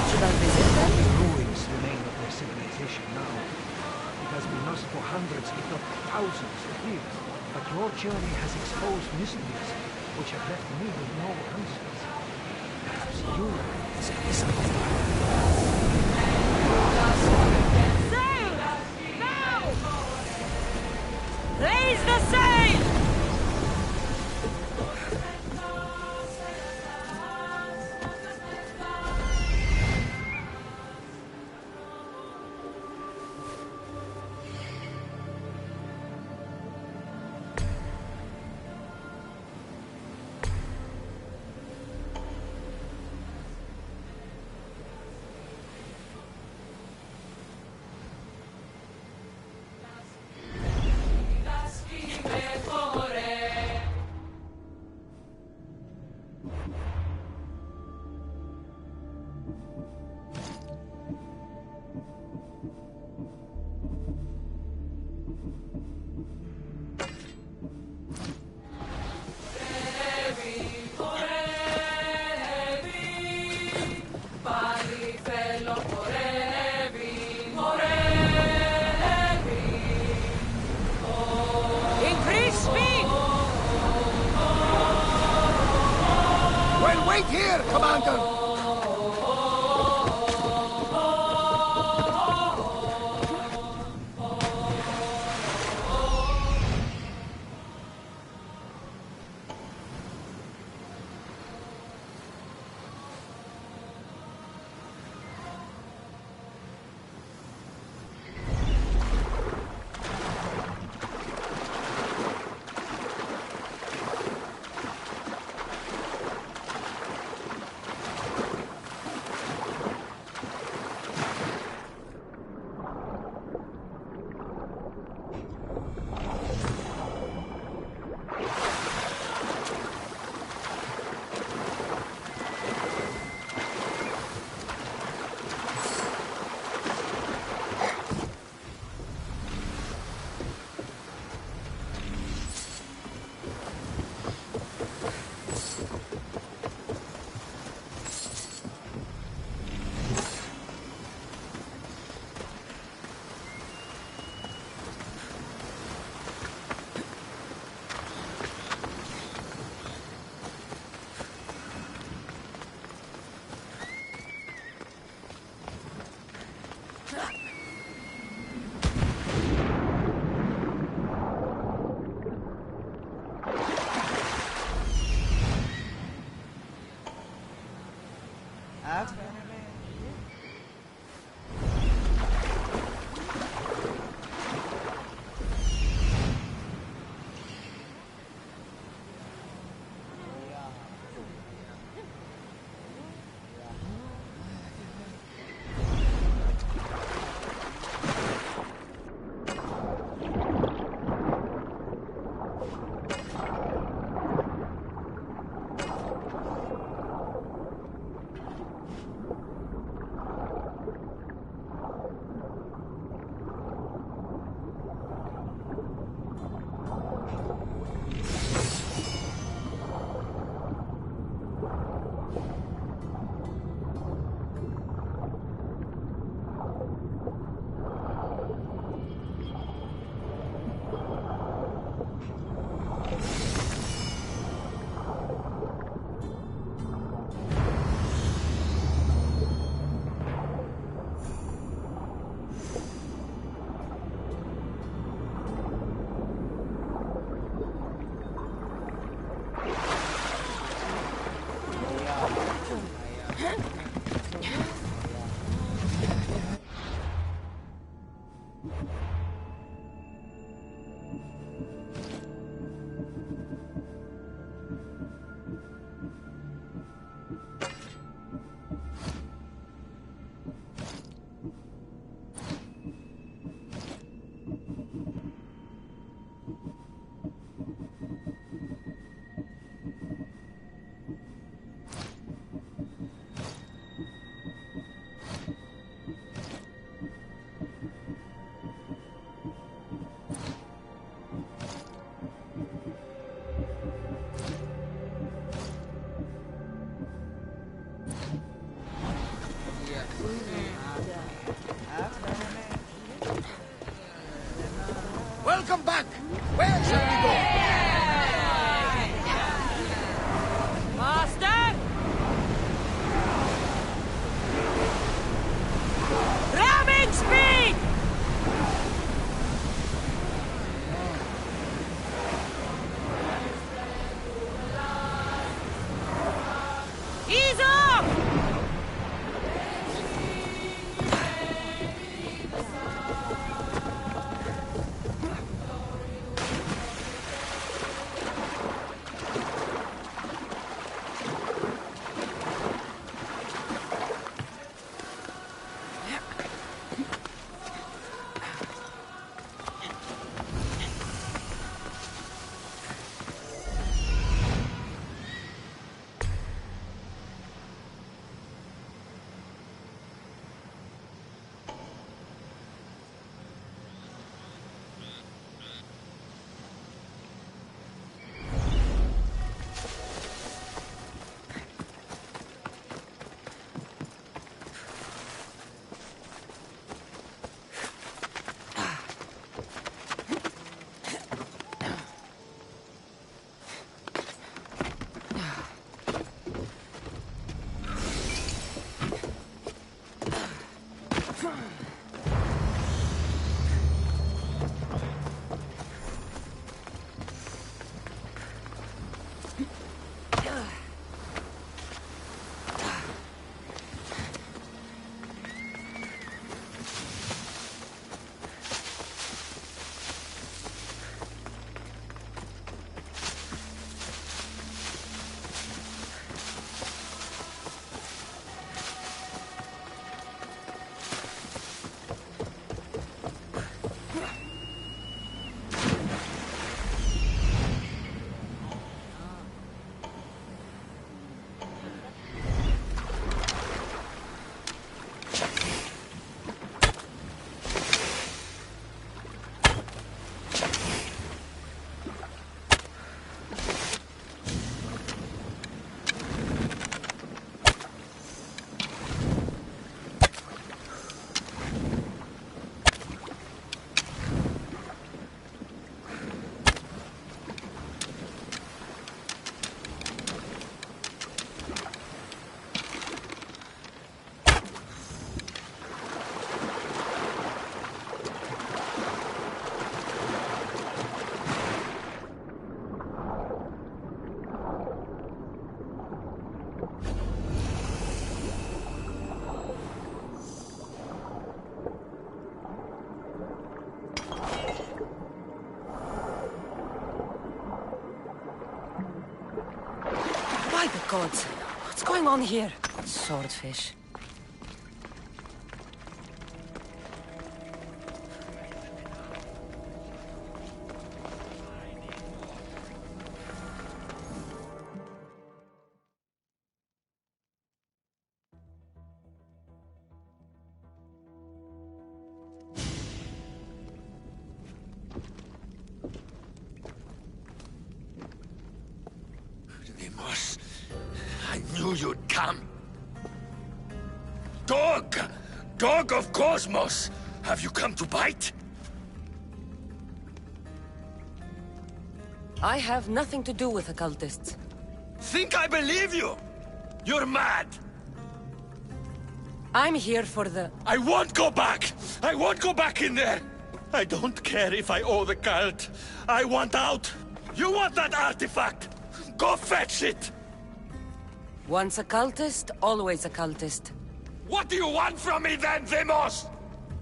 Should I visit them? Ruins remain of their civilization now. It has been lost for hundreds, if not thousands of years. But your journey has exposed mysteries which have left me with no answers. Perhaps you can something. Sail! Now! Raise the sail! Wait here, Commander! Ease up! By the gods! What's going on here? Swordfish. Demos, I knew you'd come. Dog! Dog of Cosmos! Have you come to bite? I have nothing to do with occultists. Think I believe you? You're mad! I'm here for the... I won't go back! I won't go back in there! I don't care if I owe the cult. I want out! You want that artifact? Go fetch it! Once a cultist, always a cultist. What do you want from me then, Demos?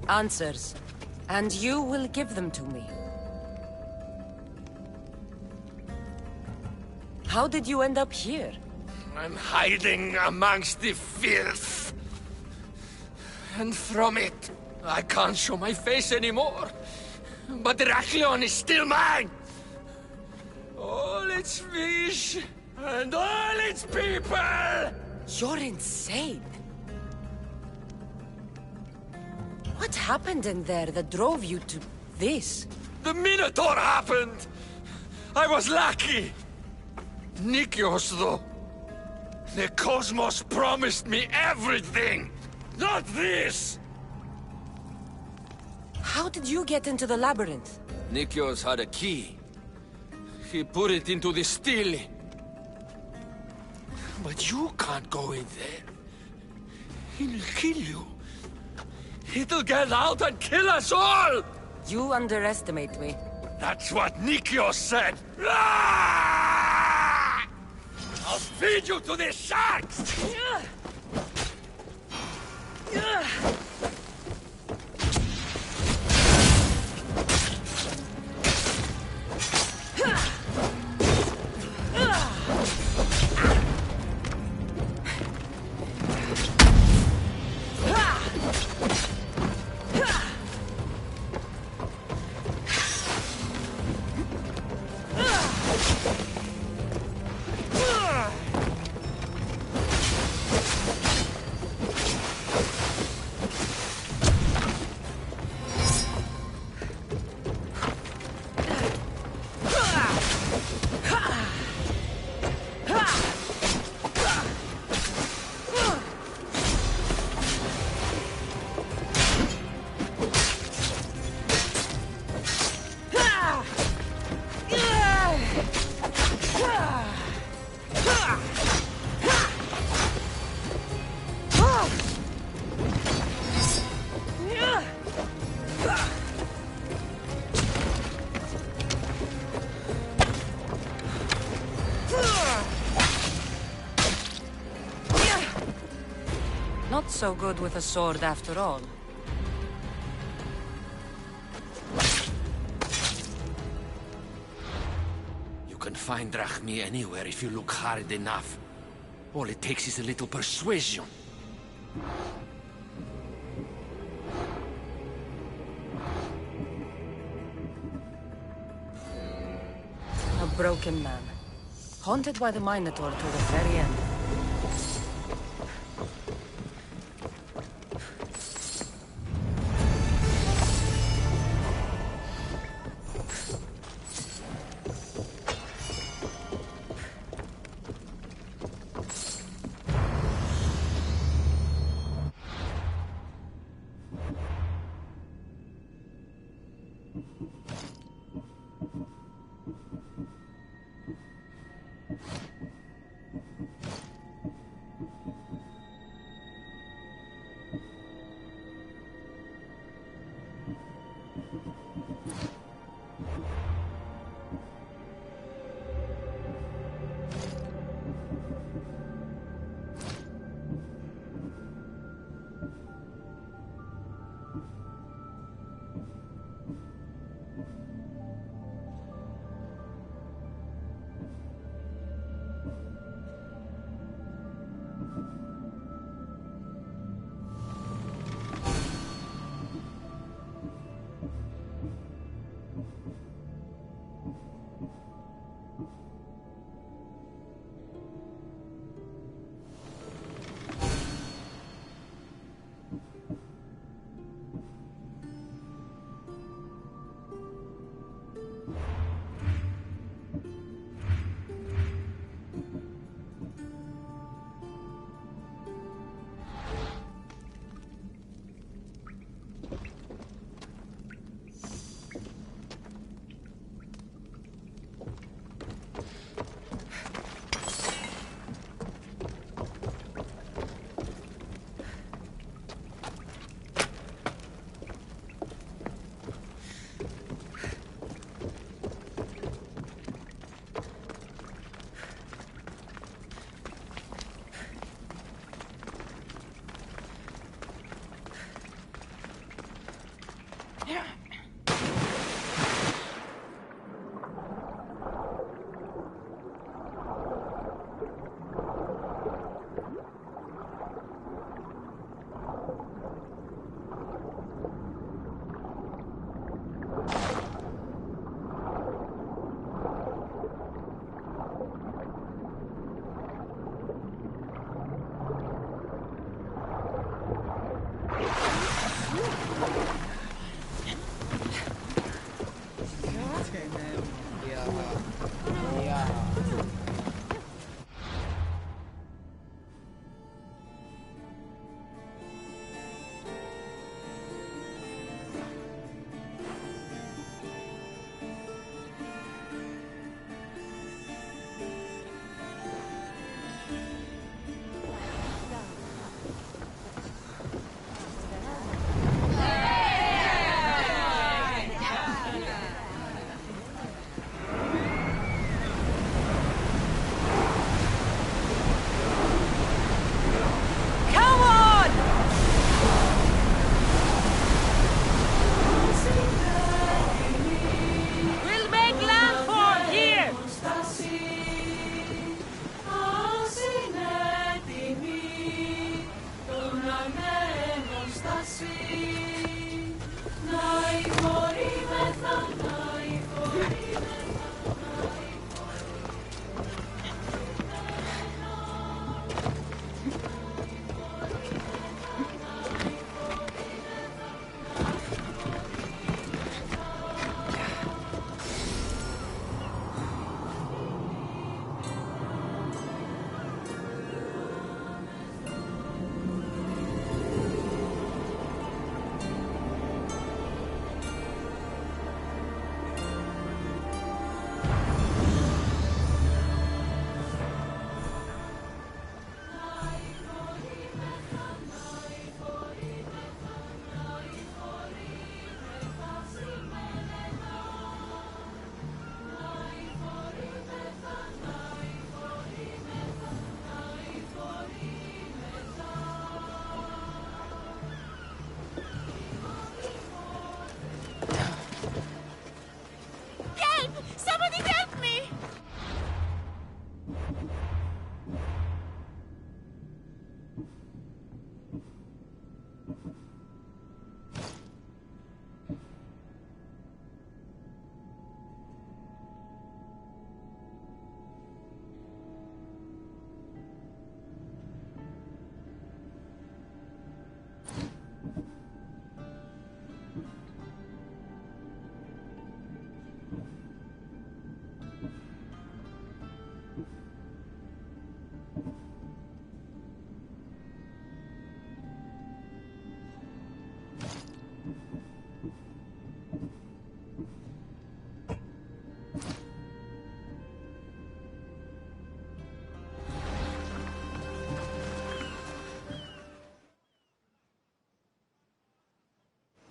Answers. And you will give them to me. How did you end up here? I'm hiding amongst the filth. And from it, I can't show my face anymore. But Heraklion is still mine! All its fish, and all its people! You're insane. What happened in there that drove you to this? The Minotaur happened! I was lucky! Nikios, though. The Cosmos promised me everything! Not this! How did you get into the labyrinth? Nikios had a key. He put it into the stele. But you can't go in there. He'll kill you. It'll get out and kill us all! You underestimate me. That's what Nikios said! Ah! I'll feed you to the sharks! Not so good with a sword after all. You can find Drachmi anywhere if you look hard enough. All it takes is a little persuasion. A broken man. Haunted by the Minotaur to the very end.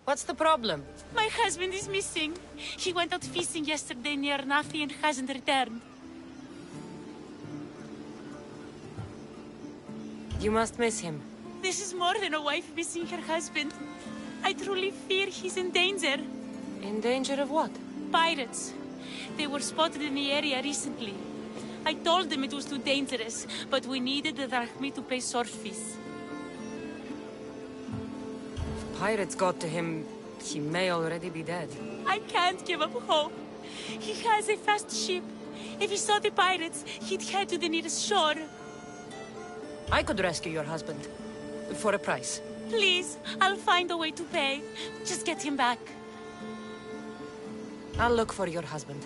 What's the problem? My husband is missing. He went out fishing yesterday near Nafi and hasn't returned. You must miss him. This is more than a wife missing her husband. I truly fear he's in danger. In danger of what? Pirates. They were spotted in the area recently. I told them it was too dangerous, but we needed the drachmi to pay sword fees. If pirates got to him, he may already be dead. I can't give up hope. He has a fast ship. If he saw the pirates, he'd head to the nearest shore. I could rescue your husband. For a price. Please, I'll find a way to pay. Just get him back. I'll look for your husband.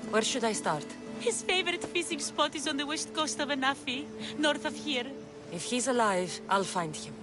Where should I start? His favorite fishing spot is on the west coast of Anafi, north of here. If he's alive, I'll find him.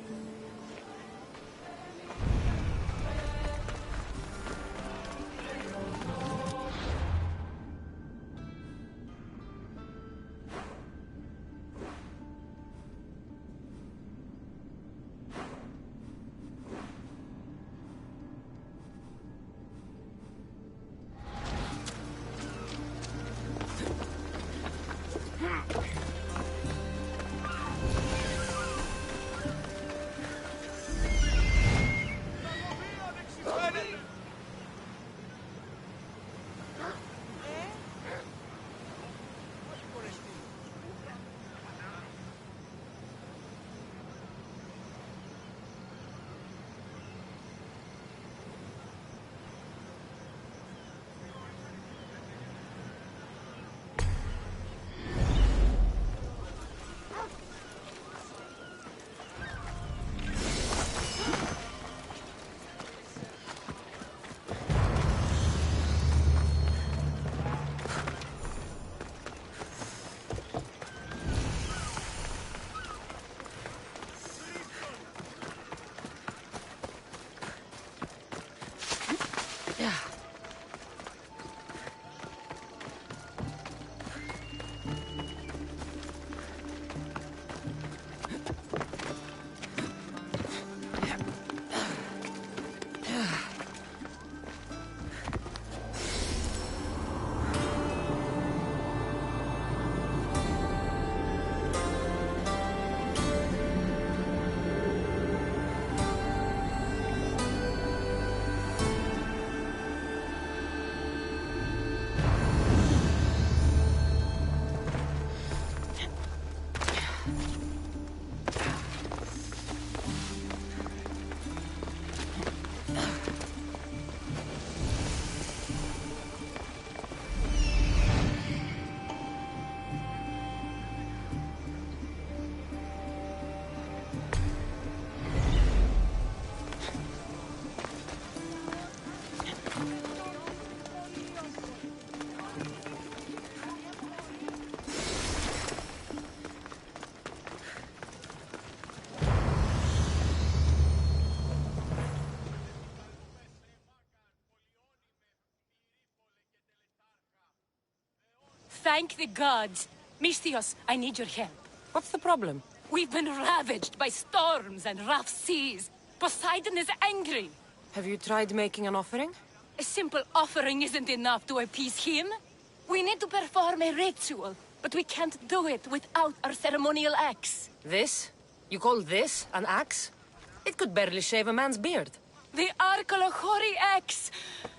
Thank the gods. Misthios, I need your help. What's the problem? We've been ravaged by storms and rough seas. Poseidon is angry. Have you tried making an offering? A simple offering isn't enough to appease him. We need to perform a ritual, but we can't do it without our ceremonial axe. This? You call this an axe? It could barely shave a man's beard. The Arkeolochori axe!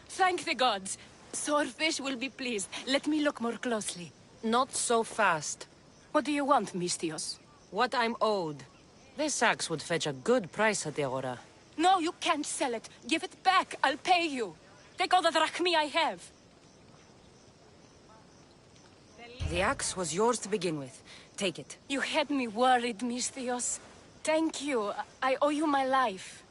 Thank the gods. Swordfish will be pleased. Let me look more closely. Not so fast. What do you want, Misthios? What I'm owed. This axe would fetch a good price at the Aura. No, you can't sell it. Give it back. I'll pay you. Take all the drachmi I have. The axe was yours to begin with. Take it. You had me worried, Misthios. Thank you. I owe you my life.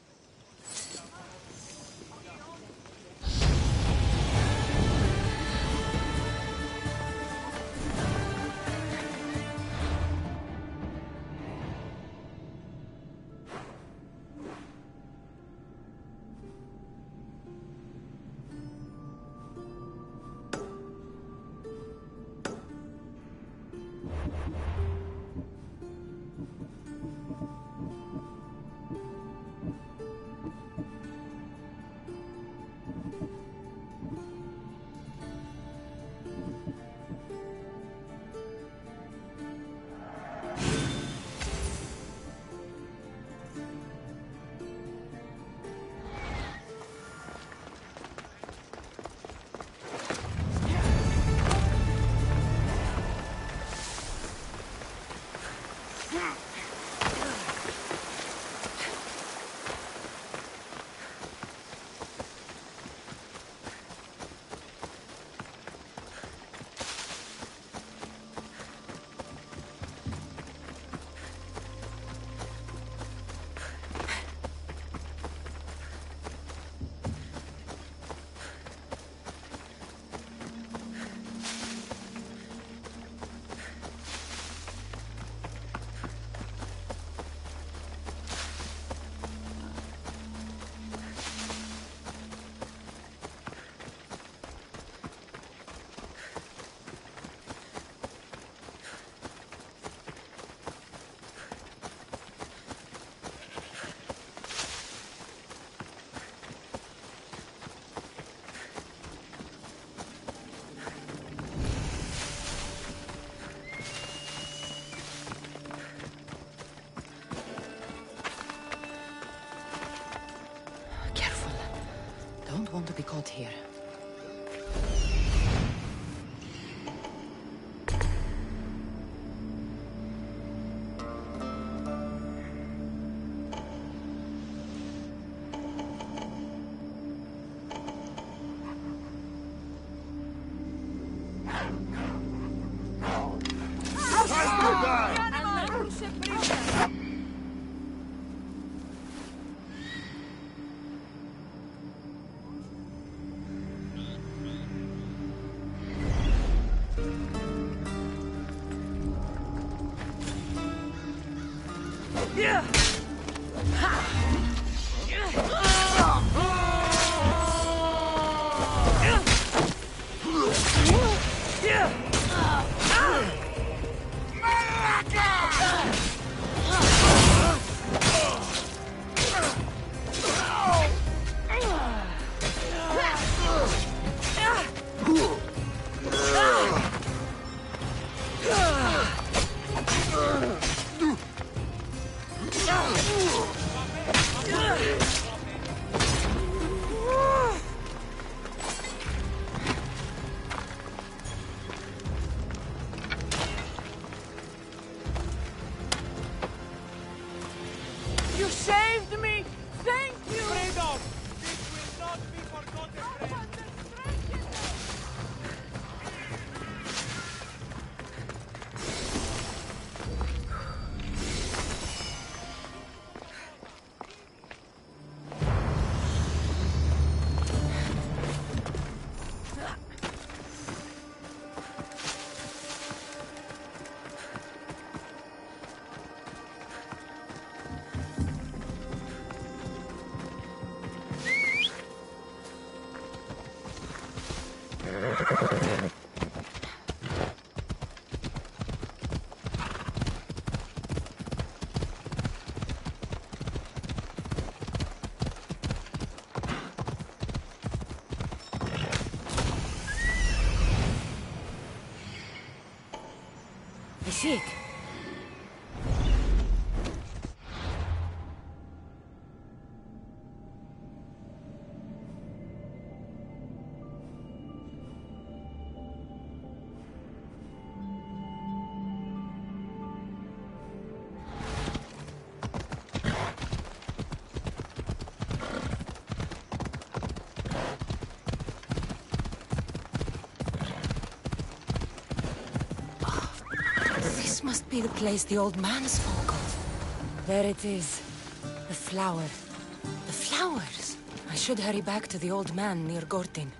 Don't want to be caught here. You saved me! Thank you! Freedom! This will not be forgotten, friend! I see it. This must be the place the old man spoke of. There it is. The flower. The flowers. I should hurry back to the old man near Gortin.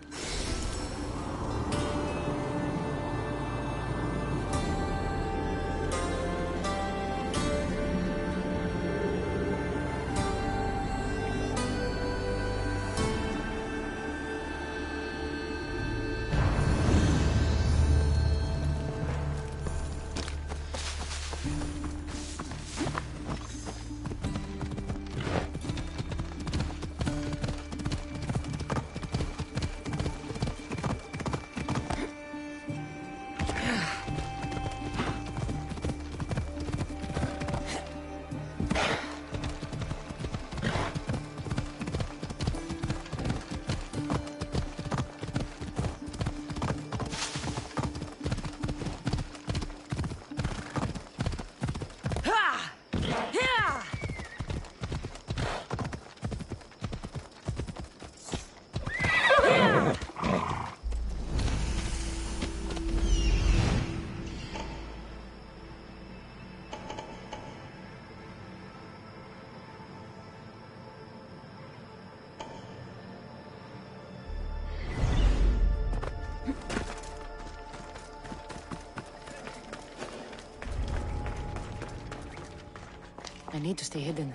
I need to stay hidden.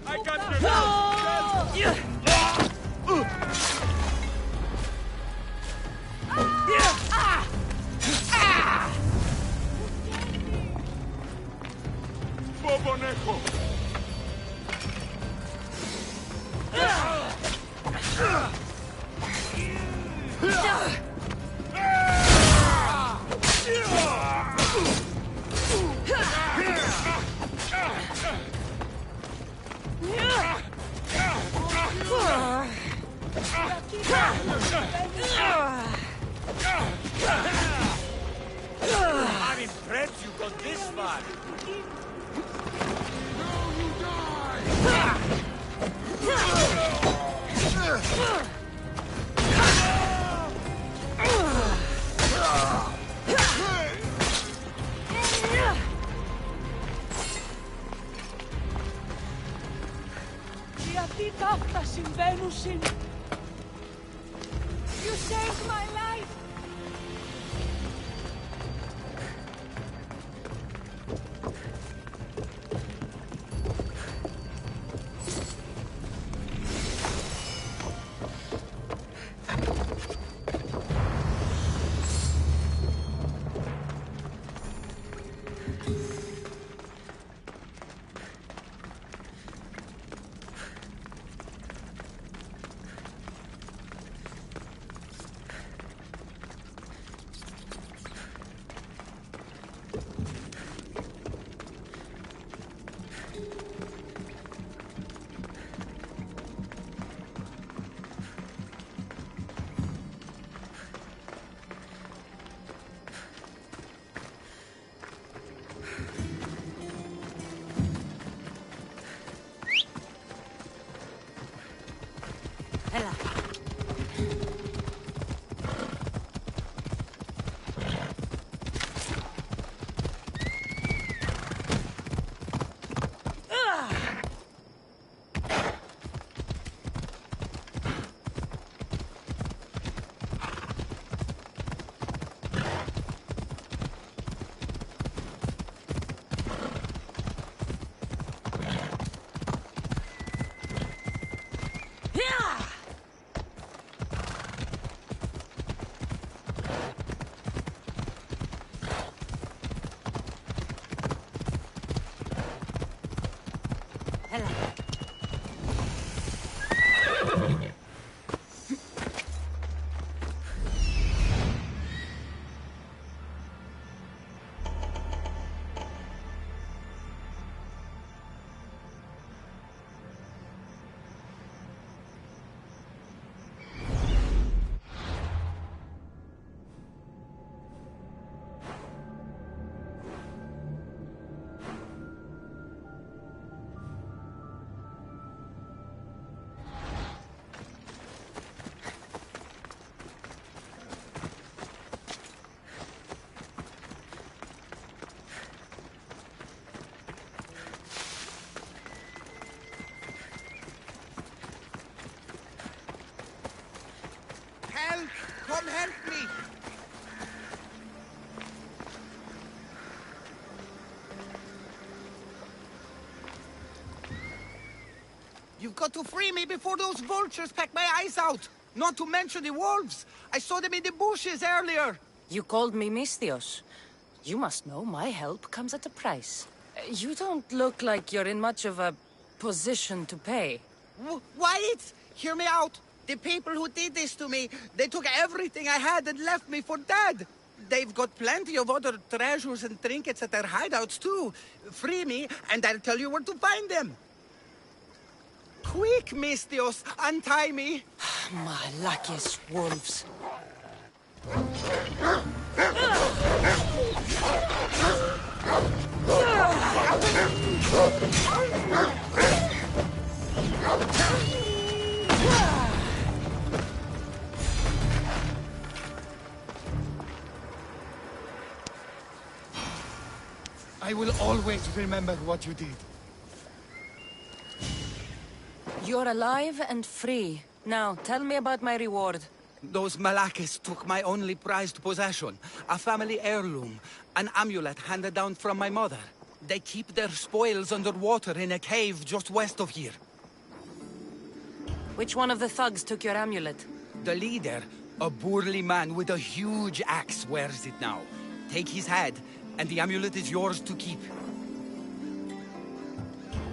I got your Bobonejo! I'm impressed you got this far. Γιατί τα αυτά συμβαίνουν σήμερα. You saved my life. Help! Come help me! You've got to free me before those vultures peck my eyes out! Not to mention the wolves! I saw them in the bushes earlier! You called me Misthios. You must know my help comes at a price. You don't look like you're in much of a position to pay. Wyatt! Hear me out! The people who did this to me, they took everything I had and left me for dead! They've got plenty of other treasures and trinkets at their hideouts too. Free me, and I'll tell you where to find them! Quick, Misthios! Untie me! My luckiest wolves. I will always remember what you did. You're alive and free. Now, tell me about my reward. Those Malakas took my only prized possession, a family heirloom, an amulet handed down from my mother. They keep their spoils underwater in a cave just west of here. Which one of the thugs took your amulet? The leader, a burly man with a huge axe, wears it now. Take his head, and the amulet is yours to keep.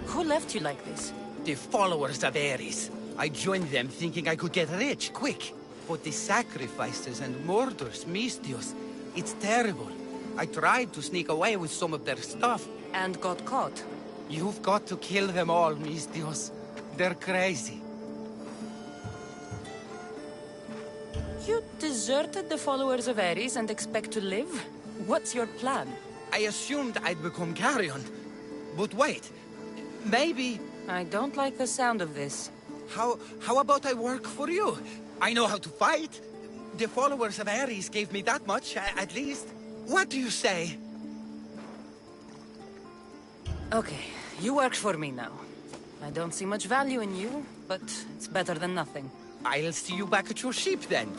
Who left you like this? The followers of Ares. I joined them thinking I could get rich, quick. But the sacrifices and murders, Mistios, it's terrible. I tried to sneak away with some of their stuff. And got caught? You've got to kill them all, Mistios. They're crazy. You deserted the followers of Ares and expect to live? What's your plan? I assumed I'd become carrion. But wait, maybe... I don't like the sound of this. How about I work for you? I know how to fight. The followers of Ares gave me that much, at least. What do you say? Okay, you work for me now. I don't see much value in you, but it's better than nothing. I'll see you back at your ship then,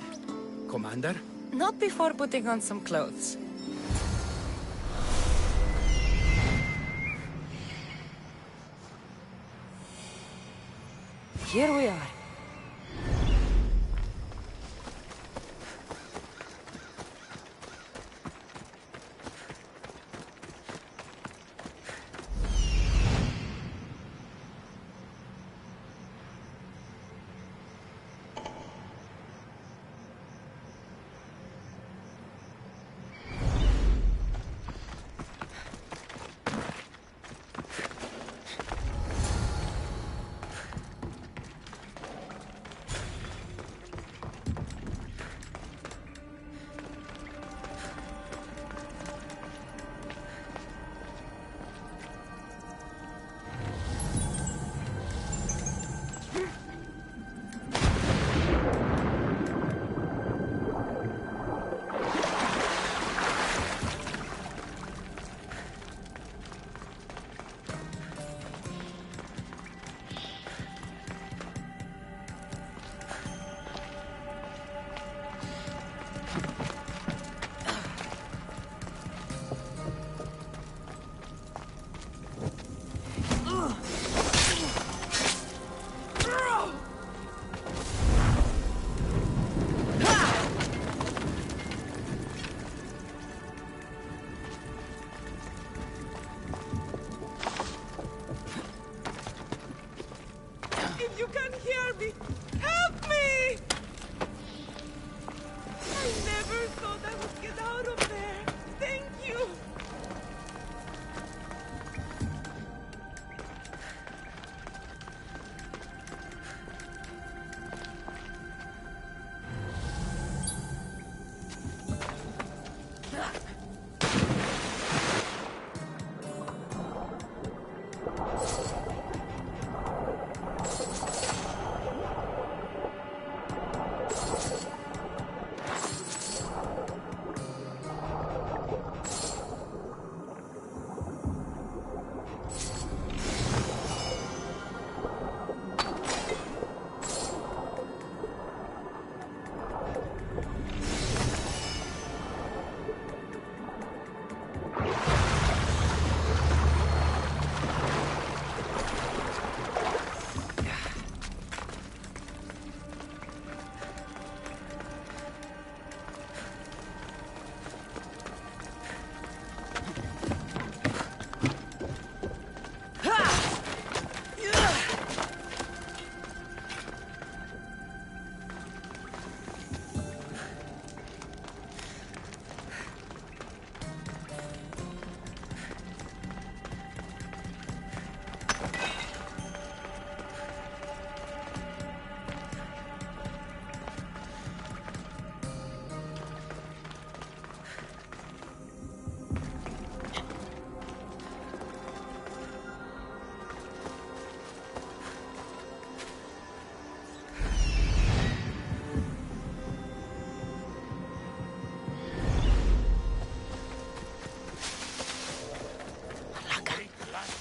Commander. Not before putting on some clothes. Here we are. You can hear me! Help me! I never thought I would get out of there. Thank you!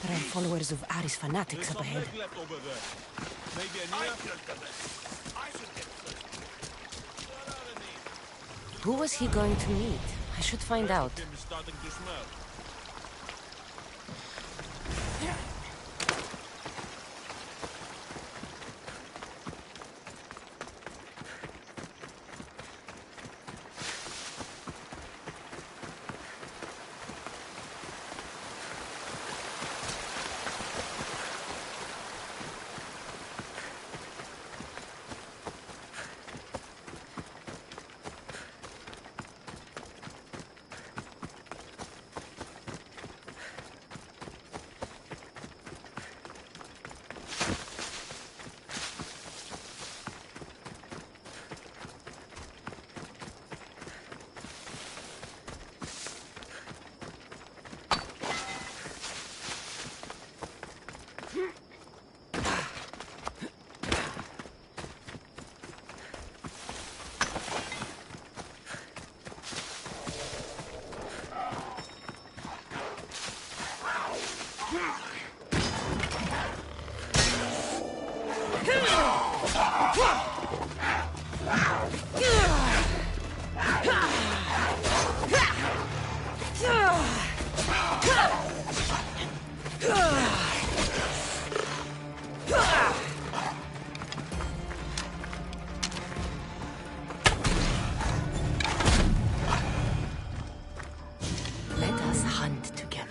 There are followers of Ares fanatics up ahead. Who was he going to meet? I should find out. Starting to smell. Let us hunt together.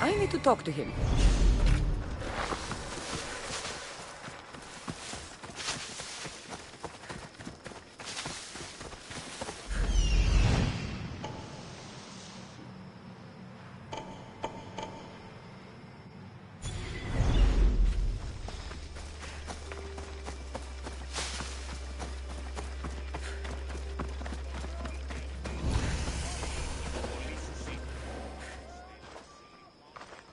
I need to talk to him.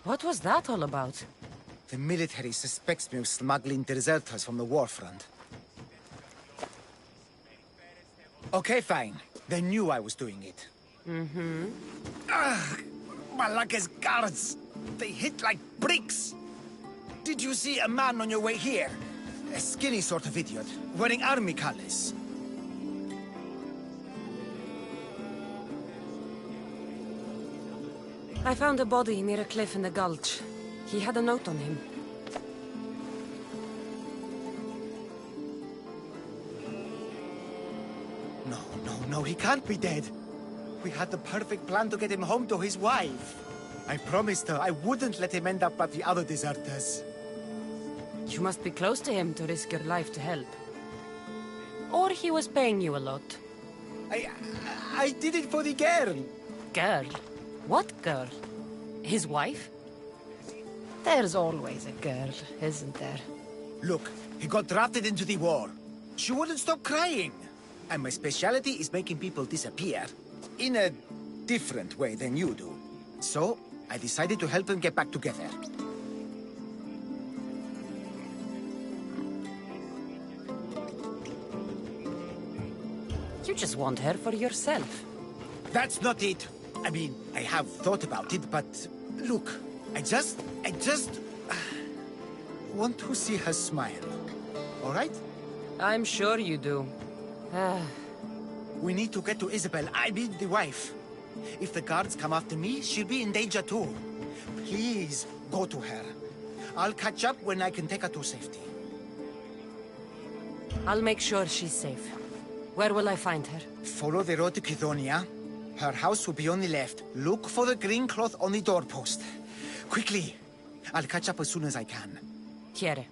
What was that all about? The military suspects me of smuggling deserters from the war front. Okay, fine. They knew I was doing it. Mm-hmm. Ugh! Malaka's guards! They hit like bricks! Did you see a man on your way here? A skinny sort of idiot, wearing army colors. I found a body near a cliff in the gulch. He had a note on him. No, he can't be dead. We had the perfect plan to get him home to his wife. I promised her I wouldn't let him end up like the other deserters. You must be close to him to risk your life to help. Or he was paying you a lot. I did it for the girl. Girl? What girl? His wife? There's always a girl, isn't there? Look, he got drafted into the war. She wouldn't stop crying. And my specialty is making people disappear. In a different way than you do. So, I decided to help them get back together. You just want her for yourself. That's not it. I mean, I have thought about it, but look, I just want to see her smile. All right? I'm sure you do. We need to get to Isabel, I mean the wife. If the guards come after me, she'll be in danger too. Please, go to her. I'll catch up when I can take her to safety. I'll make sure she's safe. Where will I find her? Follow the road to Kithonia. Her house will be on the left. Look for the green cloth on the doorpost. Quickly! I'll catch up as soon as I can. Quiere.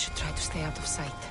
should try to stay out of sight.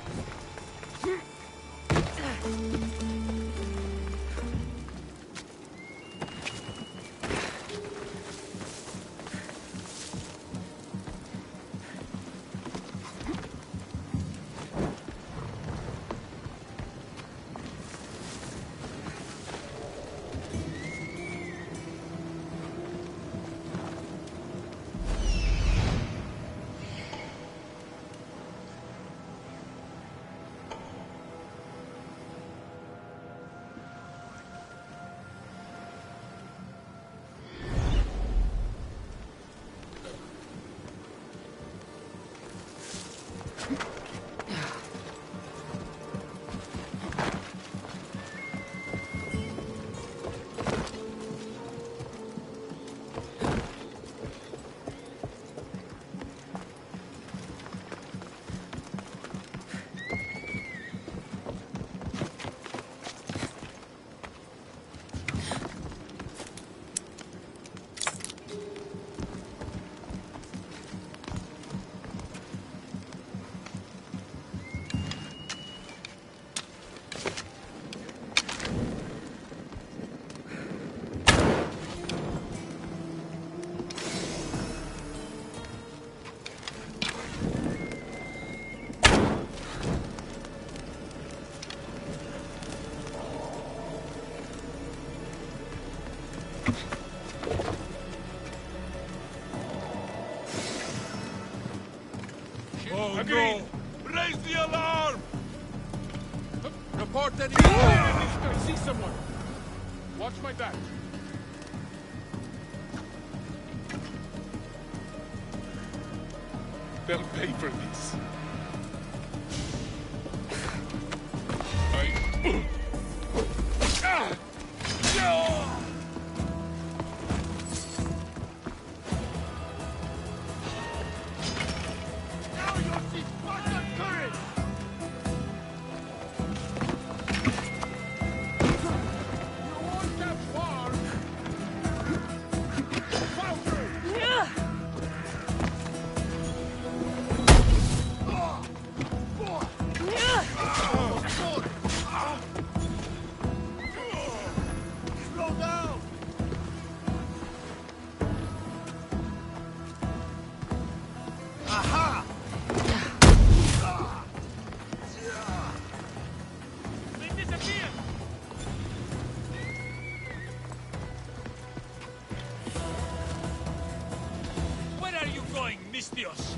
Agreed. Raise the alarm! Report any I see someone. Watch my back. They'll pay for this. Mistios.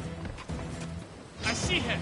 I see her.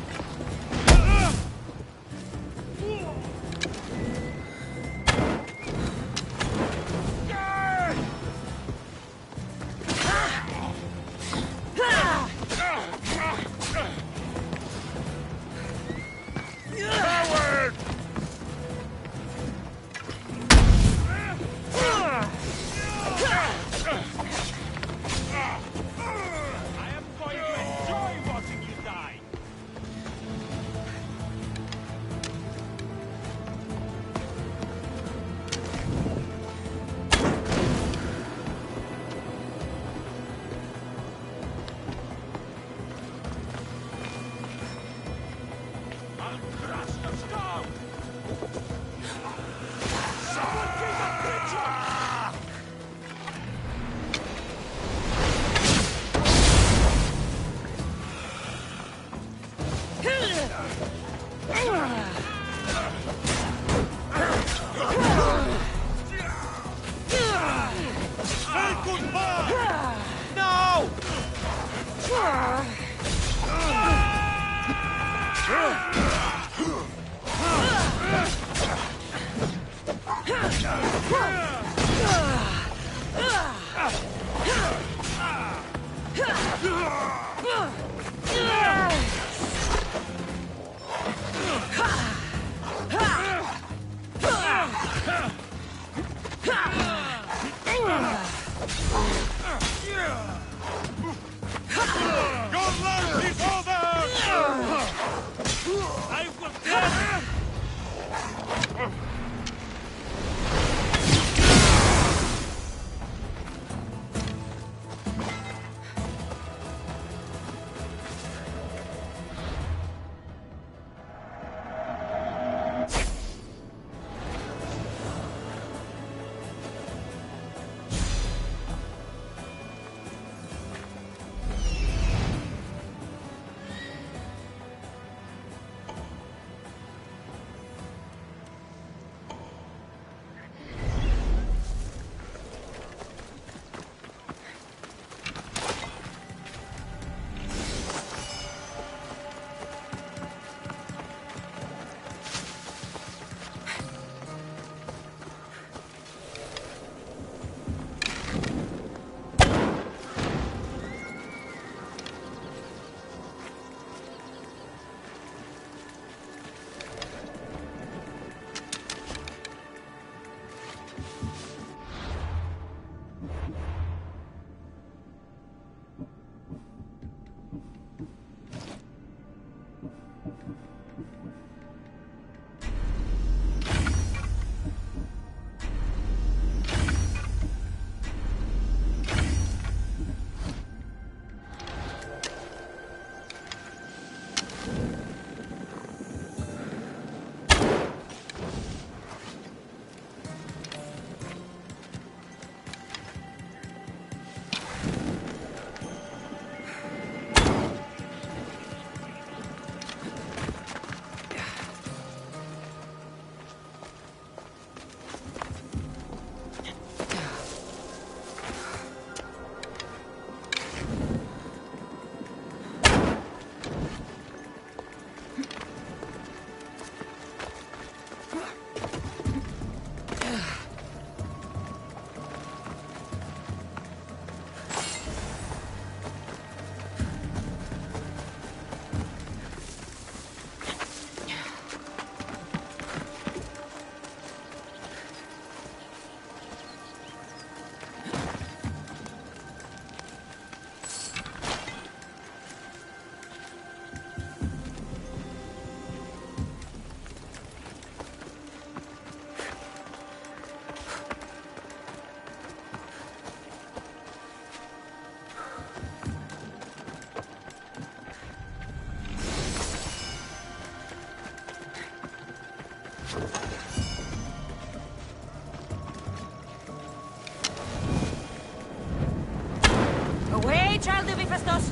child of Hephaestus!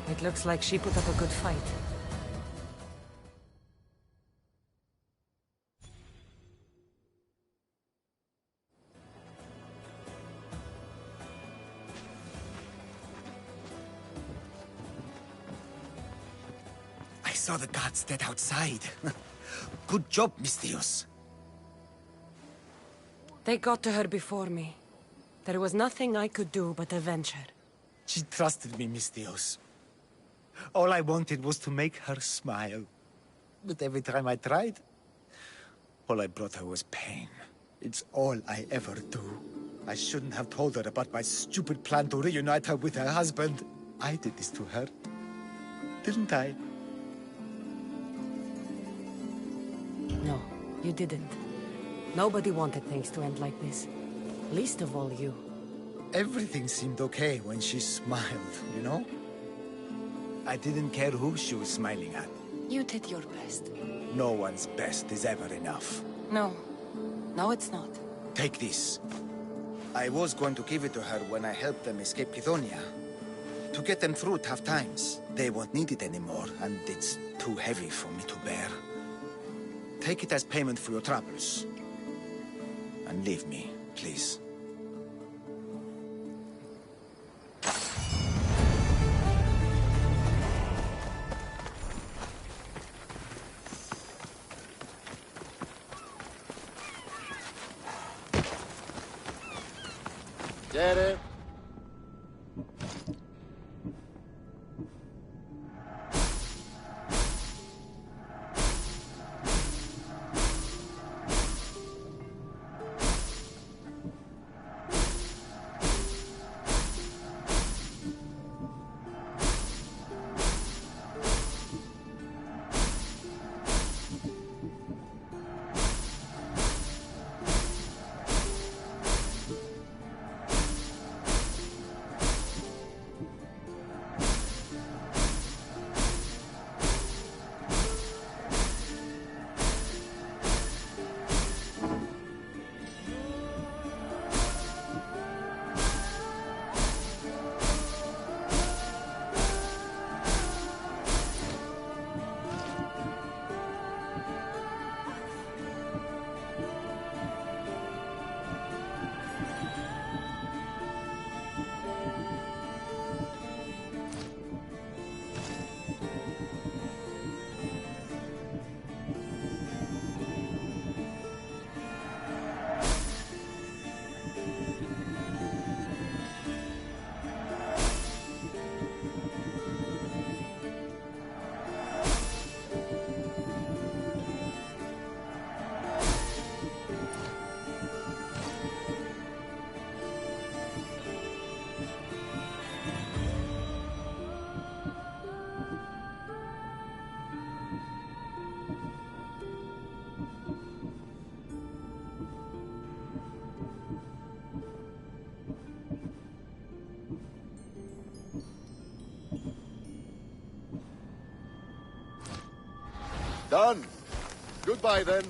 It looks like she put up a good fight. I saw the guards dead outside. Good job, Mistios. They got to her before me. There was nothing I could do but avenge her. She trusted me, Mistios. All I wanted was to make her smile. But every time I tried, all I brought her was pain. It's all I ever do. I shouldn't have told her about my stupid plan to reunite her with her husband. I did this to her, didn't I? No, you didn't. Nobody wanted things to end like this. Least of all you. Everything seemed okay when she smiled, you know? I didn't care who she was smiling at. You did your best. No one's best is ever enough. No. No, it's not. Take this. I was going to give it to her when I helped them escape Kithonia. To get them through tough times. They won't need it anymore, and it's too heavy for me to bear. Take it as payment for your troubles. And leave me, please. Get it? Done. Goodbye, then.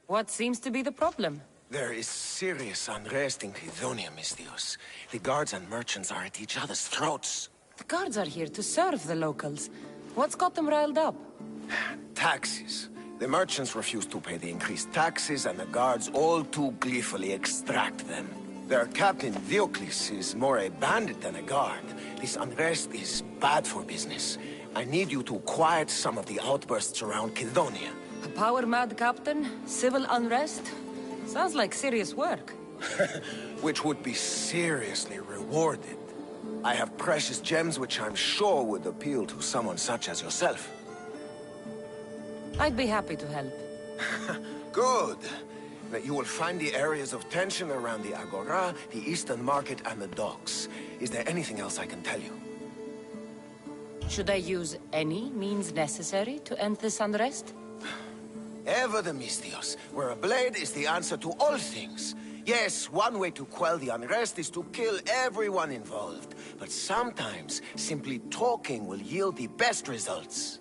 What seems to be the problem? There is serious unrest in Kydonia, Mistios. The guards and merchants are at each other's throats. The guards are here to serve the locals. What's got them riled up? Taxes. The merchants refuse to pay the increased taxes, and the guards all too gleefully extract them. Their captain, Diocles, is more a bandit than a guard. This unrest is bad for business. I need you to quiet some of the outbursts around Kydonia. A power-mad captain? Civil unrest? Sounds like serious work. Which would be seriously rewarded. I have precious gems which I'm sure would appeal to someone such as yourself. I'd be happy to help. Good. That you will find the areas of tension around the Agora, the Eastern Market, and the docks. Is there anything else I can tell you? Should I use any means necessary to end this unrest? Ever the Mistios, where a blade is the answer to all things. Yes, one way to quell the unrest is to kill everyone involved. But sometimes, simply talking will yield the best results.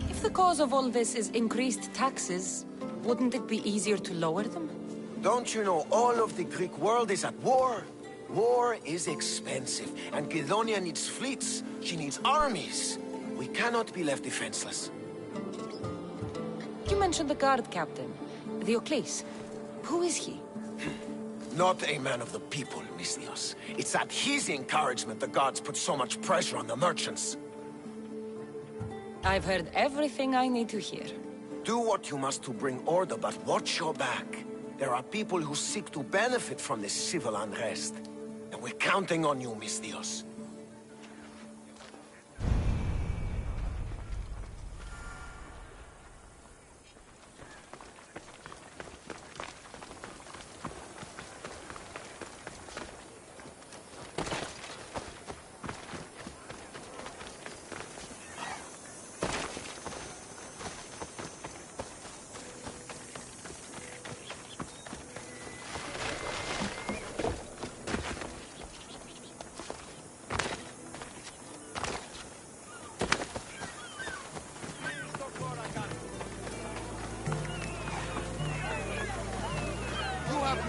If the cause of all this is increased taxes, wouldn't it be easier to lower them? Don't you know all of the Greek world is at war? War is expensive, and Kydonia needs fleets. She needs armies. We cannot be left defenseless. You mentioned the guard captain, Diocles. Who is he? Not a man of the people, Mistios. It's at his encouragement the guards put so much pressure on the merchants. I've heard everything I need to hear. Do what you must to bring order, but watch your back. There are people who seek to benefit from this civil unrest. And we're counting on you, Mistios.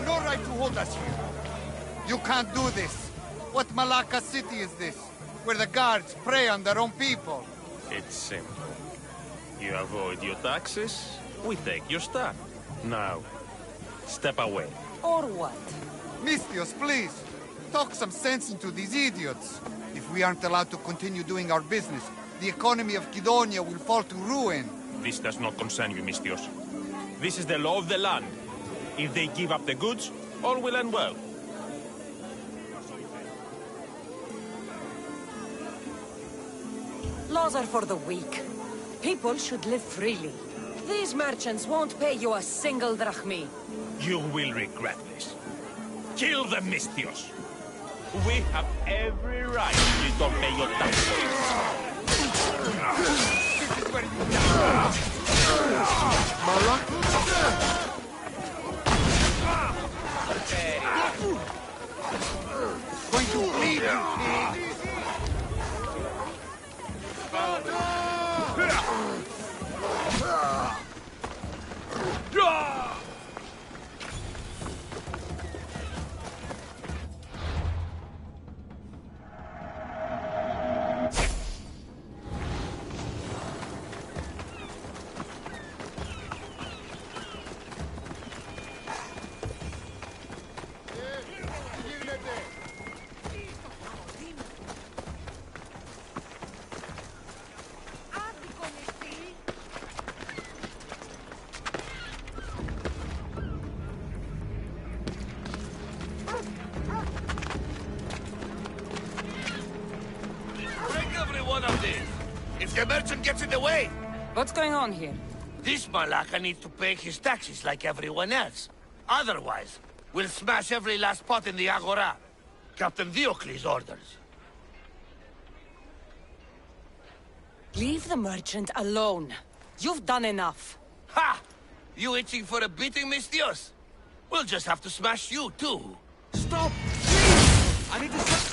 No right to hold us here. You can't do this. What Malacca city is this? Where the guards prey on their own people? It's simple. You avoid your taxes, we take your stuff. Now, step away. Or what? Mistios, please. Talk some sense into these idiots. If we aren't allowed to continue doing our business, the economy of Kydonia will fall to ruin. This does not concern you, Mistios. This is the law of the land. If they give up the goods, all will end well. Laws are for the weak. People should live freely. These merchants won't pay you a single drachmi. You will regret this. Kill the Mistios. We have every right you don't pay your taxes. This is where you die. Malacca? Going to bleed you, pig! If the merchant gets in the way... What's going on here? This Malacca needs to pay his taxes like everyone else. Otherwise, we'll smash every last pot in the Agora. Captain Diocles orders. Leave the merchant alone. You've done enough. Ha! You itching for a beating, Mistios? We'll just have to smash you, too. Stop! Please! I need to...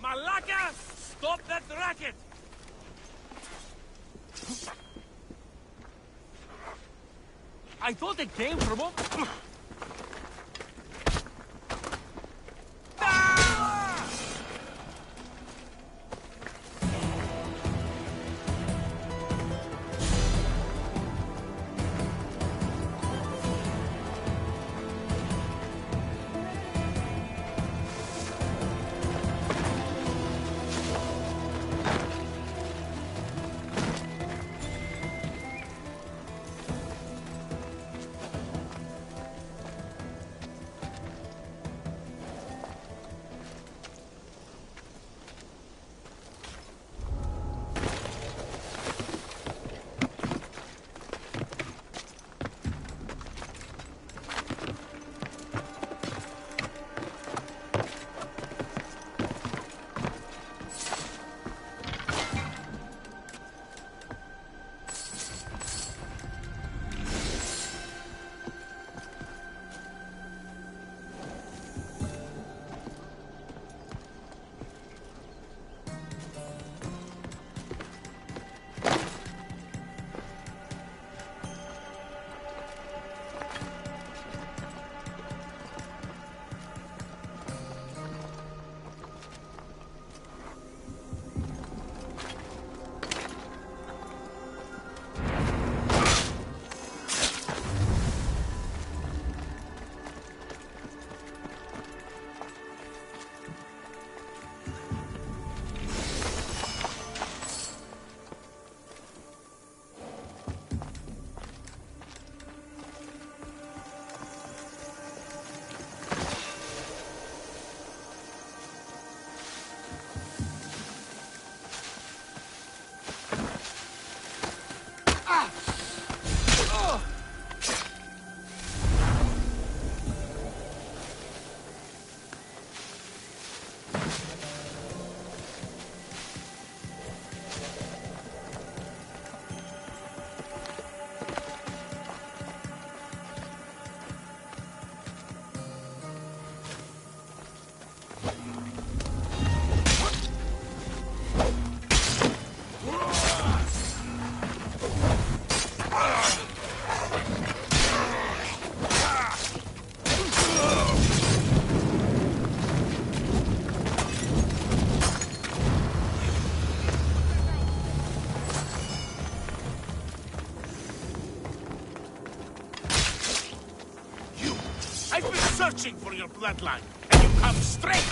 Malaka! Stop that racket! I thought it came from up... Searching for your bloodline, and you come straight...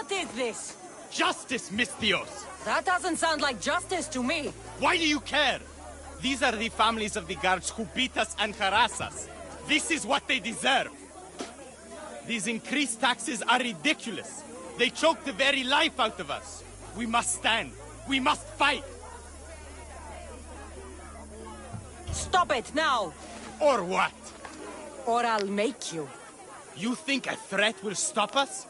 What is this? Justice, Misthios! That doesn't sound like justice to me. Why do you care? These are the families of the guards who beat us and harass us. This is what they deserve. These increased taxes are ridiculous. They choke the very life out of us. We must stand. We must fight. Stop it now! Or what? Or I'll make you. You think a threat will stop us?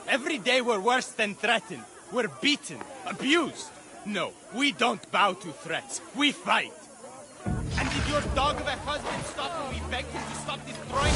Every day we're worse than threatened. We're beaten, abused. No, we don't bow to threats. We fight. And did your dog of a husband stop when we begged him to stop destroying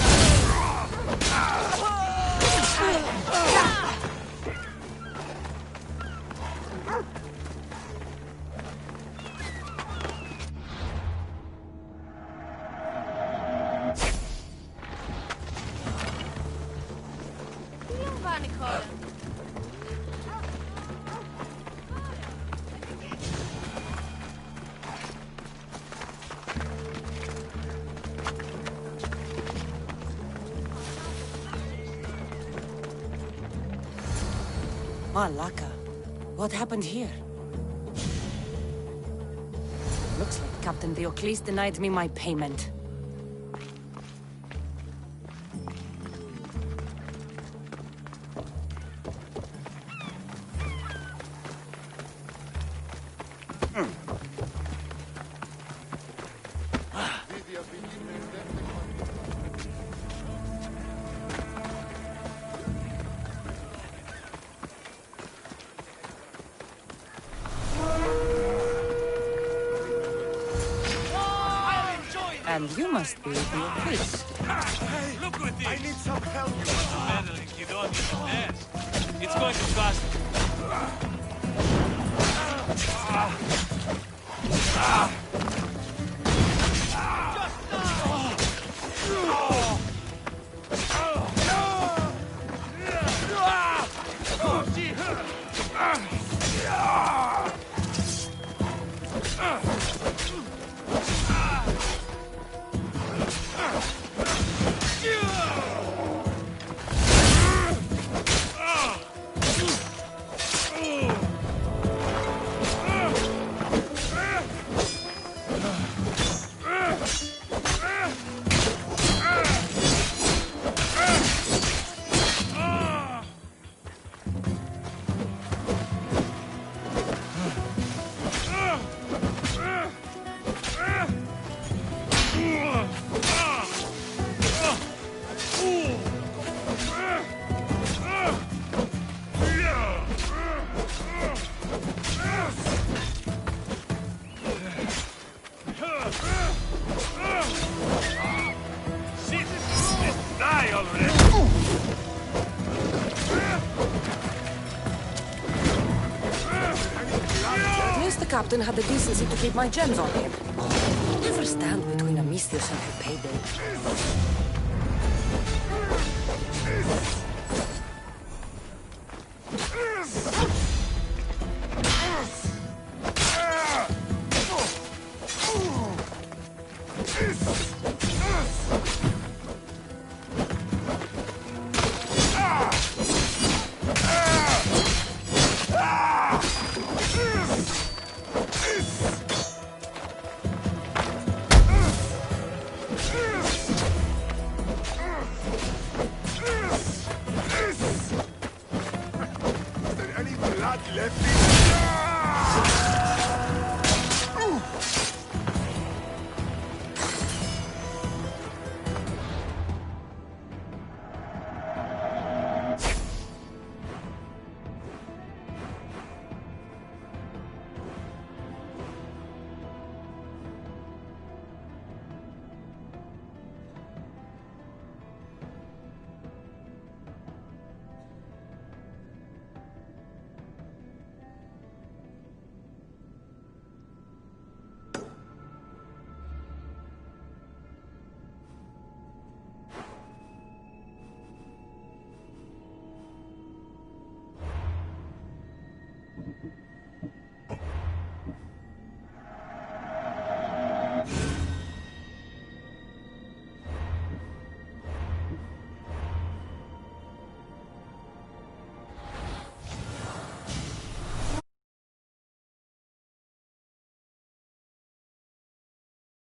Malaka, what happened here? Looks like Captain Diocles denied me my payment. And you must be Diocles. Hey, look with this! I need some help! Meddling, you don't understand. It's going to cost Captain had the decency to keep my gems on him. Never stand between a Misthios and her payday.